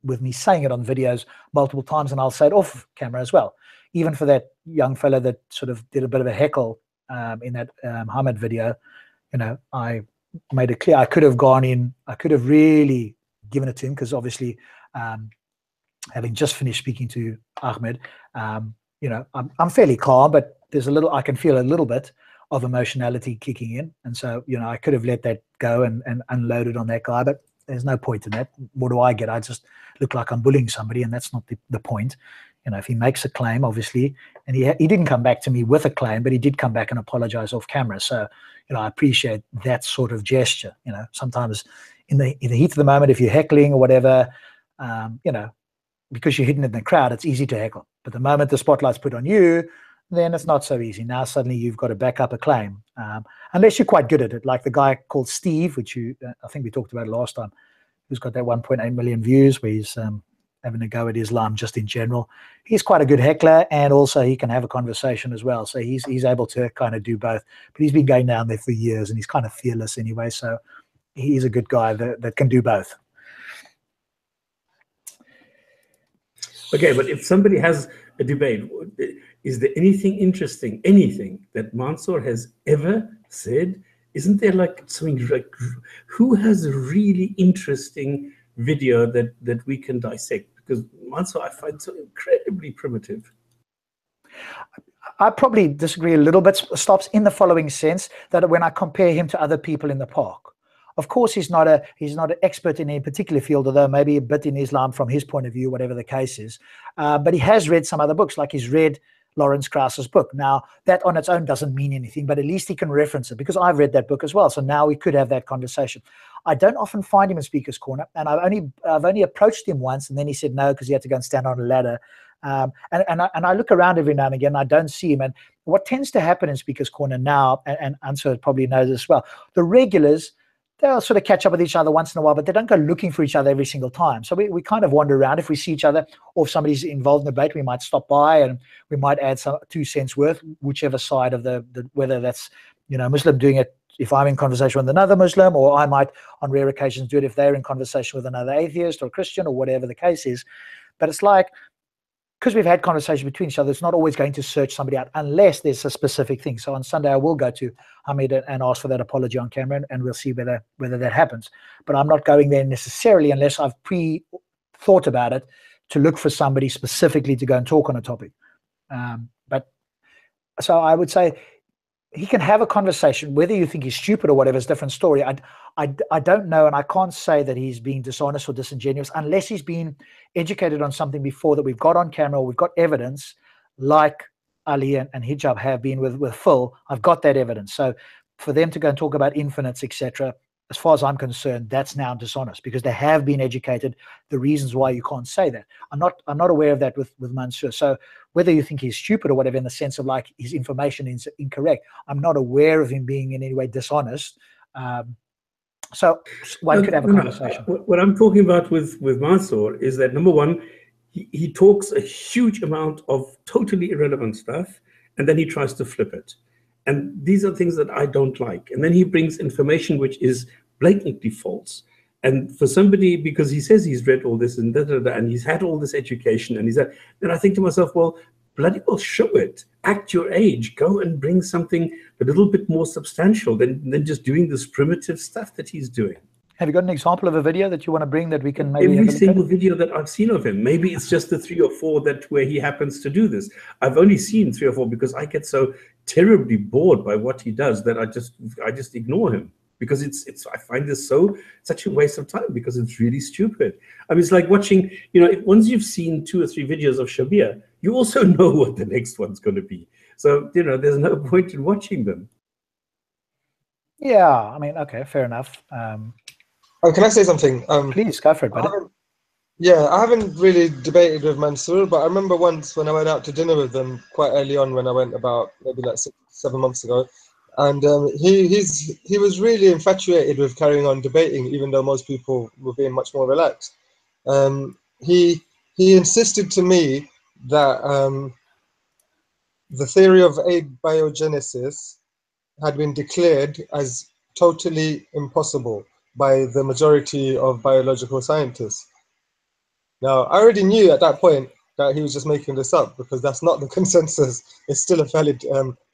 with me saying it on videos multiple times, and I'll say it off camera as well. Even for that young fella that sort of did a bit of a heckle in that Hamid video, you know, I made it clear I could have gone in, I could have really given it to him, because obviously having just finished speaking to Ahmed, you know, I'm fairly calm, but there's a little, I can feel a little bit of emotionality kicking in. And so, you know, I could have let that go and unloaded on that guy, but there's no point in that. What do I get? I just look like I'm bullying somebody, and that's not the point. You know, if he makes a claim, obviously, and he didn't come back to me with a claim, but he did come back and apologize off camera. So, you know, I appreciate that sort of gesture. You know, sometimes in the heat of the moment, if you're heckling or whatever, you know, because you're hidden in the crowd, it's easy to heckle. But the moment the spotlight's put on you, then it's not so easy. Now suddenly you've got to back up a claim, unless you're quite good at it, like the guy called Steve, which I think we talked about last time, who's got that 1.8 million views, where he's having a go at Islam just in general. He's quite a good heckler, and also he can have a conversation as well. So he's able to kind of do both. But he's been going down there for years, and he's kind of fearless anyway. So he's a good guy that can do both. Okay, but if somebody has a debate, is there anything interesting, anything that Mansour has ever said? Isn't there like something like, who has a really interesting video that we can dissect? Because Mansour I find so incredibly primitive. I probably disagree a little bit, Stops, in the following sense, that when I compare him to other people in the park. Of course, he's not an expert in any particular field, although maybe a bit in Islam from his point of view, whatever the case is. But he has read some other books, like he's read Lawrence Krauss's book. Now, that on its own doesn't mean anything, but at least he can reference it, because I've read that book as well. So now we could have that conversation. I don't often find him in Speaker's Corner, and I've only approached him once, and then he said no because he had to go and stand on a ladder. And I look around every now and again, I don't see him. And what tends to happen in Speaker's Corner now, and Ansar probably knows this as well, the regulars, they'll sort of catch up with each other once in a while, but they don't go looking for each other every single time. So we kind of wander around. If we see each other, or if somebody's involved in the debate, we might stop by and we might add some 2 cents worth, whichever side of the whether that's, you know, Muslim doing it if I'm in conversation with another Muslim, or I might on rare occasions do it if they're in conversation with another atheist or Christian or whatever the case is. But it's like, because we've had conversation between each other, it's not always going to search somebody out unless there's a specific thing. So on Sunday, I will go to Hamid and ask for that apology on camera, and we'll see whether that happens. But I'm not going there necessarily unless I've pre-thought about it to look for somebody specifically to go and talk on a topic. But so I would say he can have a conversation. Whether you think he's stupid or whatever is a different story. I don't know, and I can't say that he's being dishonest or disingenuous unless he's been educated on something before that we've got on camera or we've got evidence, like Ali and Hijab have been with Phil. I've got that evidence. So for them to go and talk about infinites, etc., as far as I'm concerned, that's now dishonest, because they have been educated the reasons why you can't say that. I'm not aware of that with Mansour. So whether you think he's stupid or whatever, in the sense of like his information is incorrect, I'm not aware of him being in any way dishonest. So one could have a conversation. What I'm talking about with Mansour is that, number one, he talks a huge amount of totally irrelevant stuff, and then he tries to flip it. And these are things that I don't like. And then he brings information which is blatantly false. And for somebody, because he says he's read all this and and he's had all this education, and then I think to myself, well, bloody well show it. Act your age. Go and bring something a little bit more substantial than just doing this primitive stuff that he's doing. Have you got an example of a video that you want to bring that we can maybe Every have a look single at? video that I've seen of him, maybe it's just the 3 or 4 where he happens to do this. I've only seen 3 or 4 because I get so terribly bored by what he does that I just ignore him, because I find this such a waste of time, because it's really stupid. I mean, it's like watching, once you've seen 2 or 3 videos of Shabir, you also know what the next one's going to be. So, there's no point in watching them. Yeah, I mean, okay, fair enough. Can I say something? Please, go for it, buddy. I haven't really debated with Mansour, but I remember once when I went out to dinner with them quite early on, when I went about maybe like 6-7 months ago, and he was really infatuated with carrying on debating, even though most people were being much more relaxed. He insisted to me that the theory of abiogenesis had been declared as totally impossible by the majority of biological scientists. Now, I already knew at that point that he was just making this up, because that's not the consensus. It's still a valid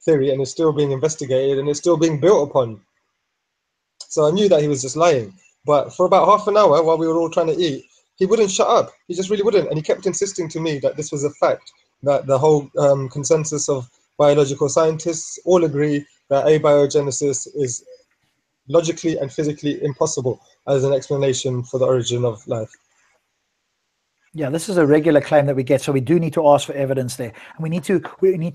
theory, and it's still being investigated, and it's still being built upon. So I knew that he was just lying. But for about half an hour, while we were all trying to eat, he wouldn't shut up. He just really wouldn't. And he kept insisting to me that this was a fact, that the whole consensus of biological scientists all agree that abiogenesis is logically and physically impossible as an explanation for the origin of life. Yeah, this is a regular claim that we get, so we do need to ask for evidence there, and we need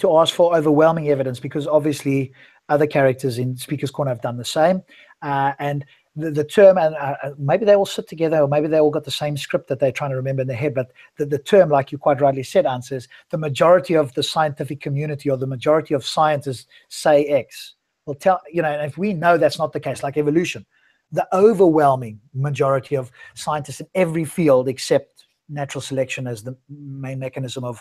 to ask for overwhelming evidence, because obviously other characters in Speaker's Corner have done the same, and the term, and maybe they all sit together, or maybe they all got the same script that they're trying to remember in their head, but the term, like you quite rightly said, answers the majority of the scientific community, or the majority of scientists say X. Well, and if we know that's not the case, like evolution, the overwhelming majority of scientists in every field except natural selection as the main mechanism of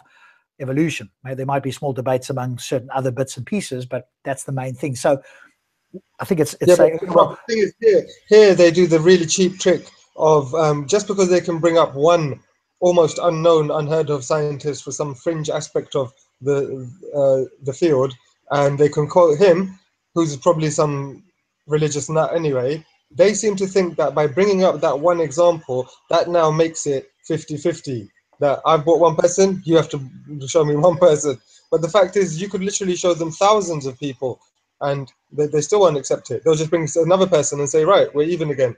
evolution. There might be small debates among certain other bits and pieces, but that's the main thing. So I think it's saying, the thing is, here they do the really cheap trick of just because they can bring up one almost unknown, unheard of scientist for some fringe aspect of the field, and they can call him, who's probably some religious nut anyway. They seem to think that by bringing up that one example, that now makes it 50-50. That I've brought one person, you have to show me one person. But the fact is, you could literally show them thousands of people, and they still won't accept it. They'll just bring another person and say, right, we're even again.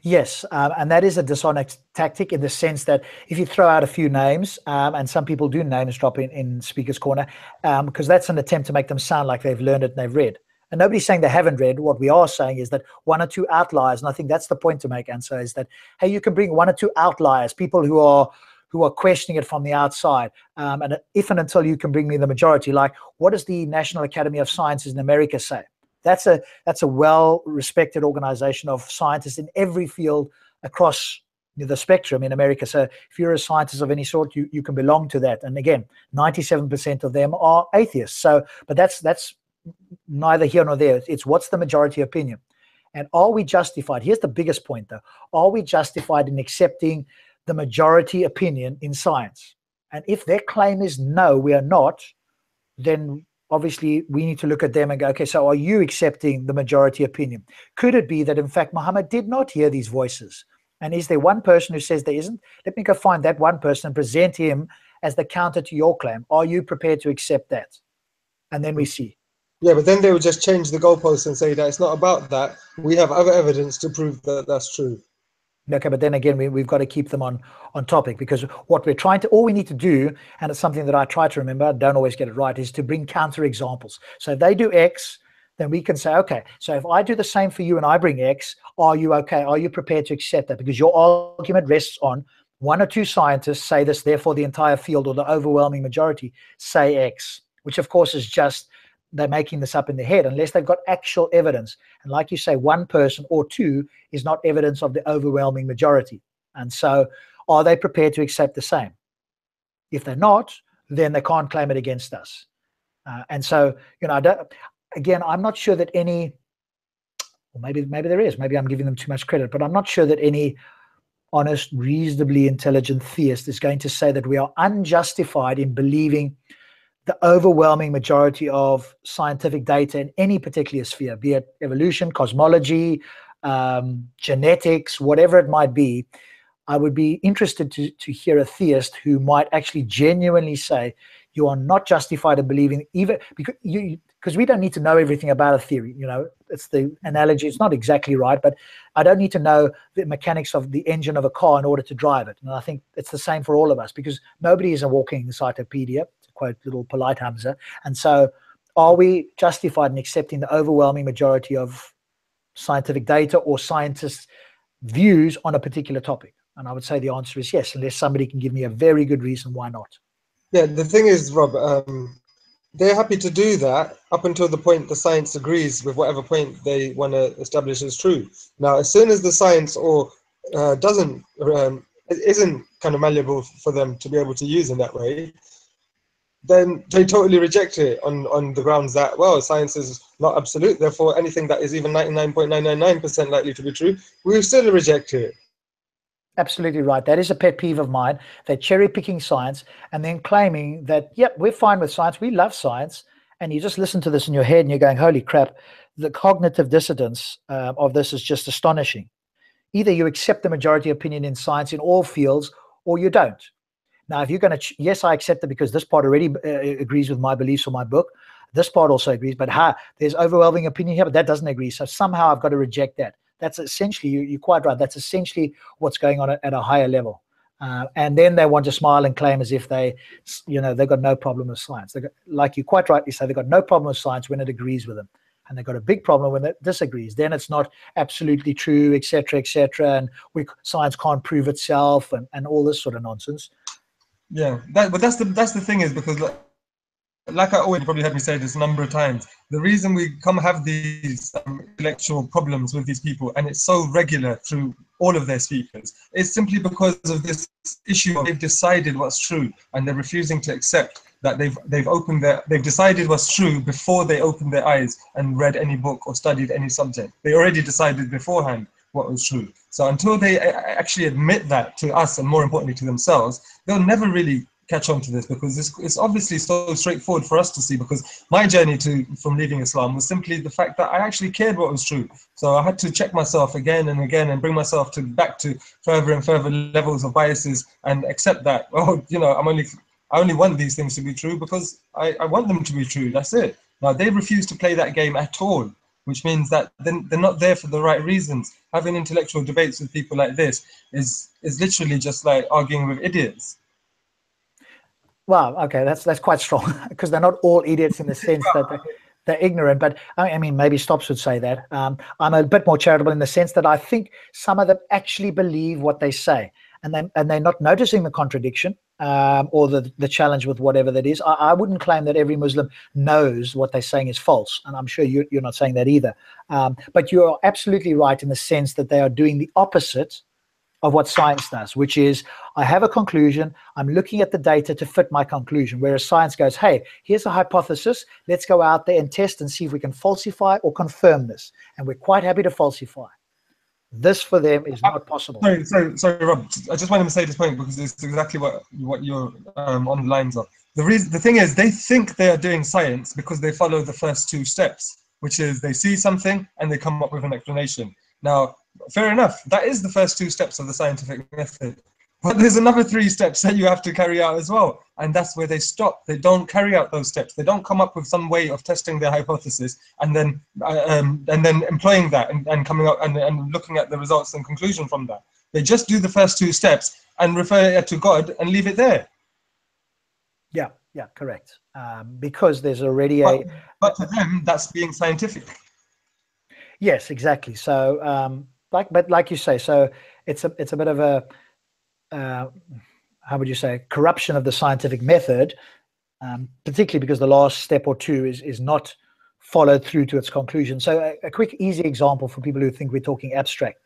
Yes, and that is a dishonest tactic, in the sense that if you throw out a few names, and some people do names drop in Speaker's Corner, because that's an attempt to make them sound like they've learned it and they've read. And nobody's saying they haven't read. What we are saying is that 1 or 2 outliers, and I think that's the point to make, Answer, is that, hey, you can bring 1 or 2 outliers, people who are questioning it from the outside, and if and until you can bring me the majority. Like, what does the National Academy of Sciences in America say? That's a well-respected organization of scientists in every field across the spectrum in America. So if you're a scientist of any sort, you can belong to that. And again, 97% of them are atheists. So, but that's neither here nor there. It's what's the majority opinion. And are we justified? Here's the biggest point, though. Are we justified in accepting the majority opinion in science? And if their claim is no, we are not, then obviously we need to look at them and go, okay, so are you accepting the majority opinion? Could it be that, in fact, Muhammad did not hear these voices? And is there one person who says there isn't? Let me go find that one person and present him as the counter to your claim. Are you prepared to accept that? And then we see. Yeah, but then they would just change the goalposts and say that it's not about that. We have other evidence to prove that that's true. Okay, but then again, we've got to keep them on topic, because what we're trying to, all we need to do, and it's something that I try to remember, I don't always get it right, is to bring counter examples. So if they do X, then we can say, okay, so if I do the same for you and I bring X, are you okay? Are you prepared to accept that? Because your argument rests on 1 or 2 scientists say this, therefore the entire field or the overwhelming majority say X, which of course is just, they're making this up in their head, unless they've got actual evidence. And like you say, 1 person or 2 is not evidence of the overwhelming majority. And so are they prepared to accept the same? If they're not, then they can't claim it against us. And so, I'm not sure that any, or maybe there is, maybe I'm giving them too much credit, but I'm not sure that any honest, reasonably intelligent theist is going to say that we are unjustified in believing the overwhelming majority of scientific data in any particular sphere, be it evolution, cosmology, genetics, whatever it might be. I would be interested to hear a theist who might actually genuinely say, you are not justified in believing, even because we don't need to know everything about a theory. You know, it's the analogy. It's not exactly right, but I don't need to know the mechanics of the engine of a car in order to drive it. And I think it's the same for all of us, because nobody is a walking encyclopedia, to quote little polite Hamza. And so are we justified in accepting the overwhelming majority of scientific data or scientists' views on a particular topic? And I would say the answer is yes, unless somebody can give me a very good reason why not. Yeah, the thing is, Rob, they're happy to do that up until the point the science agrees with whatever point they want to establish as true. Now, as soon as the science isn't kind of malleable for them to be able to use in that way, then they totally reject it on the grounds that, well, science is not absolute, therefore anything that is even 99.999% likely to be true, we will still reject it. Absolutely right. That is a pet peeve of mine. They're cherry picking science and then claiming that, yep, we're fine with science. We love science. And you just listen to this in your head and you're going, holy crap, the cognitive dissonance of this is just astonishing. Either you accept the majority opinion in science in all fields or you don't. Now, if you're going to, yes, I accept it because this part already agrees with my beliefs or my book. This part also agrees, but there's overwhelming opinion here, but that doesn't agree. So somehow I've got to reject that. That's essentially, you're quite right, that's essentially what's going on at a higher level. And then they want to smile and claim as if they've got no problem with science. Like you quite rightly say, they've got no problem with science when it agrees with them. And they've got a big problem when it disagrees. Then it's not absolutely true, etc., and science can't prove itself and all this sort of nonsense. Yeah, but that's the thing is, because like I always probably heard me say this a number of times, the reason we have these intellectual problems with these people, and it's so regular through all of their speakers, is simply because of this issue of they've decided what's true and they're refusing to accept that they've decided what's true before they opened their eyes and read any book or studied any subject. They already decided beforehand what was true. So until they actually admit that to us, and more importantly to themselves, they'll never really catch on to this, because it's obviously so straightforward for us to see, because my journey from leaving Islam was simply the fact that I actually cared what was true. So I had to check myself again and again and bring myself back to further and further levels of biases and accept that, well, I only want these things to be true because I want them to be true. That's it. Now, they refuse to play that game at all, which means that they're not there for the right reasons. Having intellectual debates with people like this is literally just like arguing with idiots. Wow, okay, that's quite strong, because they're not all idiots in the sense that they're ignorant. But I mean, maybe Stops would say that. I'm a bit more charitable in the sense that I think some of them actually believe what they say, and they're not noticing the contradiction or the challenge with whatever that is. I wouldn't claim that every Muslim knows what they're saying is false, and I'm sure you're not saying that either. But you're absolutely right in the sense that they are doing the opposite of what science does, which is, I have a conclusion, I'm looking at the data to fit my conclusion, whereas science goes, hey, here's a hypothesis, let's go out there and test and see if we can falsify or confirm this. And we're quite happy to falsify. This for them is not possible. Sorry, Rob, I just wanted to say this point because it's exactly what you're on the lines of. The thing is, they think they are doing science because they follow the first two steps, which is they see something and they come up with an explanation. Now, fair enough, that is the first two steps of the scientific method. But there's another three steps that you have to carry out as well. And that's where they stop. They don't carry out those steps. They don't come up with some way of testing their hypothesis and then employing that and coming up and looking at the results and conclusion from that. They just do the first two steps and refer it to God and leave it there. Yeah, correct. Because there's already But to them, that's being scientific. Yes, exactly. So, like you say, so it's a bit of a how would you say, corruption of the scientific method, particularly because the last step or two is not followed through to its conclusion. So, a quick, easy example for people who think we're talking abstract: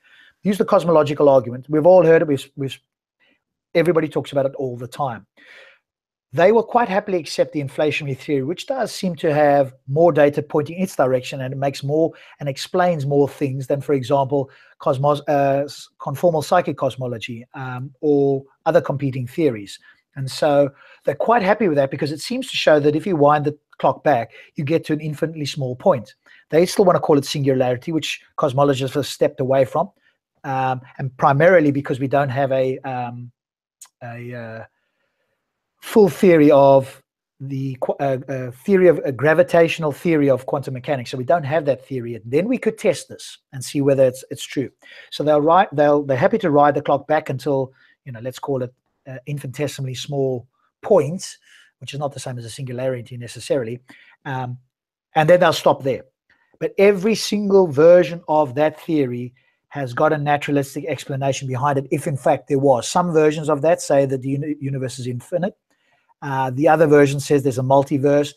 use the cosmological argument. We've all heard it. Everybody talks about it all the time. they will quite happily accept the inflationary theory, which does seem to have more data pointing in its direction, and it makes more and explains more things than, for example, conformal psychic cosmology or other competing theories. And so they're quite happy with that, because it seems to show that if you wind the clock back, you get to an infinitely small point. They still want to call it singularity, which cosmologists have stepped away from, and primarily because we don't have a full theory of the theory of a gravitational theory of quantum mechanics. So we don't have that theory yet. Then we could test this and see whether it's true. So they're happy to ride the clock back until, let's call it infinitesimally small points, which is not the same as a singularity necessarily, and then they'll stop there. But every single version of that theory has got a naturalistic explanation behind it, if in fact there was. Some versions of that say that the universe is infinite. The other version says there's a multiverse.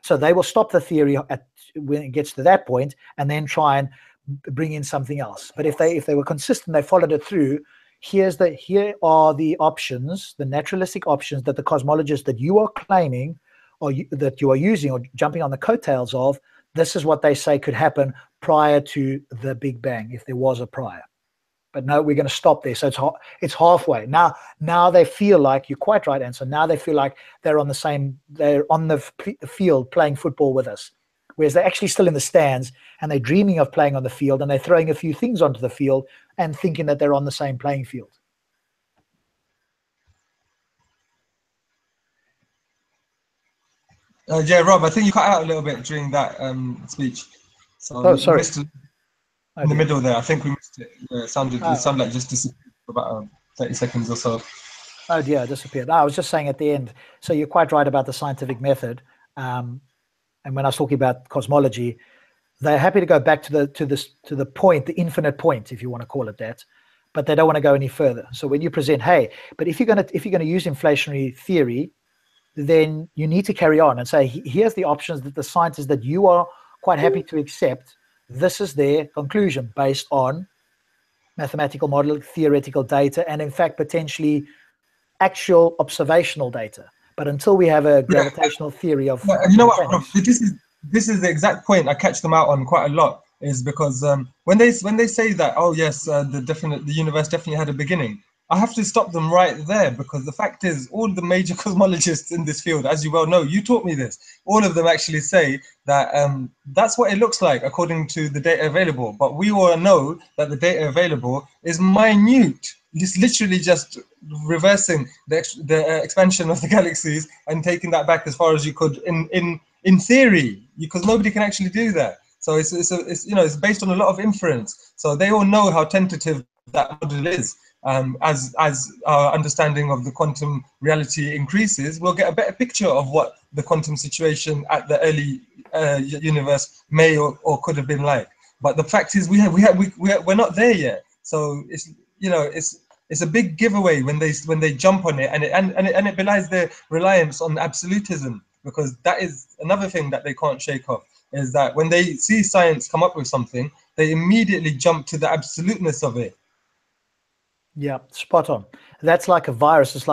So they will stop the theory when it gets to that point, and then try and bring in something else. But if they were consistent, they followed it through. Here are the options, the naturalistic options that the cosmologists that you are claiming, or that you are using or jumping on the coattails of. This is what they say could happen prior to the Big Bang, if there was a prior. But no, we're going to stop there. So it's halfway. Now they feel like, you're quite right, and so now they feel like they're on the field playing football with us, whereas they're actually still in the stands, and they're dreaming of playing on the field, and they're throwing a few things onto the field and thinking that they're on the same playing field. Yeah, Rob, I think you cut out a little bit during that speech. So sorry. Missed it in the middle there. I think we missed it. Yeah, it sounded like just disappeared for about 30 seconds or so. Oh dear, it disappeared. No, I was just saying at the end. So you're quite right about the scientific method. And when I was talking about cosmology, they're happy to go back to the point, the infinite point, if you want to call it that, but they don't want to go any further. So when you present, hey, but if you're going to use inflationary theory, then you need to carry on and say, here's the options that the scientists that you are quite happy to accept. This is their conclusion based on mathematical model, theoretical data, and in fact potentially actual observational data. But until we have a gravitational theory of you know what, this is the exact point I catch them out on quite a lot, is because when they say that, oh yes, the universe definitely had a beginning, I have to stop them right there, because the fact is, all the major cosmologists in this field, as you well know, you taught me this, all of them actually say that that's what it looks like according to the data available. But we all know that the data available is minute. It's literally just reversing the expansion of the galaxies and taking that back as far as you could in theory, because nobody can actually do that. So it's based on a lot of inference. So they all know how tentative that model is. As our understanding of the quantum reality increases, we'll get a better picture of what the quantum situation at the early universe may or could have been like. But the fact is, we're not there yet. So it's a big giveaway when they jump on it, and it belies their reliance on absolutism, because that is another thing that they can't shake off, is that when they see science come up with something, they immediately jump to the absoluteness of it. Yeah, spot on. That's like a virus. It's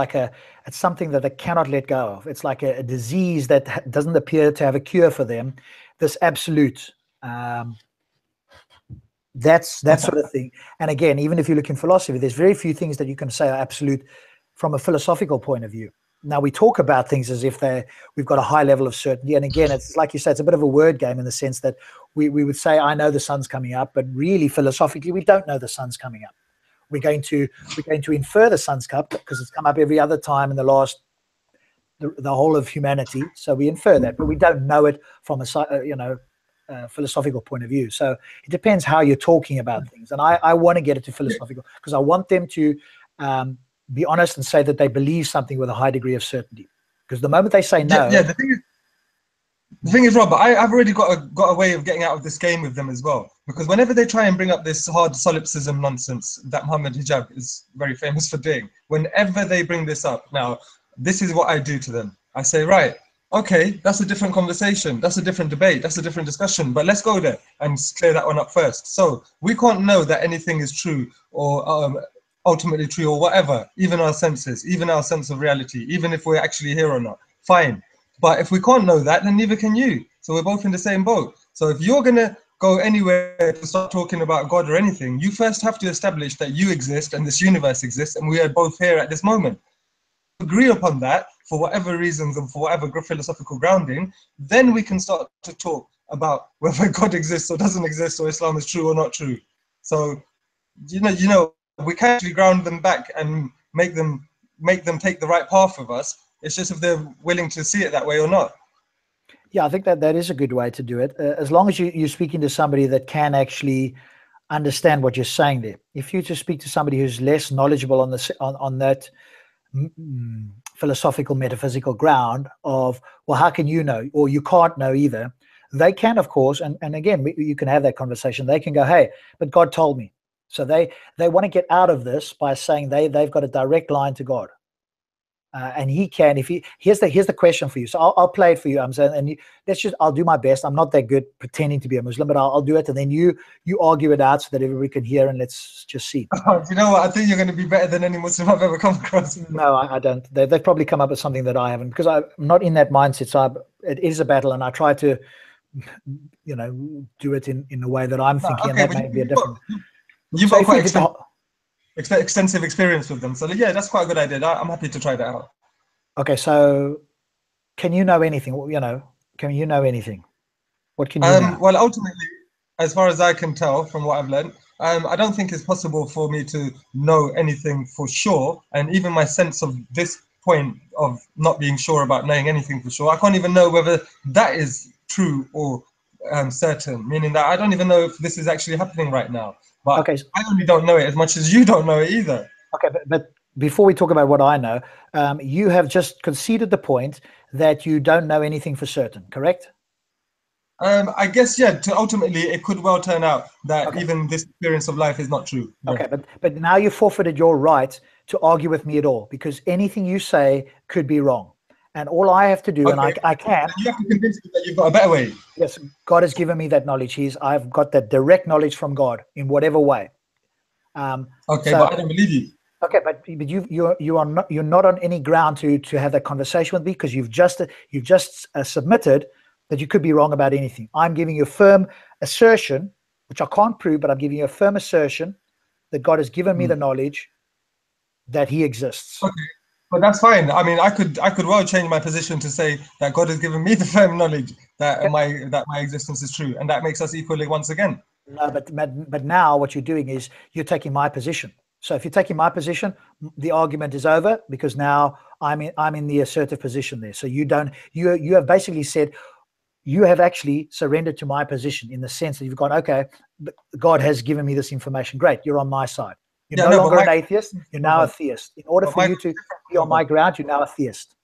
something that they cannot let go of. It's like a disease that doesn't appear to have a cure for them. This absolute, that sort of thing. And again, even if you look in philosophy, there's very few things that you can say are absolute from a philosophical point of view. Now we talk about things as if we've got a high level of certainty. And again, it's like you said, it's a bit of a word game in the sense that we would say, I know the sun's coming up, but really philosophically, we don't know the sun's coming up. We're going to infer the sun's come because it's come up every other time in the whole of humanity. So we infer that, but we don't know it from a philosophical point of view. So it depends how you're talking about things. And I want to get it to philosophical, because I want them to be honest and say that they believe something with a high degree of certainty. Because the moment they say no, the thing is, Rob, I've already got a way of getting out of this game with them as well. Because whenever they try and bring up this hard solipsism nonsense that Muhammad Hijab is very famous for doing, whenever they bring this up, now this is what I do to them. I say, right, okay, that's a different conversation. That's a different debate. That's a different discussion. But let's go there and clear that one up first. So we can't know that anything is true or ultimately true or whatever, even our senses, even our sense of reality, even if we're actually here or not. Fine. But if we can't know that, then neither can you. So we're both in the same boat. So if you're going to go anywhere to start talking about God or anything, you first have to establish that you exist and this universe exists and we are both here at this moment. Agree upon that for whatever reasons and for whatever philosophical grounding, then we can start to talk about whether God exists or doesn't exist or Islam is true or not true. So, you know, we can actually ground them back and make them take the right path with us. It's just if they're willing to see it that way or not. Yeah, I think that is a good way to do it. As long as you're speaking to somebody that can actually understand what you're saying there. If you just speak to somebody who's less knowledgeable on this on that philosophical, metaphysical ground of, well, how can you know? Or you can't know either. They can, of course, and again, you can have that conversation. They can go, hey, but God told me. So they want to get out of this by saying they've got a direct line to God. And he can, here's the question for you. So I'll play it for you, Hamza, and I'll do my best. I'm not that good pretending to be a Muslim, but I'll do it, and then you argue it out so that everybody can hear, and let's just see. You know what? I think you're going to be better than any Muslim I've ever come across. No, I don't. They've probably come up with something that I haven't, because I'm not in that mindset. So it is a battle, and I try to, you know, do it in a way that I'm thinking, and that may be a different. You've got quite extensive experience with them, so yeah, that's quite a good idea. I'm happy to try that out. Okay, so can you know anything? You know, can you know anything? What can you know? Well, ultimately, as far as I can tell from what I've learned, I don't think it's possible for me to know anything for sure, and even my sense of this point of not being sure about knowing anything for sure, I can't even know whether that is true or certain, meaning that I don't even know if this is actually happening right now. But okay, I only don't know it as much as you don't know it either. Okay, but before we talk about what I know, you have just conceded the point that you don't know anything for certain, correct? I guess, yeah, ultimately it could well turn out that even this experience of life is not true. Okay, but now you forfeited your right to argue with me at all, because anything you say could be wrong. And all I have to do, and I can. You have to convince me that you've got a better way. Yes, God has given me that knowledge. I've got that direct knowledge from God in whatever way. Okay, but I don't believe you. Okay, but you're not on any ground to have that conversation with me, because you've just submitted that you could be wrong about anything. I'm giving you a firm assertion, which I can't prove, but I'm giving you a firm assertion that God has given me the knowledge that He exists. Okay. But that's fine. I mean, I could well change my position to say that God has given me the firm knowledge that my existence is true, and that makes us equally once again. No, but now what you're doing is you're taking my position. So if you're taking my position, the argument is over, because now I'm in the assertive position there. So you have basically said, you have actually surrendered to my position, in the sense that you've gone, okay, God has given me this information. Great, you're on my side. You're no longer an atheist, you're now a theist. In order for you to be on my ground, you're now a theist.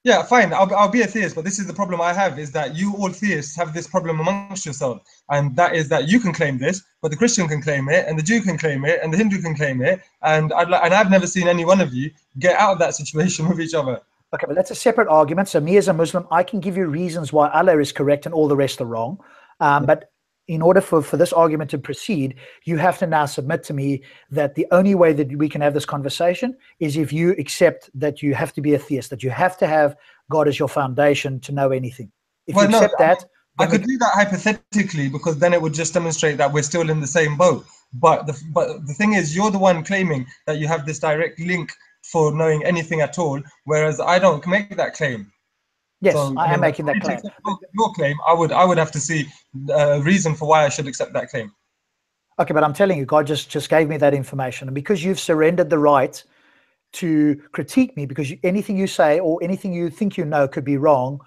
Yeah, fine, I'll be a theist, but this is the problem I have, is that you all theists have this problem amongst yourselves, and that is that you can claim this, but the Christian can claim it, and the Jew can claim it, and the Hindu can claim it, and I've never seen any one of you get out of that situation with each other. Okay, but that's a separate argument. So me as a Muslim, I can give you reasons why Allah is correct and all the rest are wrong. But in order for this argument to proceed, you have to now submit to me that the only way that we can have this conversation is if you accept that you have to be a theist, that you have to have God as your foundation to know anything. If you accept that... I could do that hypothetically, because then it would just demonstrate that we're still in the same boat. But the thing is, you're the one claiming that you have this direct link for knowing anything at all, whereas I don't make that claim. Yes, so, I am making that claim. Your claim, I would have to see a reason for why I should accept that claim. Okay, but I'm telling you, God just gave me that information, and because you've surrendered the right to critique me, because anything you say or anything you think you know could be wrong,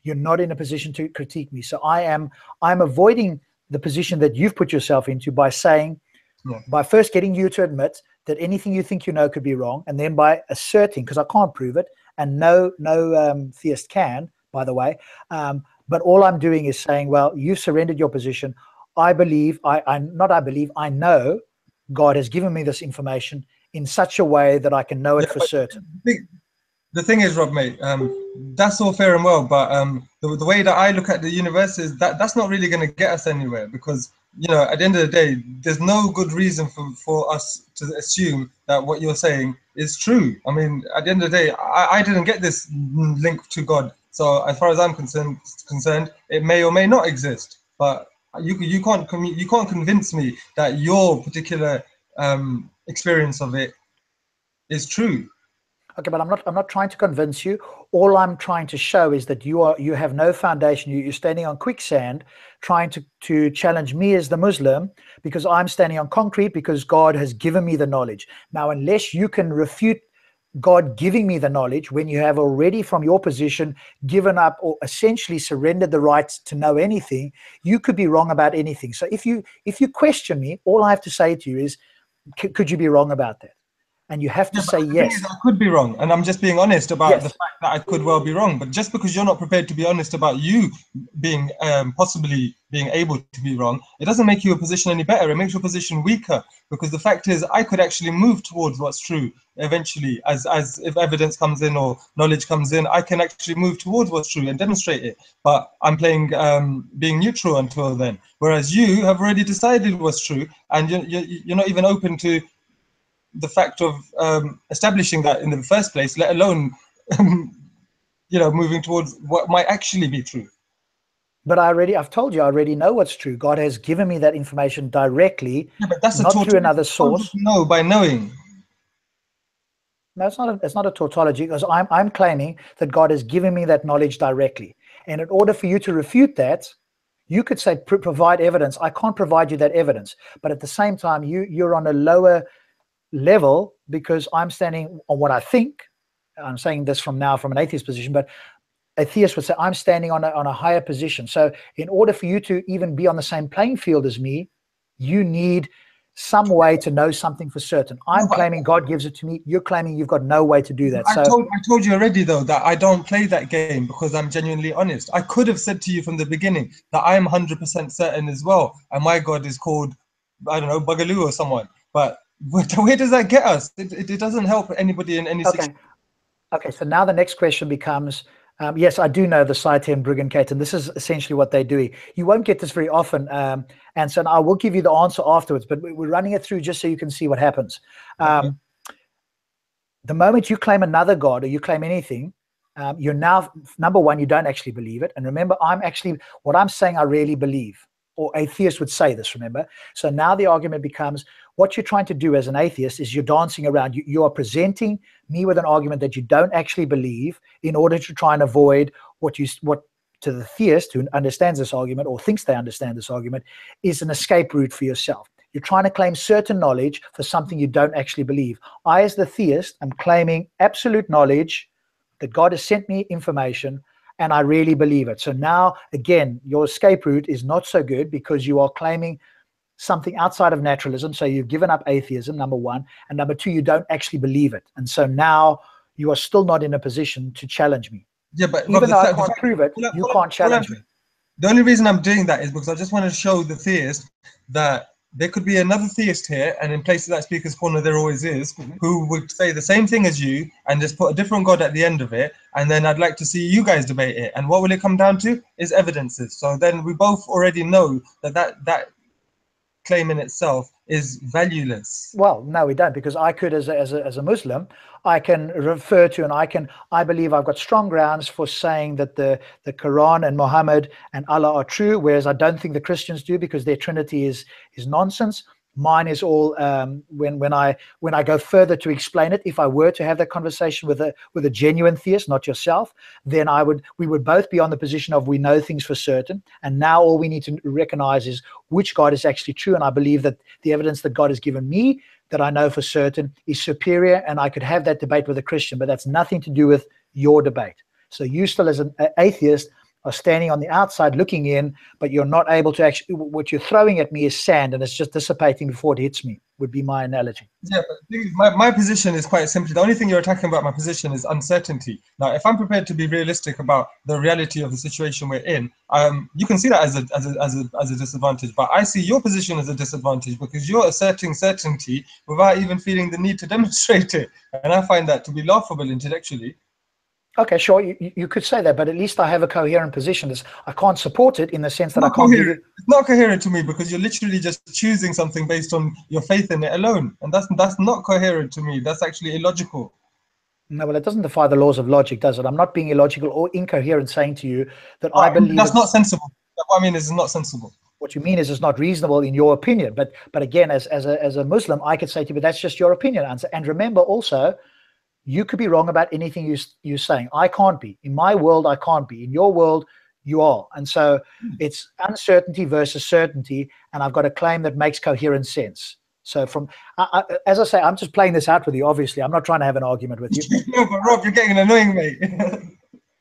you're not in a position to critique me. So I'm avoiding the position that you've put yourself into by saying, by first getting you to admit that anything you think you know could be wrong, and then by asserting, because I can't prove it, and no theist can, by the way, but all I'm doing is saying, well, you've surrendered your position. I know God has given me this information in such a way that I can know it for certain. The thing is, Rob, mate, that's all fair and well, but the way that I look at the universe is that's not really going to get us anywhere, because, you know, at the end of the day, there's no good reason for us to assume that what you're saying is true. I mean, at the end of the day, I didn't get this link to God, so as far as I'm concerned, it may or may not exist. But you can't convince me that your particular experience of it is true. Okay, but I'm not trying to convince you. All I'm trying to show is that you have no foundation. You're standing on quicksand, trying to challenge me as the Muslim, because I'm standing on concrete, because God has given me the knowledge. Now, unless you can refute God giving me the knowledge, when you have already from your position given up or essentially surrendered the right to know anything, you could be wrong about anything. So if you question me, all I have to say to you is, could you be wrong about that? And you have to say yes. I could be wrong, and I'm just being honest about the fact that I could well be wrong. But just because you're not prepared to be honest about you being possibly being able to be wrong, it doesn't make your position any better. It makes your position weaker, because the fact is, I could actually move towards what's true eventually, as if evidence comes in or knowledge comes in, I can actually move towards what's true and demonstrate it. But I'm playing being neutral until then, whereas you have already decided what's true, and you're not even open to the fact of establishing that in the first place, let alone you know, moving towards what might actually be true. But I've told you, I already know what's true. God has given me that information directly, but that's not through another source. No, by knowing. No, it's not a tautology, because I'm claiming that God has given me that knowledge directly. And in order for you to refute that, you could say, provide evidence. I can't provide you that evidence. But at the same time, you're on a lower level, because I'm standing on what I think. I'm saying this from an atheist position, but a theist would say I'm standing on a higher position. So in order for you to even be on the same playing field as me, you need some way to know something for certain. I'm claiming God gives it to me. You're claiming you've got no way to do that. I told you already, though, that I don't play that game because I'm genuinely honest. I could have said to you from the beginning that I am 100% certain as well, and my God is called, I don't know, Bugaloo or someone. But where does that get us? It doesn't help anybody in any situation. Okay, so now the next question becomes, yes, I do know the Saitem, Bruggen, Kate, and this is essentially what they're doing. You won't get this very often, and so I will give you the answer afterwards, but we're running it through just so you can see what happens. Okay. The moment you claim another God or you claim anything, you're now, number one, you don't actually believe it. And remember, what I'm saying I really believe. Or atheists would say this, remember? So now the argument becomes, what you're trying to do as an atheist is you're dancing around. You are presenting me with an argument that you don't actually believe in order to try and avoid what to the theist who understands this argument or thinks they understand this argument is an escape route for yourself. You're trying to claim certain knowledge for something you don't actually believe. I, as the theist, am claiming absolute knowledge that God has sent me information, and I really believe it. So now, again, your escape route is not so good, because you are claiming something outside of naturalism. So you've given up atheism, number one. And number two, you don't actually believe it. And so now you are still not in a position to challenge me. Yeah, but even though I can't prove it, you can't challenge me. The only reason I'm doing that is because I just want to show the theist that there could be another theist here, and in places like Speaker's Corner there always is, who would say the same thing as you and just put a different God at the end of it, and then I'd like to see you guys debate it. And what will it come down to? Is evidences. So then we both already know that claim in itself is valueless. Well, no, we don't, because I could, as a Muslim, I can refer to, and I believe I've got strong grounds for saying that the Quran and Muhammad and Allah are true, whereas I don't think the Christians do, because their Trinity is nonsense. Mine is all when I go further to explain it. If I were to have that conversation with a genuine theist, not yourself, then we would both be on the position of we know things for certain, and now all we need to recognize is which God is actually true. And I believe that the evidence that God has given me that I know for certain is superior, and I could have that debate with a Christian, but that's nothing to do with your debate. So you still, as an atheist, are standing on the outside looking in, but you're not able to actually, what you're throwing at me is sand, and it's just dissipating before it hits me, would be my analogy. Yeah, but my position is quite simply, the only thing you're attacking about my position is uncertainty. Now, if I'm prepared to be realistic about the reality of the situation we're in, you can see that as a disadvantage, but I see your position as a disadvantage because you're asserting certainty without even feeling the need to demonstrate it. And I find that to be laughable intellectually. Okay, sure, you could say that, but at least I have a coherent position. I can't support it in the sense that I can't give it. It's not coherent to me because you're literally just choosing something based on your faith in it alone, and that's not coherent to me. That's actually illogical. No, well, it doesn't defy the laws of logic, does it? I'm not being illogical or incoherent saying to you that I believe that's not sensible. What I mean is, it's not sensible. What you mean is it's not reasonable in your opinion. But again, as a Muslim, I could say to you, but that's just your opinion. And remember also, you could be wrong about anything you're saying. I can't be. In my world, I can't be. In your world, you are. And so it's uncertainty versus certainty, and I've got a claim that makes coherent sense. So as I say, I'm just playing this out with you, obviously. I'm not trying to have an argument with you. No, but Rob, you're getting annoying, mate.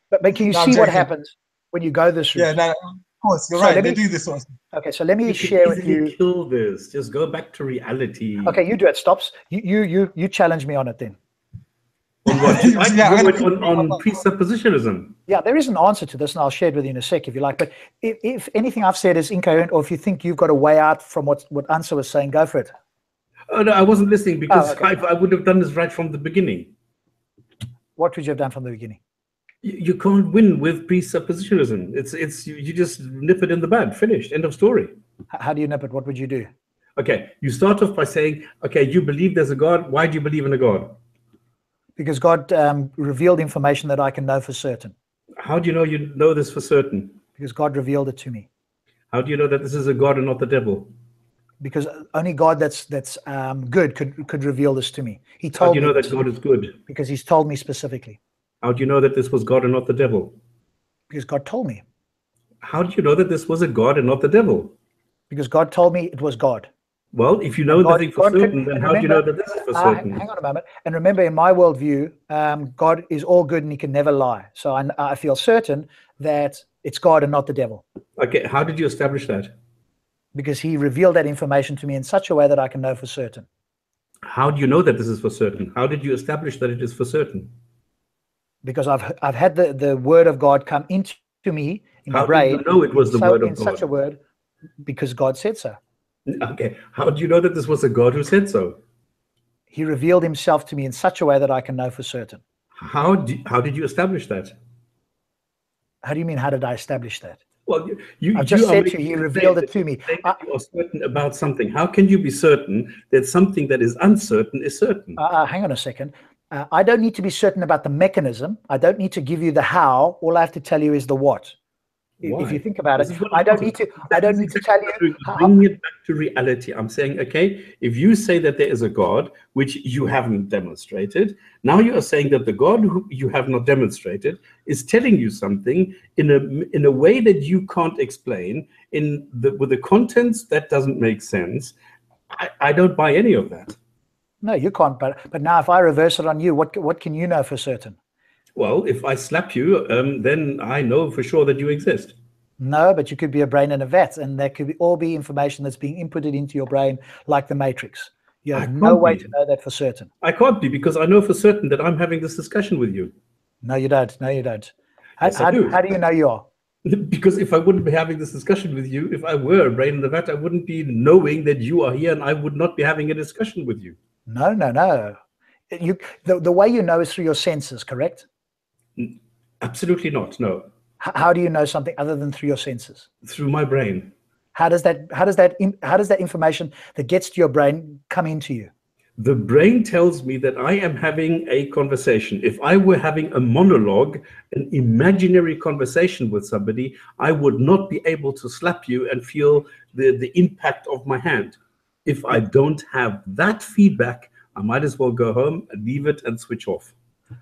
but can you see what happens when you go this route? Yeah, no, of course, you're right. They do this sort of stuff. Okay, so let me share with you. Kill this. Just go back to reality. Okay, you do it. Stops. You challenge me on it then. On what? on presuppositionism. Yeah, there is an answer to this, and I'll share it with you in a sec if you like. But if anything I've said is incoherent, or if you think you've got a way out from what Ansar was saying, go for it. Oh no, I wasn't listening because I would have done this right from the beginning. What would you have done from the beginning? You can't win with presuppositionism. It's you just nip it in the bud. Finished. End of story. How do you nip it? What would you do? Okay, you start off by saying, okay, you believe there's a God. Why do you believe in a God? Because God revealed information that I can know for certain. How do you know this for certain? Because God revealed it to me. How do you know that this is a God and not the devil? Because only God that's good could reveal this to me. He told me. How do you know that God is good? Because he's told me specifically. How do you know that this was God and not the devil? Because God told me. How do you know that this was a God and not the devil? Because God told me it was God. Well, if you know nothing for certain, then how do you know that this is for certain? Hang on a moment. And remember, in my worldview, God is all good and he can never lie. So I feel certain that it's God and not the devil. Okay, how did you establish that? Because he revealed that information to me in such a way that I can know for certain. How do you know that this is for certain? How did you establish that it is for certain? Because I've had the word of God come into me in my brain. How do you know it was the word of God? In such a word, because God said so. Okay, how do you know that this was a God who said so? He revealed himself to me in such a way that I can know for certain. How did you establish that? How do you mean, how did I establish that? Well, I've just said to you, he revealed it to me. You are certain about something. How can you be certain that something that is uncertain is certain? Hang on a second. I don't need to be certain about the mechanism. I don't need to give you the how. All I have to tell you is the what. Why? If you think about it, I don't need to tell you. Bring it back to reality. I'm saying, okay, if you say that there is a God, which you haven't demonstrated, now you are saying that the God who you have not demonstrated is telling you something in a way that you can't explain, with the contents that doesn't make sense. I don't buy any of that. No, you can't. But now, if I reverse it on you, what can you know for certain? Well, if I slap you, then I know for sure that you exist. No, but you could be a brain in a vat, and that could all be information that's being inputted into your brain like the Matrix. You have no way to know that for certain. I can't be, because I know for certain that I'm having this discussion with you. No, you don't. No, you don't. Yes, I do. How do you know you are? Because if I wouldn't be having this discussion with you, if I were a brain in the vat, I wouldn't be knowing that you are here, and I would not be having a discussion with you. No. The way you know is through your senses, correct? Absolutely not. No. How do you know something other than through your senses? Through my brain. How does that information that gets to your brain come into you? The brain tells me that I am having a conversation. If I were having a monologue, an imaginary conversation with somebody, I would not be able to slap you and feel the impact of my hand. If I don't have that feedback, I might as well go home and leave it and switch off.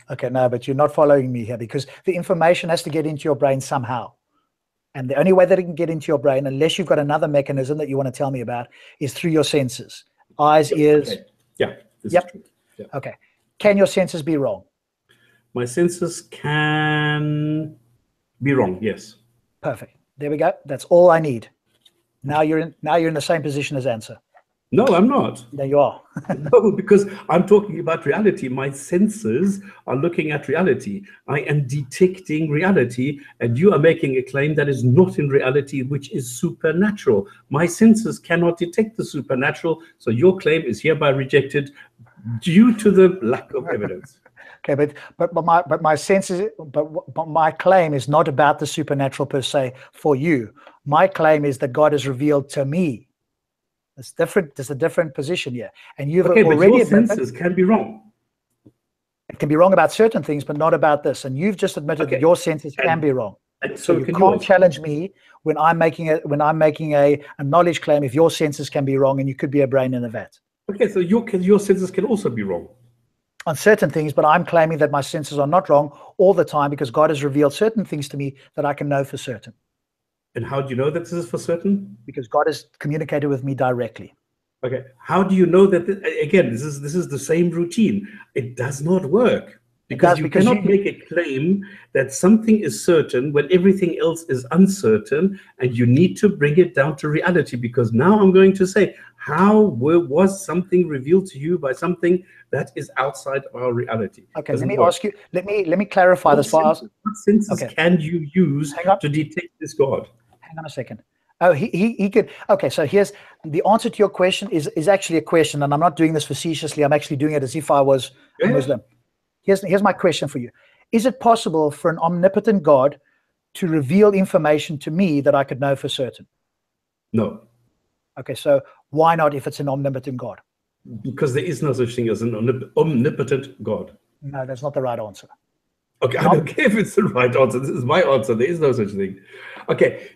Okay, no, but you're not following me here, because the information has to get into your brain somehow. And the only way that it can get into your brain, unless you've got another mechanism that you want to tell me about, is through your senses. Eyes, ears. Okay. Yeah. Yep. Yeah. Okay. Can your senses be wrong? My senses can be wrong, yes. Perfect. There we go. That's all I need. Now you're in the same position as Ansar. No, I'm not. There you are. No, because I'm talking about reality. My senses are looking at reality. I am detecting reality, and you are making a claim that is not in reality, which is supernatural. My senses cannot detect the supernatural, so your claim is hereby rejected due to the lack of evidence. Okay, but my sense is, but my claim is not about the supernatural per se for you. My claim is that God has revealed to me. It's different. There's a different position here, and you've Okay, already but your admitted senses can be wrong. it can be wrong about certain things, but not about this. And you've just admitted that your senses can be wrong. And So you can't challenge me when I'm making a knowledge claim if your senses can be wrong, and you could be a brain in a vat. Okay, so your senses can also be wrong On certain things, but I'm claiming that my senses are not wrong all the time because God has revealed certain things to me that I can know for certain. And how do you know that this is for certain? Because God has communicated with me directly. Okay, how do you know that? Again, this is the same routine. It does not work because you cannot make a claim that something is certain when everything else is uncertain, and you need to bring it down to reality. Because now I'm going to say, how was something revealed to you by something that is outside our reality? Okay, let me ask you. Let me clarify this. What senses can you use to detect this God? Hang on a second. Oh, he could. Okay, so here's the answer to your question is actually a question, and I'm not doing this facetiously. I'm actually doing it as if I was a Muslim. Here's my question for you. Is it possible for an omnipotent God to reveal information to me that I could know for certain? No. Okay, so why not if it's an omnipotent God? Because there is no such thing as an omnipotent God. No, that's not the right answer. Okay, I don't care if it's the right answer. This is my answer. There is no such thing. Okay,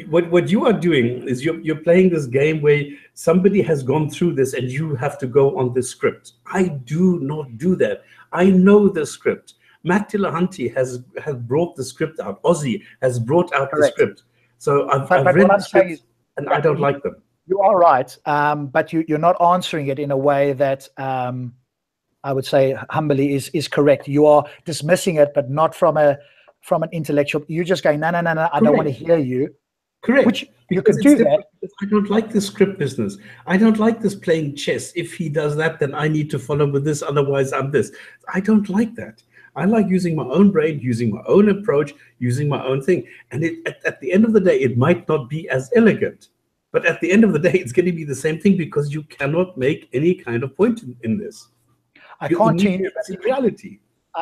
what you are doing is you're playing this game where somebody has gone through this and you have to go on this script. I do not do that. I know the script. Matt Tillahanty has brought the script out. Ozzy has brought out the script. So I've read the scripts and I don't like them. You are right, but you're not answering it in a way that I would say humbly is correct. You are dismissing it, but not from an intellectual. You're just going, no, I don't want to hear you. Correct. Which you could do that. I don't like this script business. I don't like this playing chess. If he does that, then I need to follow with this. Otherwise, I'm this. I don't like that. I like using my own brain, using my own approach, using my own thing. And at the end of the day, it might not be as elegant. But at the end of the day, it's going to be the same thing because you cannot make any kind of point in this. I can't to you. It's reality.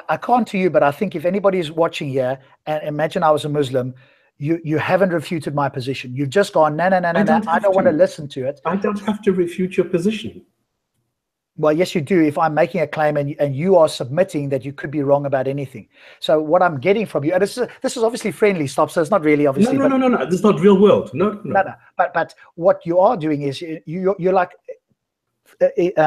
I can't to you, but I think if anybody's watching here, and imagine I was a Muslim, you haven't refuted my position. You've just gone, no, I don't want to listen to it. I don't have to refute your position. Well, yes, you do. If I'm making a claim and you are submitting that you could be wrong about anything. So what I'm getting from you, and this is obviously friendly stuff, so it's not really obviously. No. This is not real world. No. But what you are doing is you're like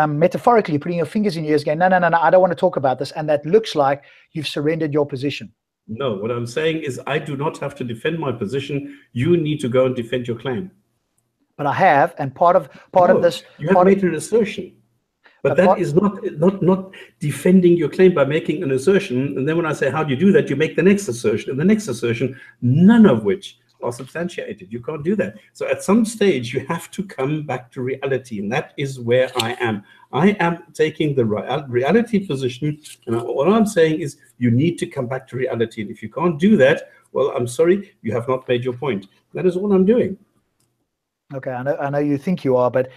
metaphorically putting your fingers in your ears, going, no, I don't want to talk about this, and that looks like you've surrendered your position. No, what I'm saying is I do not have to defend my position. You need to go and defend your claim. But I have, and part of this, you have made an assertion. But that is not defending your claim by making an assertion. And then when I say, how do you do that? You make the next assertion and the next assertion, none of which are substantiated. You can't do that. So at some stage, you have to come back to reality. And that is where I am. I am taking the reality position. And what I'm saying is you need to come back to reality. And if you can't do that, well, I'm sorry, you have not made your point. That is all I'm doing. Okay, I know you think you are, but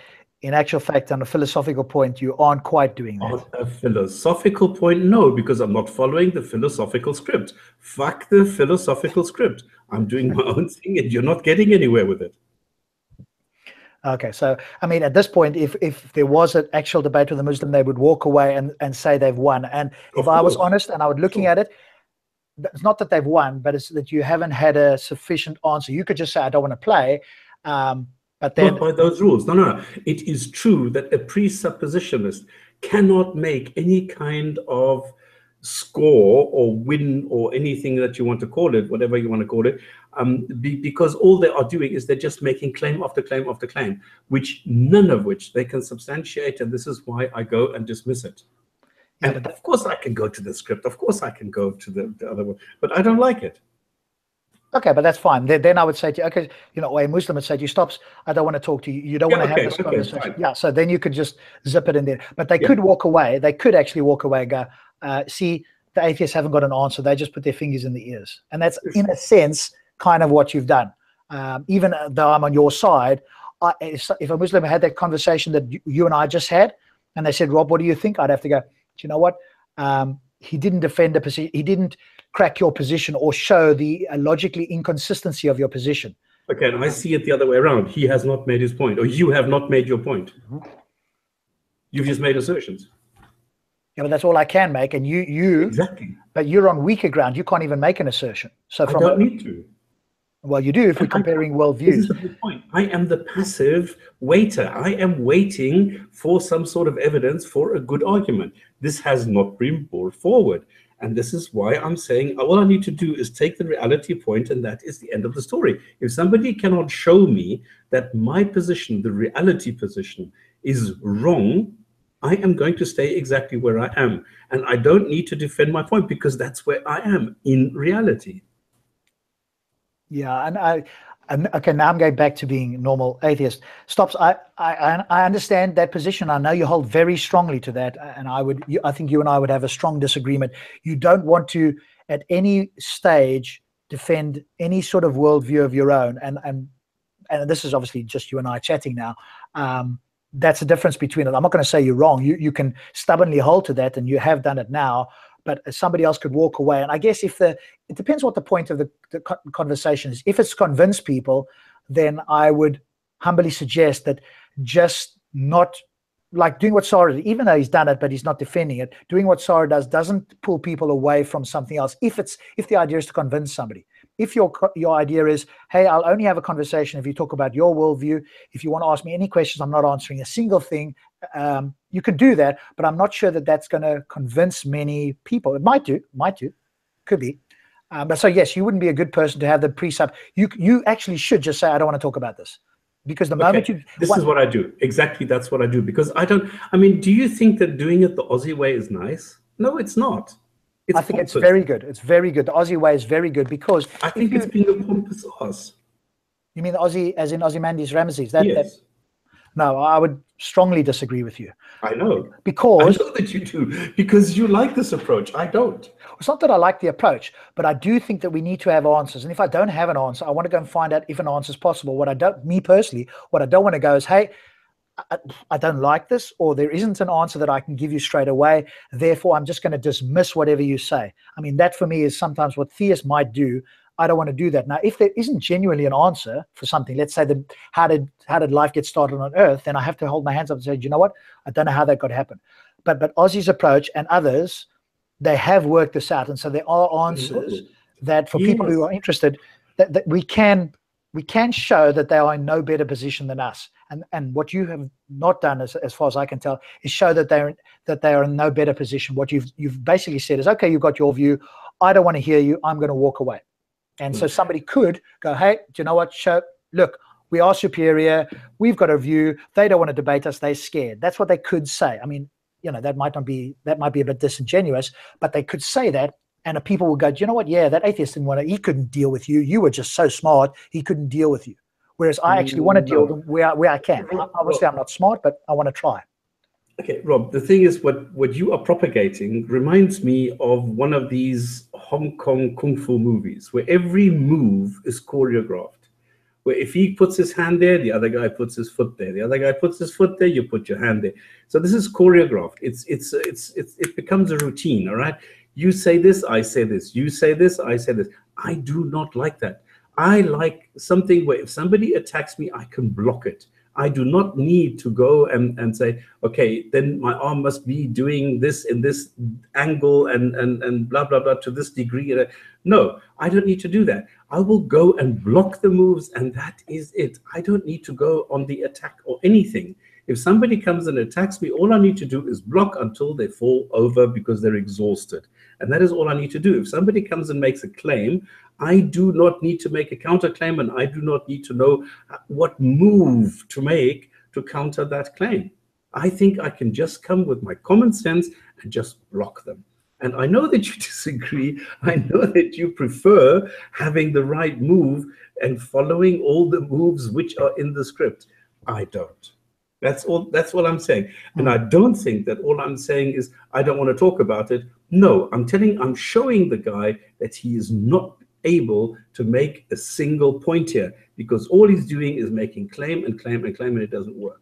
in actual fact, on a philosophical point, you aren't quite doing that. On a philosophical point, no, because I'm not following the philosophical script. Fuck the philosophical script. I'm doing my own thing and you're not getting anywhere with it. Okay, so, I mean, at this point, if there was an actual debate with a Muslim, they would walk away and say they've won. And if I was honest and I was looking at it, it's not that they've won, but it's that you haven't had a sufficient answer. You could just say, I don't want to play. But then, not by those rules. No. It is true that a presuppositionist cannot make any kind of score or win or anything that you want to call it, whatever you want to call it, because all they are doing is they're just making claim after claim after claim, which none of which they can substantiate. And this is why I go and dismiss it. And of course I can go to the script. Of course I can go to the other one, but I don't like it. Okay, but that's fine. Then I would say to you, okay, you know, a Muslim would say to you, stops, I don't want to talk to you. You don't want to have this conversation. Fine. Yeah, so then you could just zip it in there. But they could walk away. They could actually walk away and go, see, the atheists haven't got an answer. They just put their fingers in the ears. And that's, in a sense, kind of what you've done. Even though I'm on your side, if a Muslim had that conversation that you and I just had, and they said, Rob, what do you think? I'd have to go, do you know what? He didn't defend a position. He didn't crack your position or show the logically inconsistency of your position. Okay, and I see it the other way around. He has not made his point, or you have not made your point. You've just made assertions. Yeah, but that's all I can make, and you Exactly. But you're on weaker ground. You can't even make an assertion. So I don't need to. Well, you do if we're comparing worldviews. This is the whole point. I am the passive waiter. I am waiting for some sort of evidence for a good argument. This has not been brought forward. And this is why I'm saying all I need to do is take the reality point, and that is the end of the story. If somebody cannot show me that my position, the reality position, is wrong, I am going to stay exactly where I am. And I don't need to defend my point, because that's where I am in reality. Yeah, and okay, now I'm going back to being normal atheist. Stops. I understand that position. I know you hold very strongly to that, and I think you and I would have a strong disagreement. You don't want to, at any stage, defend any sort of worldview of your own, and this is obviously just you and I chatting now. That's the difference between it. I'm not going to say you're wrong. You can stubbornly hold to that, and you have done it now. But somebody else could walk away. And I guess it depends what the point of the conversation is. If it's convince people, then I would humbly suggest that just not like doing what Sarah did, even though he's done it, but he's not defending it. Doing what Sarah does doesn't pull people away from something else. If the idea is to convince somebody, if your idea is, hey, I'll only have a conversation if you talk about your worldview. If you want to ask me any questions, I'm not answering a single thing. You can do that, but I'm not sure that that's going to convince many people. It might do, could be. But so yes, you wouldn't be a good person to have the precept. You actually should just say, I don't want to talk about this, because the moment this is what I do. Exactly, that's what I do, because I mean, do you think that doing it the Aussie way is nice? No, it's not. I think it's very good. It's very good. The Aussie way is very good, because I think it's being a pompous ass. You mean the Aussie, as in Ozymandias Ramesses? Yes. No, I would strongly disagree with you. I know. Because I know that you do, because you like this approach. I don't. It's not that I like the approach, but I do think that we need to have answers. And if I don't have an answer, I want to go and find out if an answer is possible. What I don't want to go is, hey, I don't like this, or there isn't an answer that I can give you straight away. Therefore, I'm just going to dismiss whatever you say. I mean, that for me is sometimes what theists might do. I don't want to do that. Now, if there isn't genuinely an answer for something, let's say that how did life get started on Earth, then I have to hold my hands up and say, you know what? I don't know how that got happen. But Ozzy's approach and others, they have worked this out. And so there are answers that for people who are interested, that we can show that they are in no better position than us. And what you have not done, as far as I can tell, is show that they are in no better position. What you've basically said is, okay, you've got your view. I don't want to hear you. I'm going to walk away. And so somebody could go, hey, do you know what? Look, we are superior. We've got a view. They don't want to debate us. They're scared. That's what they could say. I mean, that might be a bit disingenuous, but they could say that, and people would go, do you know what? Yeah, that atheist didn't want to. He couldn't deal with you. You were just so smart. He couldn't deal with you. Whereas I actually want to deal with them where I can. Obviously, I'm not smart, but I want to try. Okay, Rob, the thing is, what you are propagating reminds me of one of these Hong Kong Kung Fu movies, where every move is choreographed. Where if he puts his hand there, the other guy puts his foot there. The other guy puts his foot there, you put your hand there. So this is choreographed. It becomes a routine, all right? You say this, I say this. You say this, I say this. I do not like that. I like something where if somebody attacks me, I can block it. I do not need to go and say, okay, then my arm must be doing this in this angle and blah, blah, blah to this degree. No, I don't need to do that. I will go and block the moves, and that is it. I don't need to go on the attack or anything. If somebody comes and attacks me, all I need to do is block until they fall over because they're exhausted. And that is all I need to do. If somebody comes and makes a claim, I do not need to make a counterclaim, and I do not need to know what move to make to counter that claim. I think I can just come with my common sense and just block them. And I know that you disagree. I know that you prefer having the right move and following all the moves which are in the script. I don't. That's all I'm saying. And I don't think that all I'm saying is I don't want to talk about it. No, I'm showing the guy that he is not able to make a single point here, because all he's doing is making claim and claim and claim, and it doesn't work.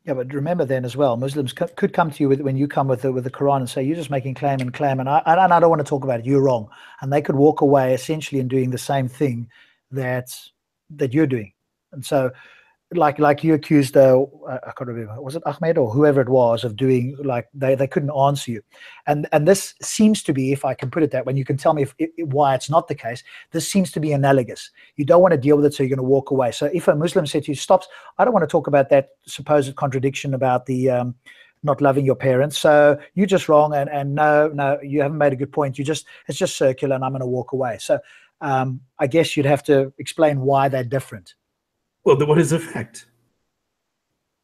Yeah, but remember then as well, Muslims could come to you when you come with the Quran and say, you're just making claim, and I don't want to talk about it, you're wrong. And they could walk away essentially in doing the same thing that you're doing. And so like you accused, I can't remember, was it Ahmed or whoever it was, of doing, like they couldn't answer you. And this seems to be, if I can put it that way, and you can tell me why it's not the case, this seems to be analogous. You don't want to deal with it, so you're going to walk away. So if a Muslim said to you, stops, I don't want to talk about that supposed contradiction about the not loving your parents, so you're just wrong, and no, you haven't made a good point. It's just circular, and I'm going to walk away. So I guess you'd have to explain why they're different. Well, the one is a fact.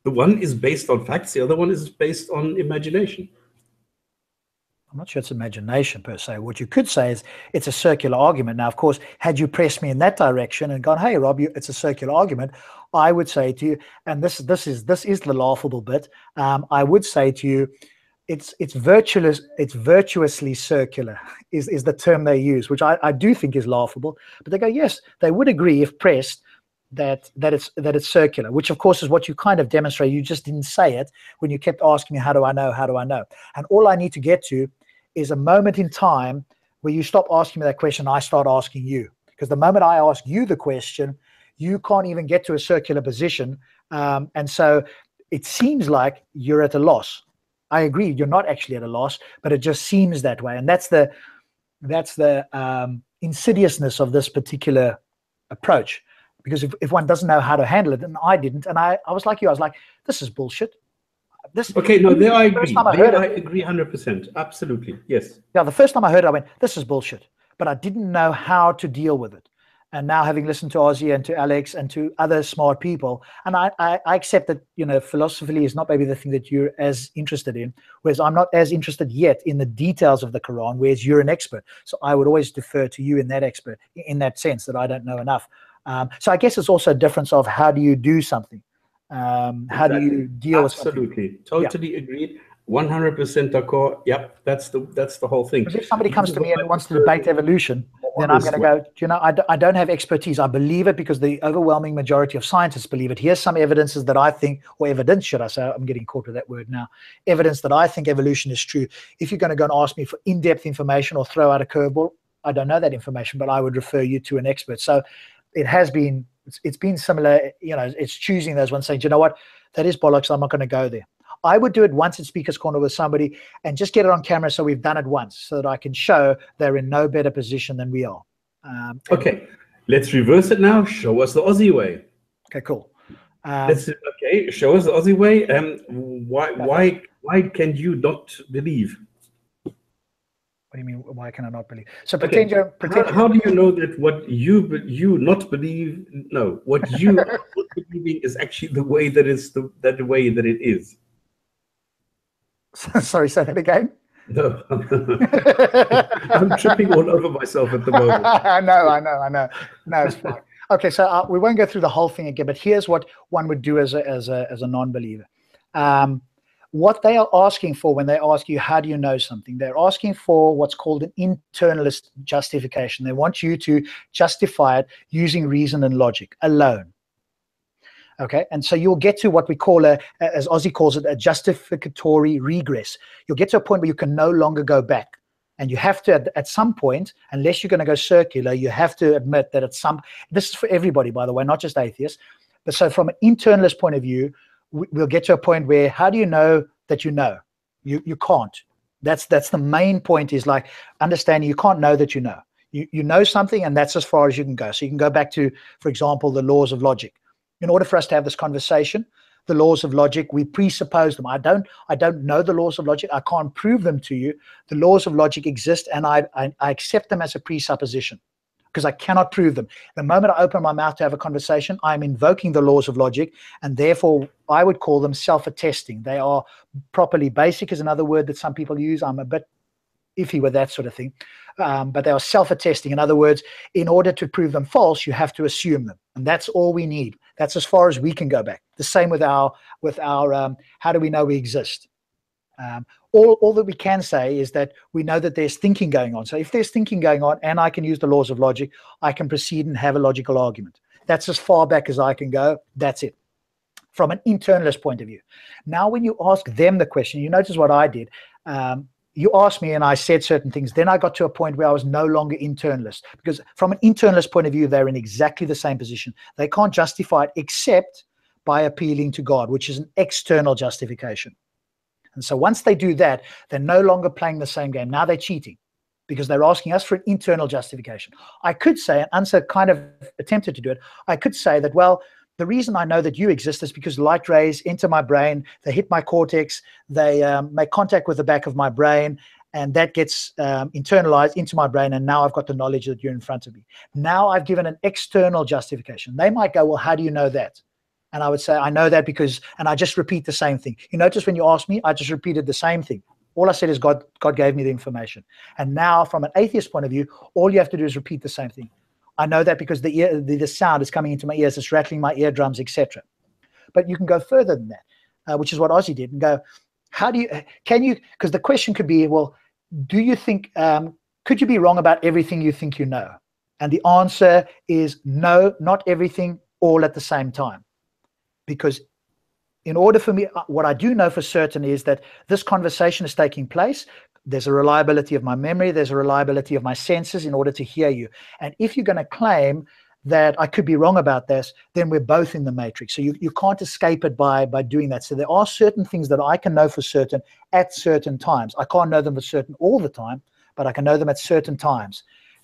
The one is based on facts. The other one is based on imagination. I'm not sure it's imagination per se. What you could say is it's a circular argument. Now, of course, had you pressed me in that direction and gone, "Hey, Rob, it's a circular argument," I would say to you, and this is the laughable bit. I would say to you, it's virtuously circular is the term they use, which I do think is laughable. But they go, yes, they would agree if pressed that it's circular, which of course is what you kind of demonstrate. You just didn't say it when you kept asking me, how do I know? And all I need to get to is a moment in time where you stop asking me that question, I start asking you. Because the moment I ask you the question, you can't even get to a circular position. And so it seems like you're at a loss. I agree, you're not actually at a loss, but it just seems that way. And that's the insidiousness of this particular approach. Because if one doesn't know how to handle it, and I didn't, and I was like you, I was like, this is bullshit. Okay, no, there I agree. I agree 100%. Absolutely, yes. Yeah, the first time I heard it, I went, this is bullshit. But I didn't know how to deal with it. And now, having listened to Ozzy and to Alex and to other smart people, and I accept that, philosophically is not maybe the thing that you're as interested in, whereas I'm not as interested yet in the details of the Quran, whereas you're an expert. So I would always defer to you in that sense that I don't know enough. So I guess it's also a difference of how do you do something? How do you deal with something? Absolutely, totally agreed. 100% d'accord. Yep, that's the whole thing. If somebody comes to me and wants to debate evolution, then I'm going to go, I don't have expertise. I believe it because the overwhelming majority of scientists believe it. Here's some evidences that I think, or evidence, should I say, I'm getting caught with that word now, evidence that I think evolution is true. If you're going to go and ask me for in-depth information or throw out a curveball, I don't know that information, but I would refer you to an expert. So it's been similar, it's choosing those ones, saying, you know what, that is bollocks, I'm not going to go there. I would do it once at Speaker's Corner with somebody and just get it on camera so we've done it once so that I can show they're in no better position than we are. Okay, let's reverse it now. Show us the Aussie way. Okay, cool. Show us the Aussie way. Why can you not believe? What do you mean, why can I not believe? So how do you know that what you not believe, no, what you are not believing is actually the way that the way that it is? Sorry, say that again? No. I'm tripping all over myself at the moment. I know. No, it's fine. Okay, so we won't go through the whole thing again, but here's what one would do as a non-believer. What they are asking for when they ask you, how do you know something? They're asking for what's called an internalist justification. They want you to justify it using reason and logic alone. Okay, and so you'll get to what we call as Ozzy calls it, a justificatory regress. You'll get to a point where you can no longer go back. And you have to, at some point, unless you're going to go circular, you have to admit that this is for everybody, by the way, not just atheists. But so from an internalist point of view, we'll get to a point where, how do you know that you know? You can't. That's the main point, is like understanding you can't know that you know. You know something, and that's as far as you can go. So you can go back to, for example, the laws of logic. In order for us to have this conversation, the laws of logic, we presuppose them. I don't know the laws of logic. I can't prove them to you. The laws of logic exist, and I accept them as a presupposition because I cannot prove them. The moment I open my mouth to have a conversation, I'm invoking the laws of logic, and therefore I would call them self-attesting. They are properly basic, is another word that some people use. I'm a bit iffy with that sort of thing. But they are self-attesting. In other words, in order to prove them false, you have to assume them. And that's all we need. That's as far as we can go back. The same with our how do we know we exist? All that we can say is that we know that there's thinking going on. So if there's thinking going on and I can use the laws of logic, I can proceed and have a logical argument. That's as far back as I can go. That's it. from an internalist point of view. Now, when you ask them the question, you notice what I did. You asked me and I said certain things. Then I got to a point where I was no longer internalist, because from an internalist point of view, they're in exactly the same position. They can't justify it except by appealing to God, which is an external justification. And so once they do that, they're no longer playing the same game. Now they're cheating because they're asking us for an internal justification. I could say, and Ansa kind of attempted to do it, I could say that, well, the reason I know that you exist is because light rays enter my brain, they hit my cortex, they make contact with the back of my brain, and that gets internalized into my brain, and now I've got the knowledge that you're in front of me. Now I've given an external justification. They might go, well, how do you know that? And I would say, I know that because, and I just repeat the same thing. You notice when you asked me, I just repeated the same thing. All I said is God gave me the information. And now from an atheist point of view, all you have to do is repeat the same thing. I know that because the sound is coming into my ears, it's rattling my eardrums, etc. But you can go further than that, which is what Ozzy did, and go, because the question could be, well, do you think, could you be wrong about everything you think you know? And the answer is no, not everything, all at the same time. Because in order for me, what I do know for certain is that this conversation is taking place. There's a reliability of my memory. There's a reliability of my senses in order to hear you. And if you're going to claim that I could be wrong about this, then we're both in the matrix. So you can't escape it by doing that. So there are certain things that I can know for certain at certain times. I can't know them for certain all the time, but I can know them at certain times.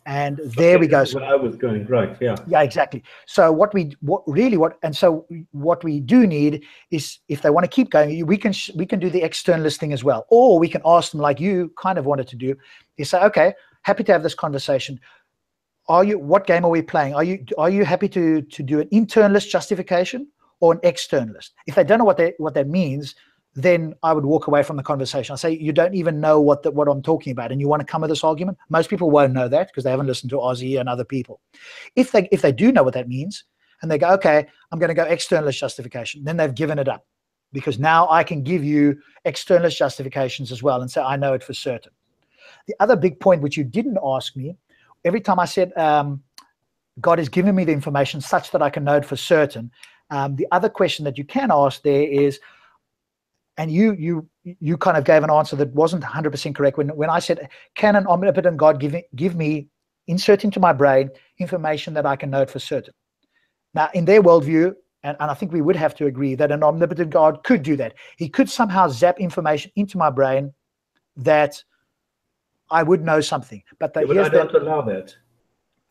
And there we go. That's where I was going, right? Yeah. Yeah, exactly. So what we do need is, if they want to keep going, we can do the externalist thing as well, or we can ask them, like you kind of wanted to do. You say, okay, happy to have this conversation. What game are we playing? Are you happy to do an internalist justification or an externalist? If they don't know what that means, then I would walk away from the conversation. I say, you don't even know what I'm talking about, and you want to come with this argument? Most people won't know that because they haven't listened to Ozzy and other people. If they do know what that means, and they go, okay, I'm going to go externalist justification, then they've given it up, because now I can give you externalist justifications as well and say, I know it for certain. The other big point, which you didn't ask me, every time I said, God has given me the information such that I can know it for certain, the other question that you can ask there is, and you kind of gave an answer that wasn't 100% correct when I said, can an omnipotent God give me, insert into my brain information that I can know it for certain? Now, in their worldview, and I think we would have to agree that an omnipotent God could do that. He could somehow zap information into my brain that I would know something. But, I don't allow that.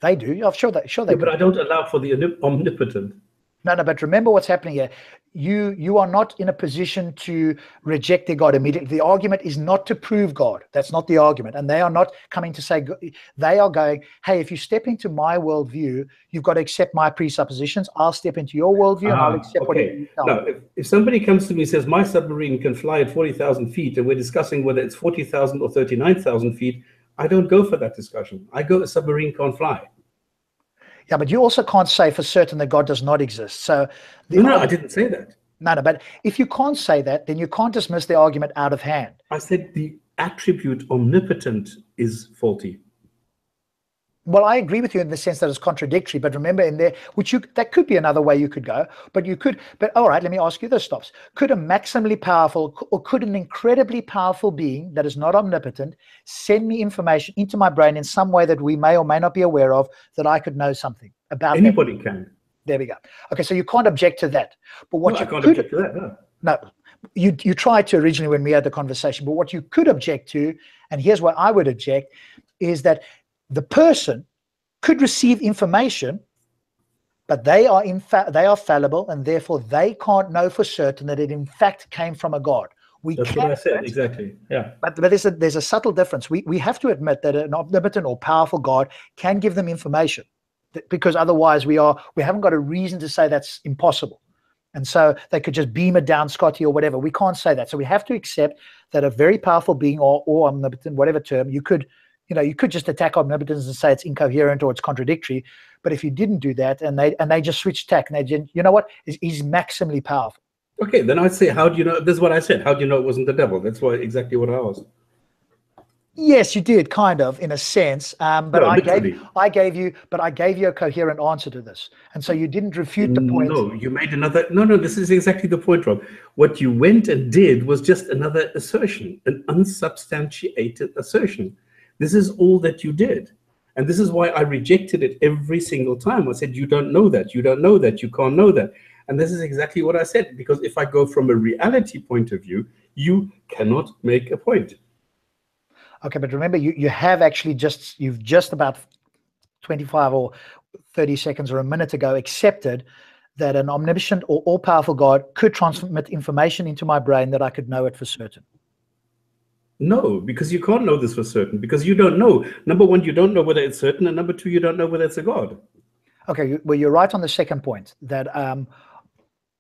They do. I'm sure they yeah, but I don't allow for the omnipotent. No, but remember what's happening here. You are not in a position to reject their God immediately. The argument is not to prove God. That's not the argument. And they are not coming to say, they are going, hey, if you step into my worldview, you've got to accept my presuppositions. I'll step into your worldview and I'll accept what you tell me. Now, if somebody comes to me and says, my submarine can fly at 40,000 feet, and we're discussing whether it's 40,000 or 39,000 feet, I don't go for that discussion. I go, a submarine can't fly. Yeah, but you also can't say for certain that God does not exist. So no, I didn't say that. No, but if you can't say that, then you can't dismiss the argument out of hand. I said the attribute omnipotent is faulty. Well, I agree with you in the sense that it's contradictory, but remember in there, that could be another way you could go, but all right, let me ask you this, Stops. Could a maximally powerful, or could an incredibly powerful being that is not omnipotent send me information into my brain in some way that we may or may not be aware of, that I could know something about? Anybody can. There we go. Okay, so you can't object to that. But what I can't object to that, no. You tried to originally when we had the conversation, but what you could object to, and here's why I would object, is that the person could receive information, but they are fallible, and therefore they can't know for certain that it in fact came from a God. That's what I said, exactly. Yeah. But there's a subtle difference. We have to admit that an omnipotent or powerful God can give them information, because otherwise we haven't got a reason to say that's impossible. And so they could just beam it down, Scotty, or whatever. We can't say that. So we have to accept that a very powerful being, or omnipotent, whatever term, you could just attack omnipotence and say it's incoherent or it's contradictory. But if you didn't do that, and they just switched tack, and they didn't, you know what? He's maximally powerful. Okay, then I'd say, how do you know? This is what I said. How do you know it wasn't the devil? That's exactly what I asked. Yes, you did, kind of, in a sense. But No, I literally. gave you a coherent answer to this, and so you didn't refute the point. No, you made another. No, this is exactly the point, Rob. What you went and did was just another assertion, an unsubstantiated assertion. This is all that you did. And this is why I rejected it every single time. I said, you don't know that, you don't know that, you can't know that. And this is exactly what I said, because if I go from a reality point of view, you cannot make a point. Okay, but remember, you have actually you've just about 25 or 30 seconds or a minute ago accepted that an omniscient or all-powerful God could transmit information into my brain that I could know it for certain. No, because you can't know this for certain, because you don't know. Number one, you don't know whether it's certain, and number two, you don't know whether it's a God. Okay, well, you're right on the second point, that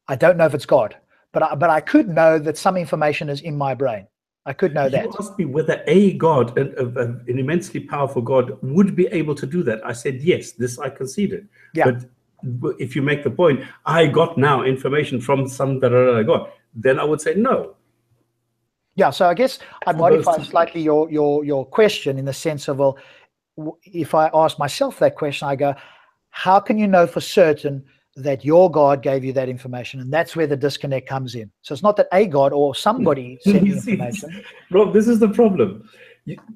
I don't know if it's God, but I could know that some information is in my brain. I could know that. You asked me whether a God, an immensely powerful God, would be able to do that. I said, yes, this I conceded. Yeah. But if you make the point, I got now information from some God, then I would say no. Yeah, so I guess I modify slightly your question in the sense of, well, if I ask myself that question, I go, how can you know for certain that your God gave you that information? And that's where the disconnect comes in. So it's not that a God or somebody sent you information. Rob, this is the problem.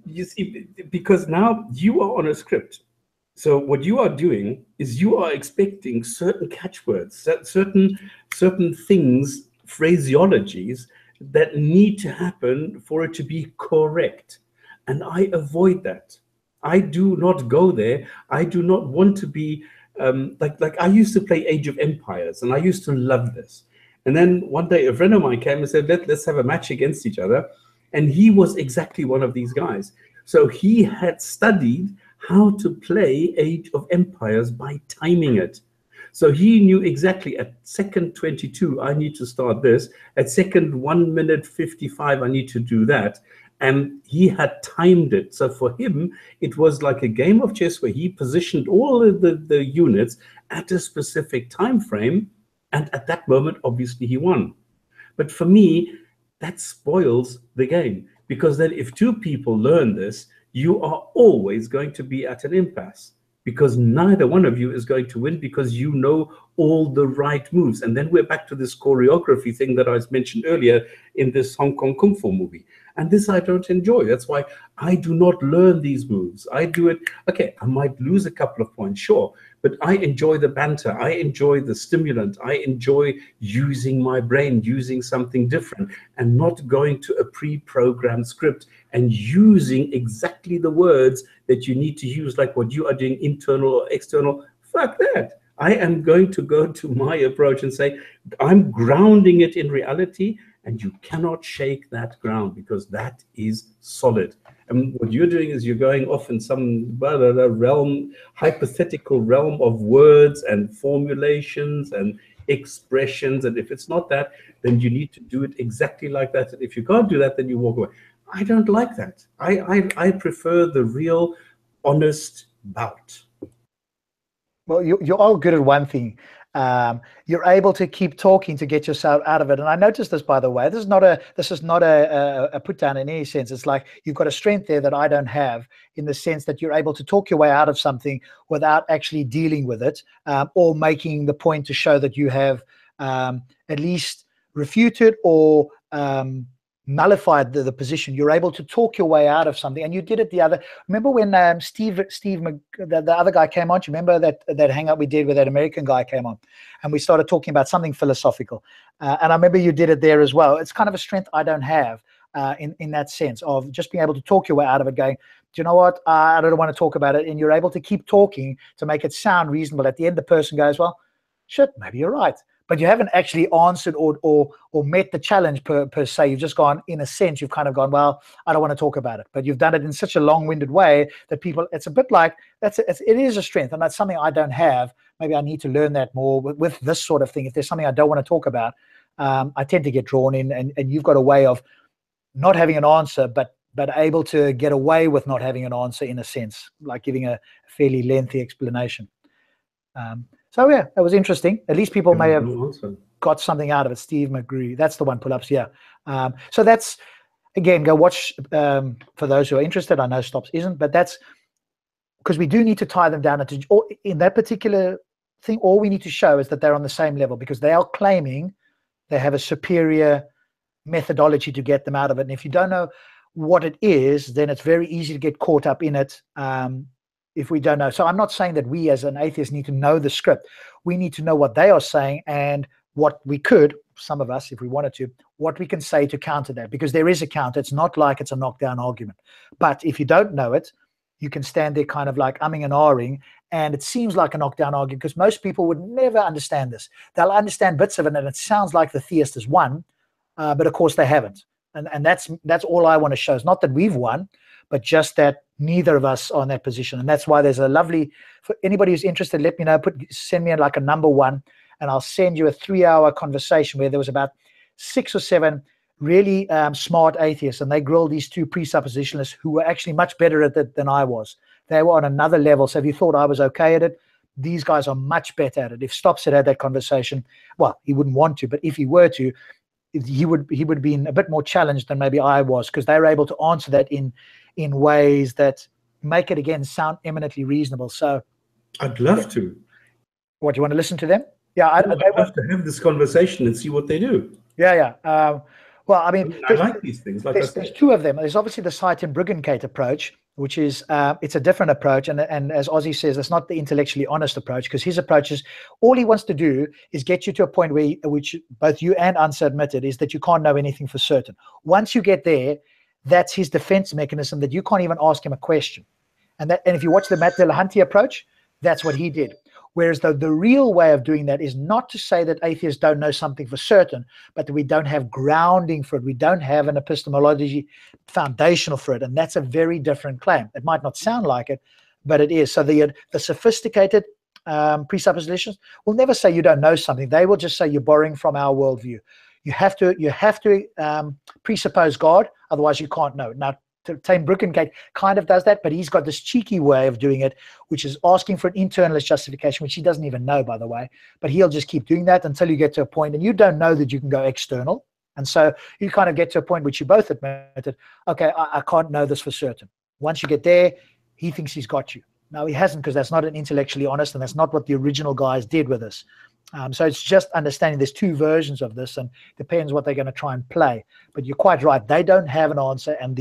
You see, because now you are on a script. So what you are doing is you are expecting certain catchwords, certain things, phraseologies that need to happen for it to be correct. And I avoid that. I do not go there. I do not want to be like I used to play Age of Empires, and I used to love this. And then one day a friend of mine came and said, let's have a match against each other. And he was exactly one of these guys. So he had studied how to play Age of Empires by timing it. So he knew exactly at second 22, I need to start this. At second 1 minute 55, I need to do that. And he had timed it. So for him, it was like a game of chess where he positioned all of the units at a specific time frame. And at that moment, obviously, he won. But for me, that spoils the game. Because then if two people learn this, you are always going to be at an impasse. Because neither one of you is going to win because you know all the right moves. And then we're back to this choreography thing that I mentioned earlier in this Hong Kong Kung Fu movie. And this I don't enjoy. That's why I do not learn these moves. I do it, okay, I might lose a couple of points, sure, but I enjoy the banter. I enjoy the stimulant. I enjoy using my brain, using something different, and not going to a pre-programmed script and using exactly the words that you need to use, like what you are doing, internal or external. Fuck that. I am going to go to my approach and say, I'm grounding it in reality, and you cannot shake that ground because that is solid. And what you're doing is you're going off in some realm, hypothetical realm of words and formulations and expressions. And if it's not that, then you need to do it exactly like that. And if you can't do that, then you walk away. I don't like that. I prefer the real, honest bout. Well, you're all good at one thing. You're able to keep talking to get yourself out of it. And I noticed this, by the way. This is not a put down in any sense. It's like you've got a strength there that I don't have, in the sense that you're able to talk your way out of something without actually dealing with it, or making the point to show that you have at least refuted or nullified the position. You're able to talk your way out of something, and you did it remember when Steve the other guy came on? Do you remember that hangout we did with that American guy came on, and we started talking about something philosophical, and I remember you did it there as well. It's kind of a strength I don't have, in that sense of just being able to talk your way out of it, going, do you know what, I don't want to talk about it, and you're able to keep talking to make it sound reasonable. At the end, the person goes, well, shit, maybe you're right. But you haven't actually answered or met the challenge per se. You've just gone, in a sense, you've kind of gone, well, I don't want to talk about it. But you've done it in such a long-winded way that people, it's a bit like, it is a strength, and that's something I don't have. Maybe I need to learn that more with this sort of thing. If there's something I don't want to talk about, I tend to get drawn in, and you've got a way of not having an answer, but able to get away with not having an answer, in a sense, like giving a fairly lengthy explanation. So yeah, that was interesting. At least people may have got something out of it. Steve McGree, that's the one. Pull-ups, yeah. So that's again, go watch, for those who are interested. I know Stops isn't, but that's because we do need to tie them down into, in that particular thing, all we need to show is that they're on the same level, because they are claiming they have a superior methodology to get them out of it. And if you don't know what it is, then it's very easy to get caught up in it if we don't know. So I'm not saying that we as an atheist need to know the script. We need to know what they are saying and what we could, some of us, if we wanted to, what we can say to counter that, because there is a counter. It's not like it's a knockdown argument. But if you don't know it, you can stand there kind of like umming and ahhing, and it seems like a knockdown argument, because most people would never understand this. They'll understand bits of it, and it sounds like the theist has won, but of course they haven't. And that's all I want to show. It's not that we've won, but just that neither of us are in that position. And that's why there's a lovely, for anybody who's interested, let me know, send me like a number 1, and I'll send you a 3-hour conversation where there was about 6 or 7 really smart atheists, and they grilled these 2 presuppositionalists who were actually much better at it than I was. They were on another level. So if you thought I was okay at it, these guys are much better at it. If Stops had that conversation, well, he wouldn't want to, but if he were to, he would have been a bit more challenged than maybe I was, because they were able to answer that in ways that make it, again, sound eminently reasonable. So I'd love to. What, do you want to listen to them? Yeah, I'd love to have this conversation and see what they do. Yeah. Well, I mean, I like these things. Like there's 2 of them. There's obviously the Sight and Bruggencate approach, which is it's a different approach, and as Ozzy says, it's not the intellectually honest approach, because his approach is, all he wants to do is get you to a point where which both you and Ansa admitted, is that you can't know anything for certain. Once you get there, that's his defense mechanism, that you can't even ask him a question. And if you watch the Matt Dillahunty approach, that's what he did. Whereas the real way of doing that is not to say that atheists don't know something for certain, but that we don't have grounding for it. We don't have an epistemology foundational for it. And that's a very different claim. It might not sound like it, but it is. So the sophisticated presuppositions will never say you don't know something. They will just say you're borrowing from our worldview. You have to presuppose God, otherwise you can't know. Now, Tame Bruggencate kind of does that, but he's got this cheeky way of doing it, which is asking for an internalist justification, which he doesn't even know, by the way. But he'll just keep doing that until you get to a point, and you don't know that you can go external. And so you kind of get to a point which you both admitted, okay, I can't know this for certain. Once you get there, he thinks he's got you. No, he hasn't, because that's not an intellectually honest, and that's not what the original guys did with us. So it's just understanding there's 2 versions of this, and depends what they're going to try and play. But you're quite right. They don't have an answer, and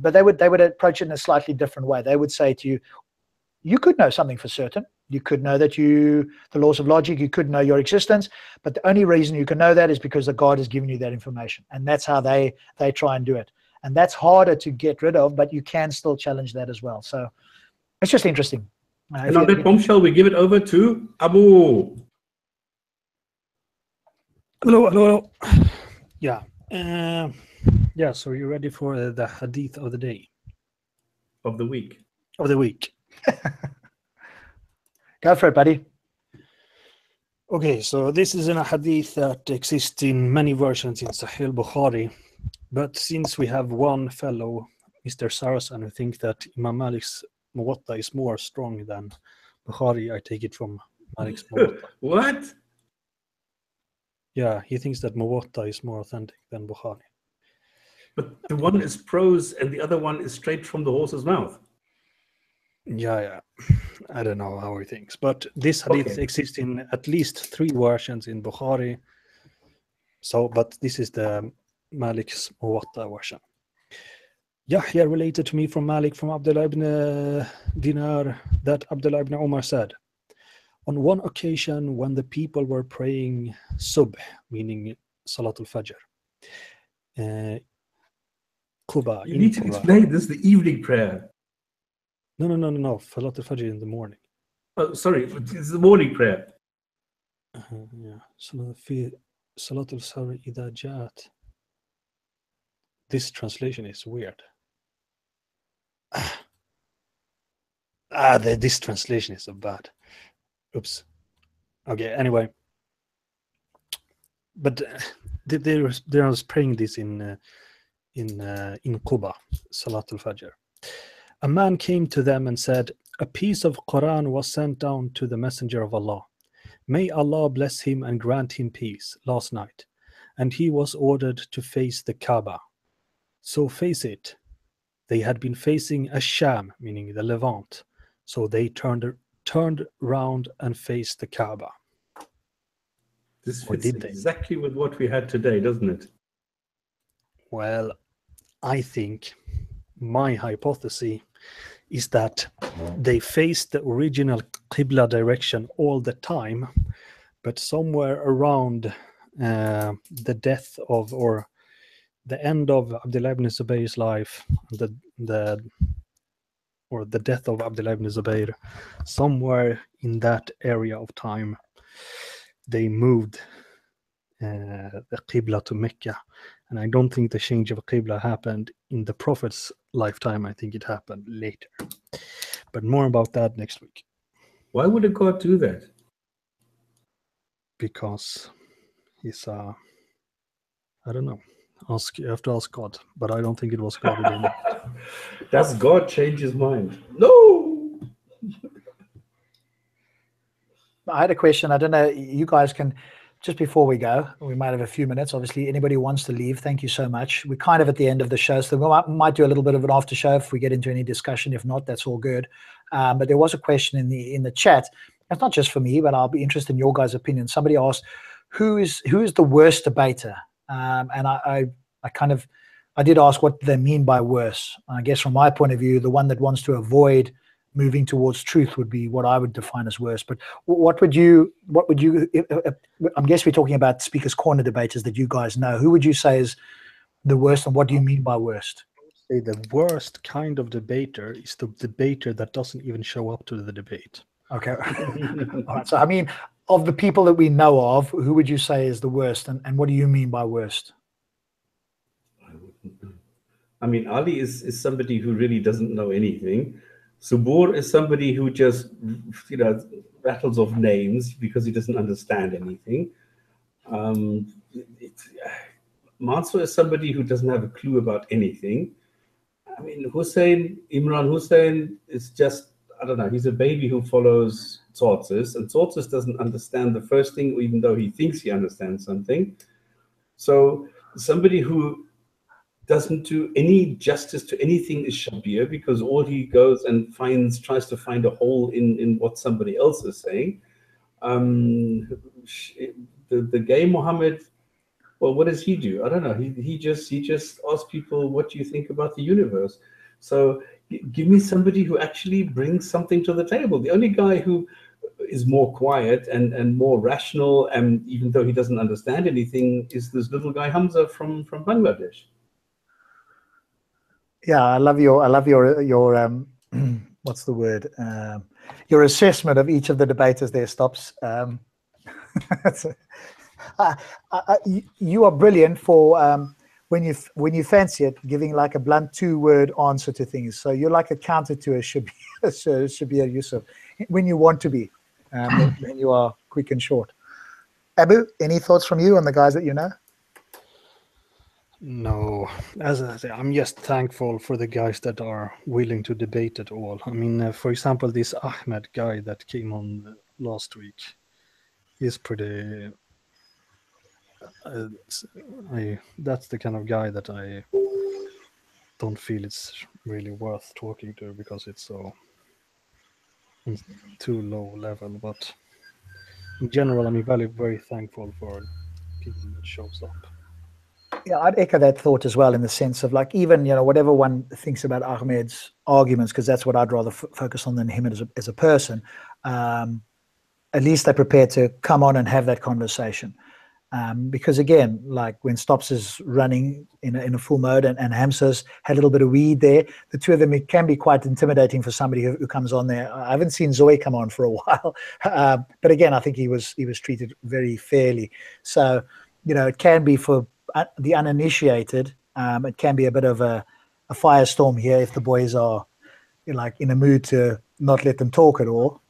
but they would approach it in a slightly different way. They would say to you, you could know something for certain. You could know that the laws of logic, you could know your existence, but the only reason you can know that is because the God has given you that information. And that's how they try and do it. And that's harder to get rid of, but you can still challenge that as well. So it's just interesting. And on that bombshell, we give it over to Abu. Hello. Yeah. Yeah, so you're ready for the hadith of the day? Of the week. Of the week. Go for it, buddy. Okay, so this is a hadith that exists in many versions in Sahih Bukhari. But since we have one fellow, Mr. Sarasan, who thinks that Imam Malik's Muwatta is more strong than Bukhari, I take it from Malik's Muwatta. What? Yeah, he thinks that Muwatta is more authentic than Bukhari. But the one is prose and the other one is straight from the horse's mouth. Yeah. I don't know how he thinks. But this hadith exists in at least 3 versions in Bukhari. So, but this is the Malik's Muwatta version. Yahya related to me from Malik from Abdullah ibn Dinar that Abdullah ibn Umar said, on one occasion when the people were praying Subh, meaning Salatul Fajr, Qiblah. You need to explain this, the evening prayer. No. Salatul Fajr in the morning. Oh, sorry, it's the morning prayer. Yeah. Salatul Fajr idha ja'at. This translation is weird. This translation is so bad. Oops. Okay, anyway. But they were praying this in Qiblah, Salatul Fajr. A man came to them and said, a piece of Qur'an was sent down to the Messenger of Allah. May Allah bless him and grant him peace last night. And he was ordered to face the Kaaba. So face it, they had been facing Asham, meaning the Levant. So they turned round and faced the Kaaba. This Or fits did they? exactly with what we had today, doesn't it? Well, I think my hypothesis is that they faced the original Qiblah direction all the time, but somewhere around the death of, or the end of Abdullah ibn Zubayr's life, the death of Abdullah ibn Zubayr, somewhere in that area of time, they moved the Qibla to Mecca. And I don't think the change of Qibla happened in the Prophet's lifetime. I think it happened later. But more about that next week. Why would a god do that? Because he's I don't know. You have to ask God, but I don't think it was God again. Does God change his mind? No. I had a question. I don't know. You guys can, just before we go, we might have a few minutes. Obviously, anybody who wants to leave, thank you so much. We're kind of at the end of the show, so we might do a little bit of an after show if we get into any discussion. If not, that's all good. But there was a question in the chat. It's not just for me, but I'll be interested in your guys' opinion. Somebody asked, who is the worst debater? And I did ask what they mean by worse. I guess from my point of view, the one that wants to avoid moving towards truth would be what I would define as worse. But what would you, I guess we're talking about Speaker's Corner debaters that you guys know. Who would you say is the worst, and what do you mean by worst? Say the worst kind of debater is the debater that doesn't even show up to the debate. Okay. All right. So, I mean, of the people that we know of, who would you say is the worst, and what do you mean by worst? I mean, Ali is somebody who really doesn't know anything. Subur is somebody who just, rattles off names because he doesn't understand anything. Mansour is somebody who doesn't have a clue about anything. I mean, Imran Hussein is just, I don't know, he's a baby who follows Tsortzis, and Tsortzis doesn't understand the first thing, even though he thinks he understands something. So somebody who doesn't do any justice to anything is Shabir, because all he goes and tries to find a hole in what somebody else is saying. The gay Muhammad, well, what does he do? I don't know. He just asks people, what do you think about the universe? So give me somebody who actually brings something to the table. The only guy who is more quiet and more rational, and even though he doesn't understand anything, is this little guy Hamza from Bangladesh. Yeah, I love your what's the word? Your assessment of each of the debaters there, Stops. You are brilliant for when you fancy it, giving like a blunt 2-word answer to things. So you're like a counter to a Shabir Yusuf when you want to be. Then you are quick and short. Abu, any thoughts from you on the guys that you know? No, as I say, I'm just thankful for the guys that are willing to debate at all. I mean, for example, this Ahmed guy that came on last week, he's pretty. That's the kind of guy that I don't feel it's really worth talking to, because it's so too low level. But in general, I'm very, very thankful for people that shows up. Yeah, I'd echo that thought as well, in the sense of like, even, whatever one thinks about Ahmed's arguments, because that's what I'd rather focus on than him as a person, at least they're prepared to come on and have that conversation. Because again, like when Stops is running in a full mode and Hamza's had a little bit of weed there, the two of them, it can be quite intimidating for somebody who comes on there. I haven't seen Zoe come on for a while, but again, I think he was treated very fairly. So, it can be for the uninitiated, it can be a bit of a firestorm here if the boys are in a mood to not let them talk at all.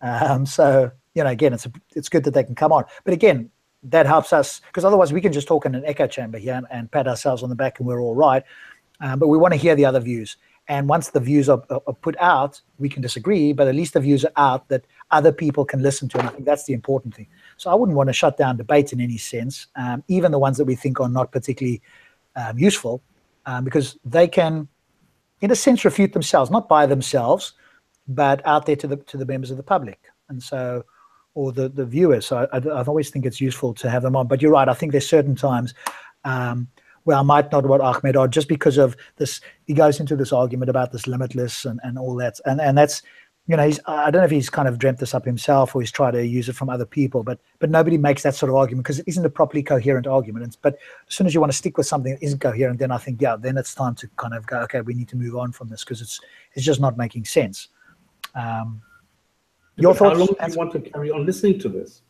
So again, it's good that they can come on, but again, that helps us, because otherwise we can just talk in an echo chamber here and pat ourselves on the back and we're all right. But we want to hear the other views, and once the views are put out, we can disagree, but at least the views are out that other people can listen to, and I think that's the important thing. So I wouldn't want to shut down debate in any sense, even the ones that we think are not particularly useful. because they can, in a sense, refute themselves, not by themselves, but out there to the members of the public, and so, or the viewers. So I always think it's useful to have them on. But you're right. I think there's certain times where I might not want Ahmed on just because of this. He goes into this argument about this limitless and all that, and that's, you know, I don't know if he's kind of dreamt this up himself or he's tried to use it from other people, but nobody makes that sort of argument because it isn't a properly coherent argument. But as soon as you want to stick with something that isn't coherent, then I think, yeah, then it's time to kind of go, okay, we need to move on from this because it's just not making sense. Your thoughts? How long do you want to carry on listening to this?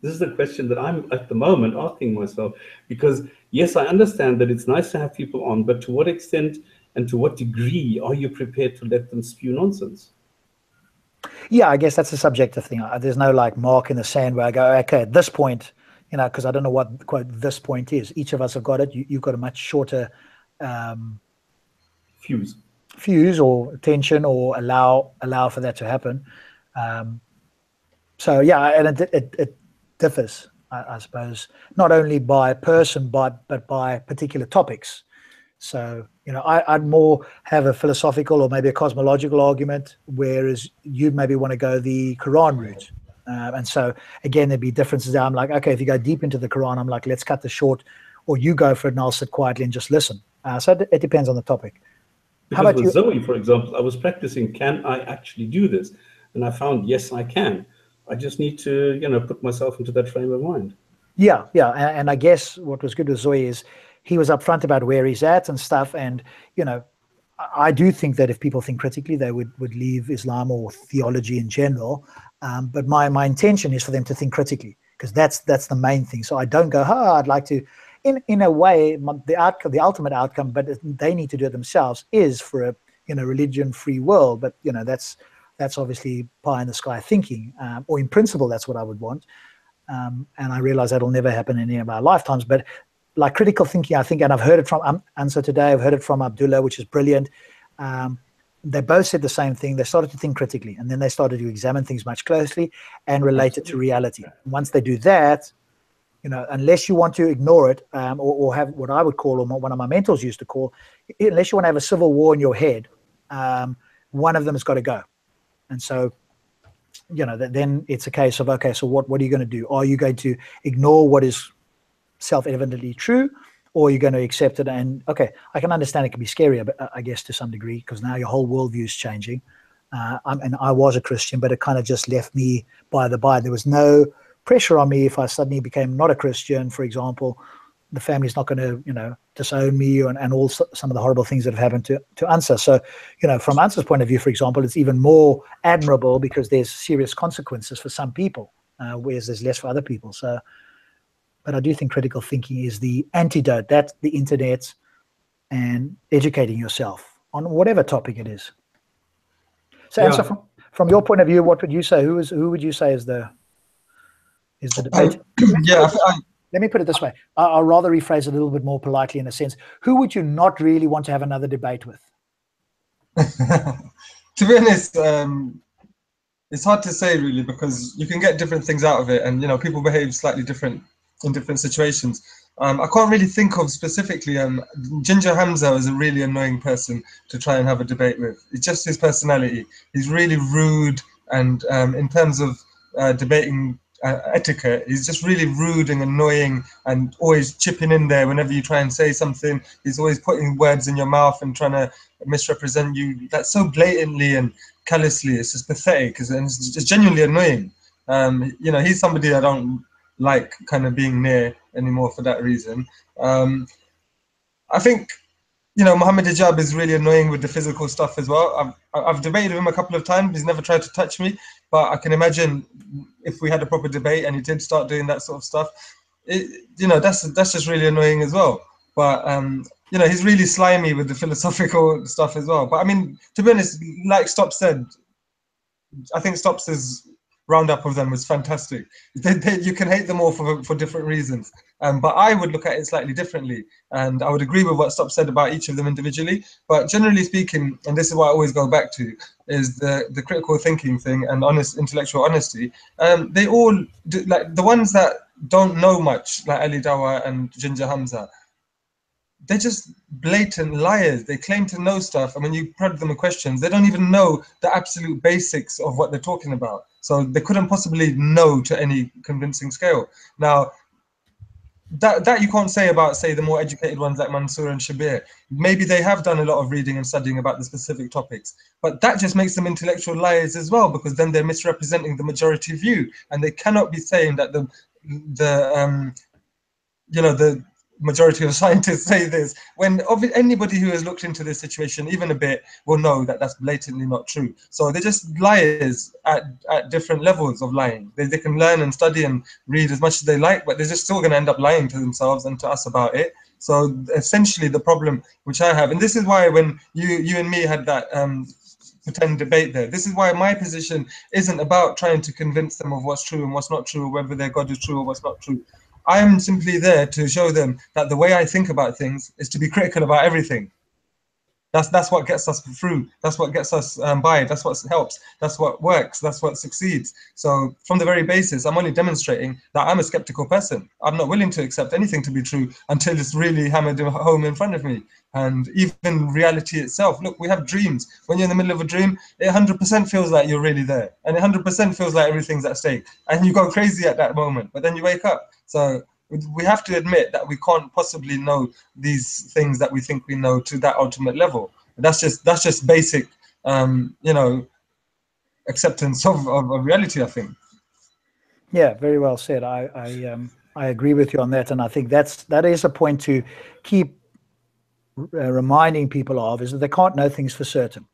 This is the question that I'm at the moment asking myself, because yes, I understand that it's nice to have people on, but to what extent and to what degree are you prepared to let them spew nonsense? Yeah, I guess that's a subjective thing. There's no like mark in the sand where I go, okay, at this point, you know, because I don't know what quote this point is. Each of us have got it. You've got a much shorter fuse or attention, or allow for that to happen. So yeah, and it differs, I suppose, not only by person, but by particular topics. So, you know, I'd more have a philosophical or maybe a cosmological argument, whereas you maybe want to go the Quran route. And so, again, there'd be differences there. I'm like, okay, if you go deep into the Quran, I'm like, let's cut this short, or you go for it and I'll sit quietly and just listen. So it depends on the topic. Because how about with Zoe, for example, I was practicing, can I actually do this? And I found, yes, I can. I just need to, you know, put myself into that frame of mind. Yeah. And I guess what was good with Zoe is he was upfront about where he's at and stuff. And, you know, I do think that if people think critically, they would leave Islam or theology in general. But my intention is for them to think critically, because that's the main thing. So I don't go, I'd like to, in a way, the ultimate outcome, but they need to do it themselves, is for a, you know, religion-free world. But, you know, that's obviously pie in the sky thinking, or in principle, that's what I would want. And I realize that'll never happen in any of our lifetimes. But like critical thinking, I think, and I've heard it from Ansar today, I've heard it from Abdullah, which is brilliant. They both said the same thing. They started to think critically, and then they started to examine things much closely and relate it to reality. Once they do that, you know, unless you want to ignore it, or have what I would call, or one of my mentors used to call, unless you want to have a civil war in your head, one of them has got to go. And so, you know, then it's a case of, okay, so what are you going to do? Are you going to ignore what is self-evidently true, or are you going to accept it? And okay, I can understand it can be scarier, but I guess to some degree, because now your whole worldview is changing. And I was a Christian, but it kind of just left me by the by. There was no pressure on me if I suddenly became not a Christian, for example. The family's not going to, you know, disown me and all some of the horrible things that have happened to Ansar. So, you know, from Ansar's point of view, for example, it's even more admirable because there's serious consequences for some people, whereas there's less for other people. So, but I do think critical thinking is the antidote. That's the internet and educating yourself on whatever topic it is. So, yeah. Ansar, from your point of view, what would you say? Who would you say is the debate? Let me put it this way. I'll rather rephrase it a little bit more politely in a sense. Who would you not really want to have another debate with? To be honest, it's hard to say really, because you can get different things out of it, and you know, people behave slightly different in different situations. I can't really think of specifically. Ginger Hamza is a really annoying person to try and have a debate with. It's just his personality. He's really rude, and in terms of debating etiquette, he's just really rude and annoying, and always chipping in there whenever you try and say something. He's always putting words in your mouth and trying to misrepresent you. That's so blatantly and callously. It's just pathetic, and it's just genuinely annoying. You know, he's somebody I don't like kind of being near anymore for that reason. I think, you know, Muhammad Hijab is really annoying with the physical stuff as well. I've debated with him a couple of times. He's never tried to touch me, but I can imagine if we had a proper debate and he did start doing that sort of stuff, you know, that's just really annoying as well. But you know, he's really slimy with the philosophical stuff as well. But I mean, to be honest, like Stops said, I think Stops' roundup of them was fantastic. You can hate them all for different reasons. But I would look at it slightly differently. And I would agree with what Stops said about each of them individually. But generally speaking, and this is what I always go back to, is the critical thinking thing and intellectual honesty. They all, like the ones that don't know much, like Ali Dawa and Ginger Hamza, they're just blatant liars. They claim to know stuff, and when you prod them with questions, they don't even know the absolute basics of what they're talking about. So they couldn't possibly know to any convincing scale. Now, that you can't say about, say, the more educated ones like Mansour and Shabir. Maybe they have done a lot of reading and studying about the specific topics, but that just makes them intellectual liars as well, because then they're misrepresenting the majority view, and they cannot be saying that the majority of scientists say this, when anybody who has looked into this situation even a bit will know that that's blatantly not true. So they're just liars at different levels of lying. They can learn and study and read as much as they like, but they're just still going to end up lying to themselves and to us about it. So essentially the problem which I have, and this is why when you and me had that pretend debate there, this is why my position isn't about trying to convince them of what's true and what's not true, or whether their God is true or what's not true. I am simply there to show them that the way I think about things is to be critical about everything. That's what gets us through. That's what gets us by. That's what helps. That's what works. That's what succeeds. So from the very basis, I'm only demonstrating that I'm a skeptical person. I'm not willing to accept anything to be true until it's really hammered home in front of me. And even reality itself, look, we have dreams. When you're in the middle of a dream, it 100% feels like you're really there. And it 100% feels like everything's at stake. And you go crazy at that moment, but then you wake up. So we have to admit that we can't possibly know these things that we think we know to that ultimate level. That's just basic, acceptance of reality, I think. Yeah, very well said. I agree with you on that, and I think that is a point to keep reminding people of, is that they can't know things for certain.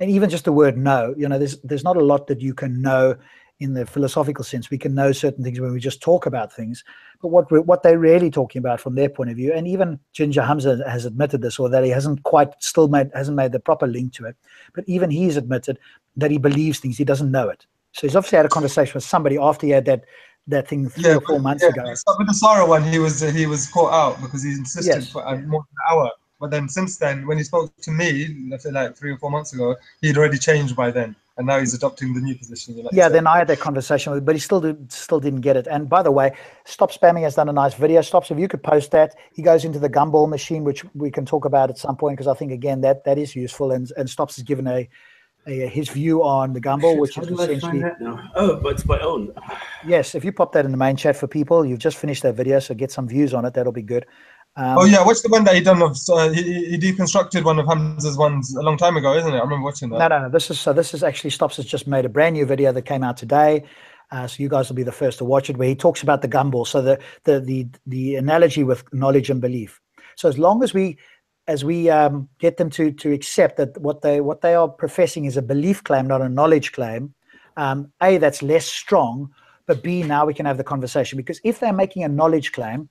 And even just the word know, there's not a lot that you can know in the philosophical sense. We can know certain things when we just talk about things, but what they're really talking about from their point of view, and even Ginger Hamza has admitted this, or that he hasn't made the proper link to it, but even he's admitted that he believes things, he doesn't know it. So he's obviously had a conversation with somebody after he had that thing 3 or 4 months ago. With the Sarah one, he was caught out because he insisted for more than an hour. But then since then, when he spoke to me, let's say like 3 or 4 months ago, he'd already changed by then. And now he's adopting the new position. Then I had that conversation with him, but he still didn't get it. And by the way, Stop Spamming has done a nice video. Stops, if you could post that. He goes into the gumball machine, which we can talk about at some point, because I think, again, that is useful. And Stops has given his view on the gumball, which is essentially... Oh, but it's my own. Yes, if you pop that in the main chat for people, you've just finished that video, so get some views on it. That'll be good. What's the one that he done of? He deconstructed one of Hamza's ones a long time ago, isn't it? I remember watching that. No. This is actually Stops has just made a brand new video that came out today, so you guys will be the first to watch it, where he talks about the gumball. So the analogy with knowledge and belief. So as long as we get them to accept that what they are professing is a belief claim, not a knowledge claim, A, that's less strong, but B, now we can have the conversation. Because if they're making a knowledge claim,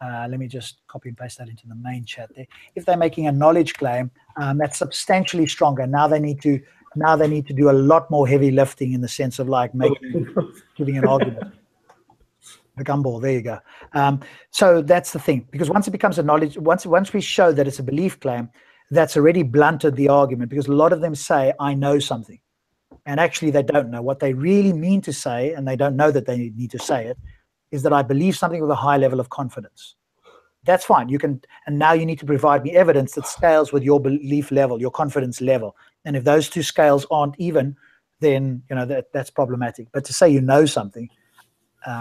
let me just copy and paste that into the main chat there. If they're making a knowledge claim, that's substantially stronger. Now they need to do a lot more heavy lifting, in the sense of like giving an argument. The gumball, there you go. So that's the thing, because once it becomes a knowledge, once we show that it's a belief claim, that's already blunted the argument, because a lot of them say, I know something, and actually they don't know. What they really mean to say, and they don't know that they need to say it, is that I believe something with a high level of confidence. That's fine. You can, and now you need to provide me evidence that scales with your belief level, your confidence level. And if those two scales aren't even, then that's problematic. But to say you know something,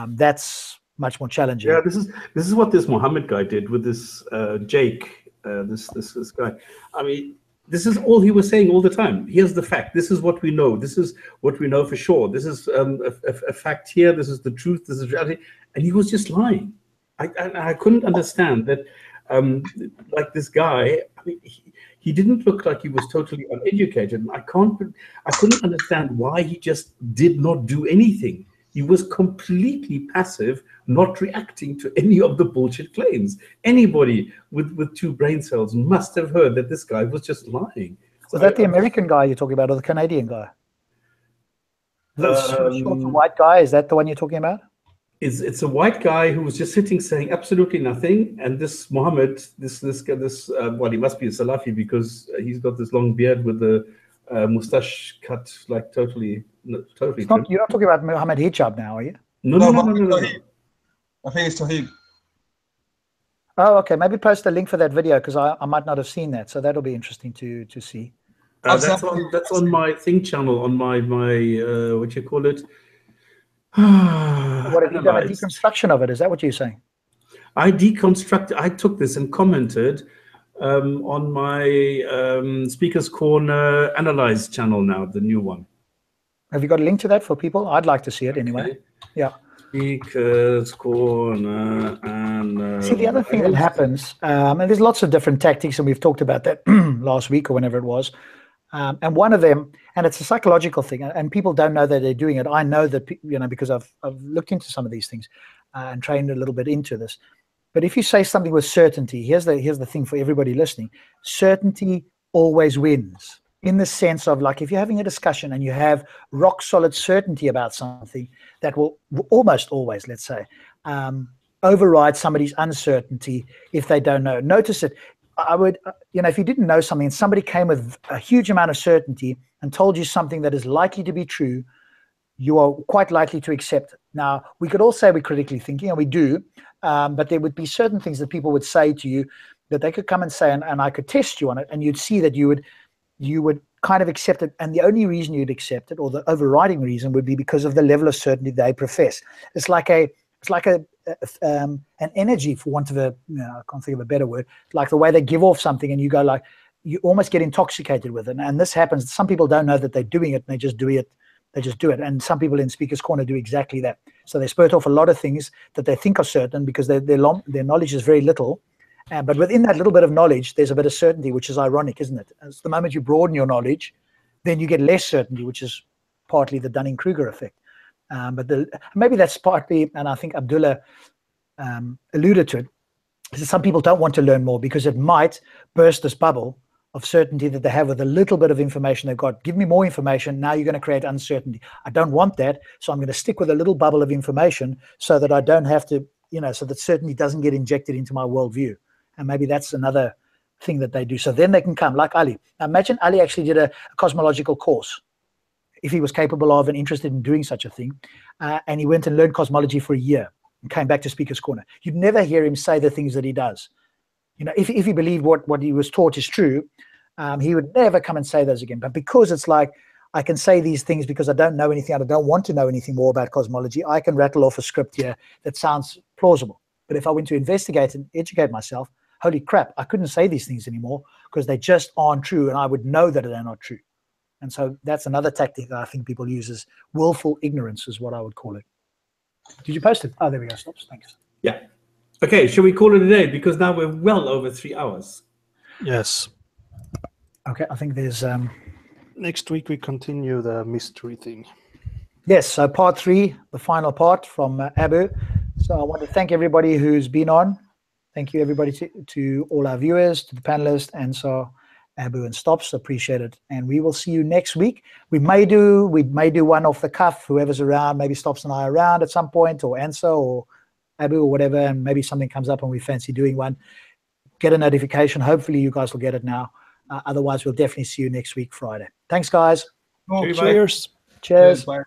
that's much more challenging. Yeah, this is what this Muhammad guy did with this Jake, this guy. I mean, this is all he was saying all the time. Here's the fact. This is what we know. This is what we know for sure. This is a fact here. This is the truth. This is reality. And he was just lying. I couldn't understand that. Like this guy, I mean, he didn't look like he was totally uneducated. I couldn't understand why he just did not do anything. He was completely passive, not reacting to any of the bullshit claims. Anybody with 2 brain cells must have heard that this guy was just lying. Was that the American guy you're talking about, or the Canadian guy? The short white guy, is that the one you're talking about? It's a white guy who was just sitting saying absolutely nothing, and this Muhammad, this well, he must be a Salafi, because he's got this long beard with the mustache cut like totally. You're not talking about Muhammad Hijab now, are you? No. I think it's Tawheed. Oh, okay. Maybe post a link for that video because I might not have seen that. So that'll be interesting to see. That's on my Think channel, on my what you call it? What have you done? A deconstruction of it? Is that what you're saying? I deconstructed. I took this and commented on my Speaker's Corner Analyze channel now, the new one. Have you got a link to that for people? I'd like to see it anyway. Okay. Yeah. Speaker's Corner and see, the other thing that happens, and there's lots of different tactics, and we've talked about that last week or whenever it was. And one of them, and it's a psychological thing, and people don't know that they're doing it. I know that, because I've looked into some of these things and trained a little bit into this. But if you say something with certainty, here's the thing for everybody listening: certainty always wins. In the sense of, like, if you're having a discussion and you have rock solid certainty about something, that will almost always, let's say, override somebody's uncertainty if they don't know. Notice it. I would, if you didn't know something and somebody came with a huge amount of certainty and told you something that is likely to be true, you are quite likely to accept it. Now, we could all say we're critically thinking, and we do, but there would be certain things that people would say to you that they could come and say, and I could test you on it, and you'd see that you would kind of accept it, and the only reason you'd accept it, or the overriding reason, would be because of the level of certainty they profess. It's like an energy, for want of I can't think of a better word, like the way they give off something, and you go like, you almost get intoxicated with it. And this happens. Some people don't know that they're doing it, and they just do it. And some people in Speaker's Corner do exactly that. So they spurt off a lot of things that they think are certain because their knowledge is very little. But within that little bit of knowledge, there's a bit of certainty, which is ironic, isn't it? As the moment you broaden your knowledge, then you get less certainty, which is partly the Dunning-Kruger effect. But maybe that's partly, and I think Abdullah alluded to it, is that some people don't want to learn more because it might burst this bubble of certainty that they have with a little bit of information they've got. Give me more information. Now you're going to create uncertainty. I don't want that, so I'm going to stick with a little bubble of information so that I don't have to, so that certainty doesn't get injected into my worldview. And maybe that's another thing that they do. So then they can come, like Ali. Now imagine Ali actually did a cosmological course, if he was capable of and interested in doing such a thing, and he went and learned cosmology for a year and came back to Speaker's Corner. You'd never hear him say the things that he does. If he believed what he was taught is true, he would never come and say those again. But because it's like, I can say these things because I don't know anything, I don't want to know anything more about cosmology, I can rattle off a script here that sounds plausible. But if I went to investigate and educate myself, holy crap, I couldn't say these things anymore because they just aren't true, and I would know that they're not true. And so that's another tactic that I think people use, is willful ignorance is what I would call it. Did you post it? Oh, there we go. Stops. Thanks. Yeah. Okay, shall we call it a day? Because now we're well over 3 hours. Yes. Okay, I think there's... Next week we continue the mystery thing. Yes, so part 3, the final part from Abu. So I want to thank everybody who's been on. Thank you, everybody, to all our viewers, to the panelists, and so Abu and Stops. Appreciate it. And we will see you next week. We may do one off the cuff, whoever's around, maybe Stops and I are around at some point, or Ansa or Abu or whatever, and maybe something comes up and we fancy doing one. Get a notification. Hopefully you guys will get it now. Otherwise, we'll definitely see you next week, Friday. Thanks, guys. Oh, Cheers. Cheers. Bye.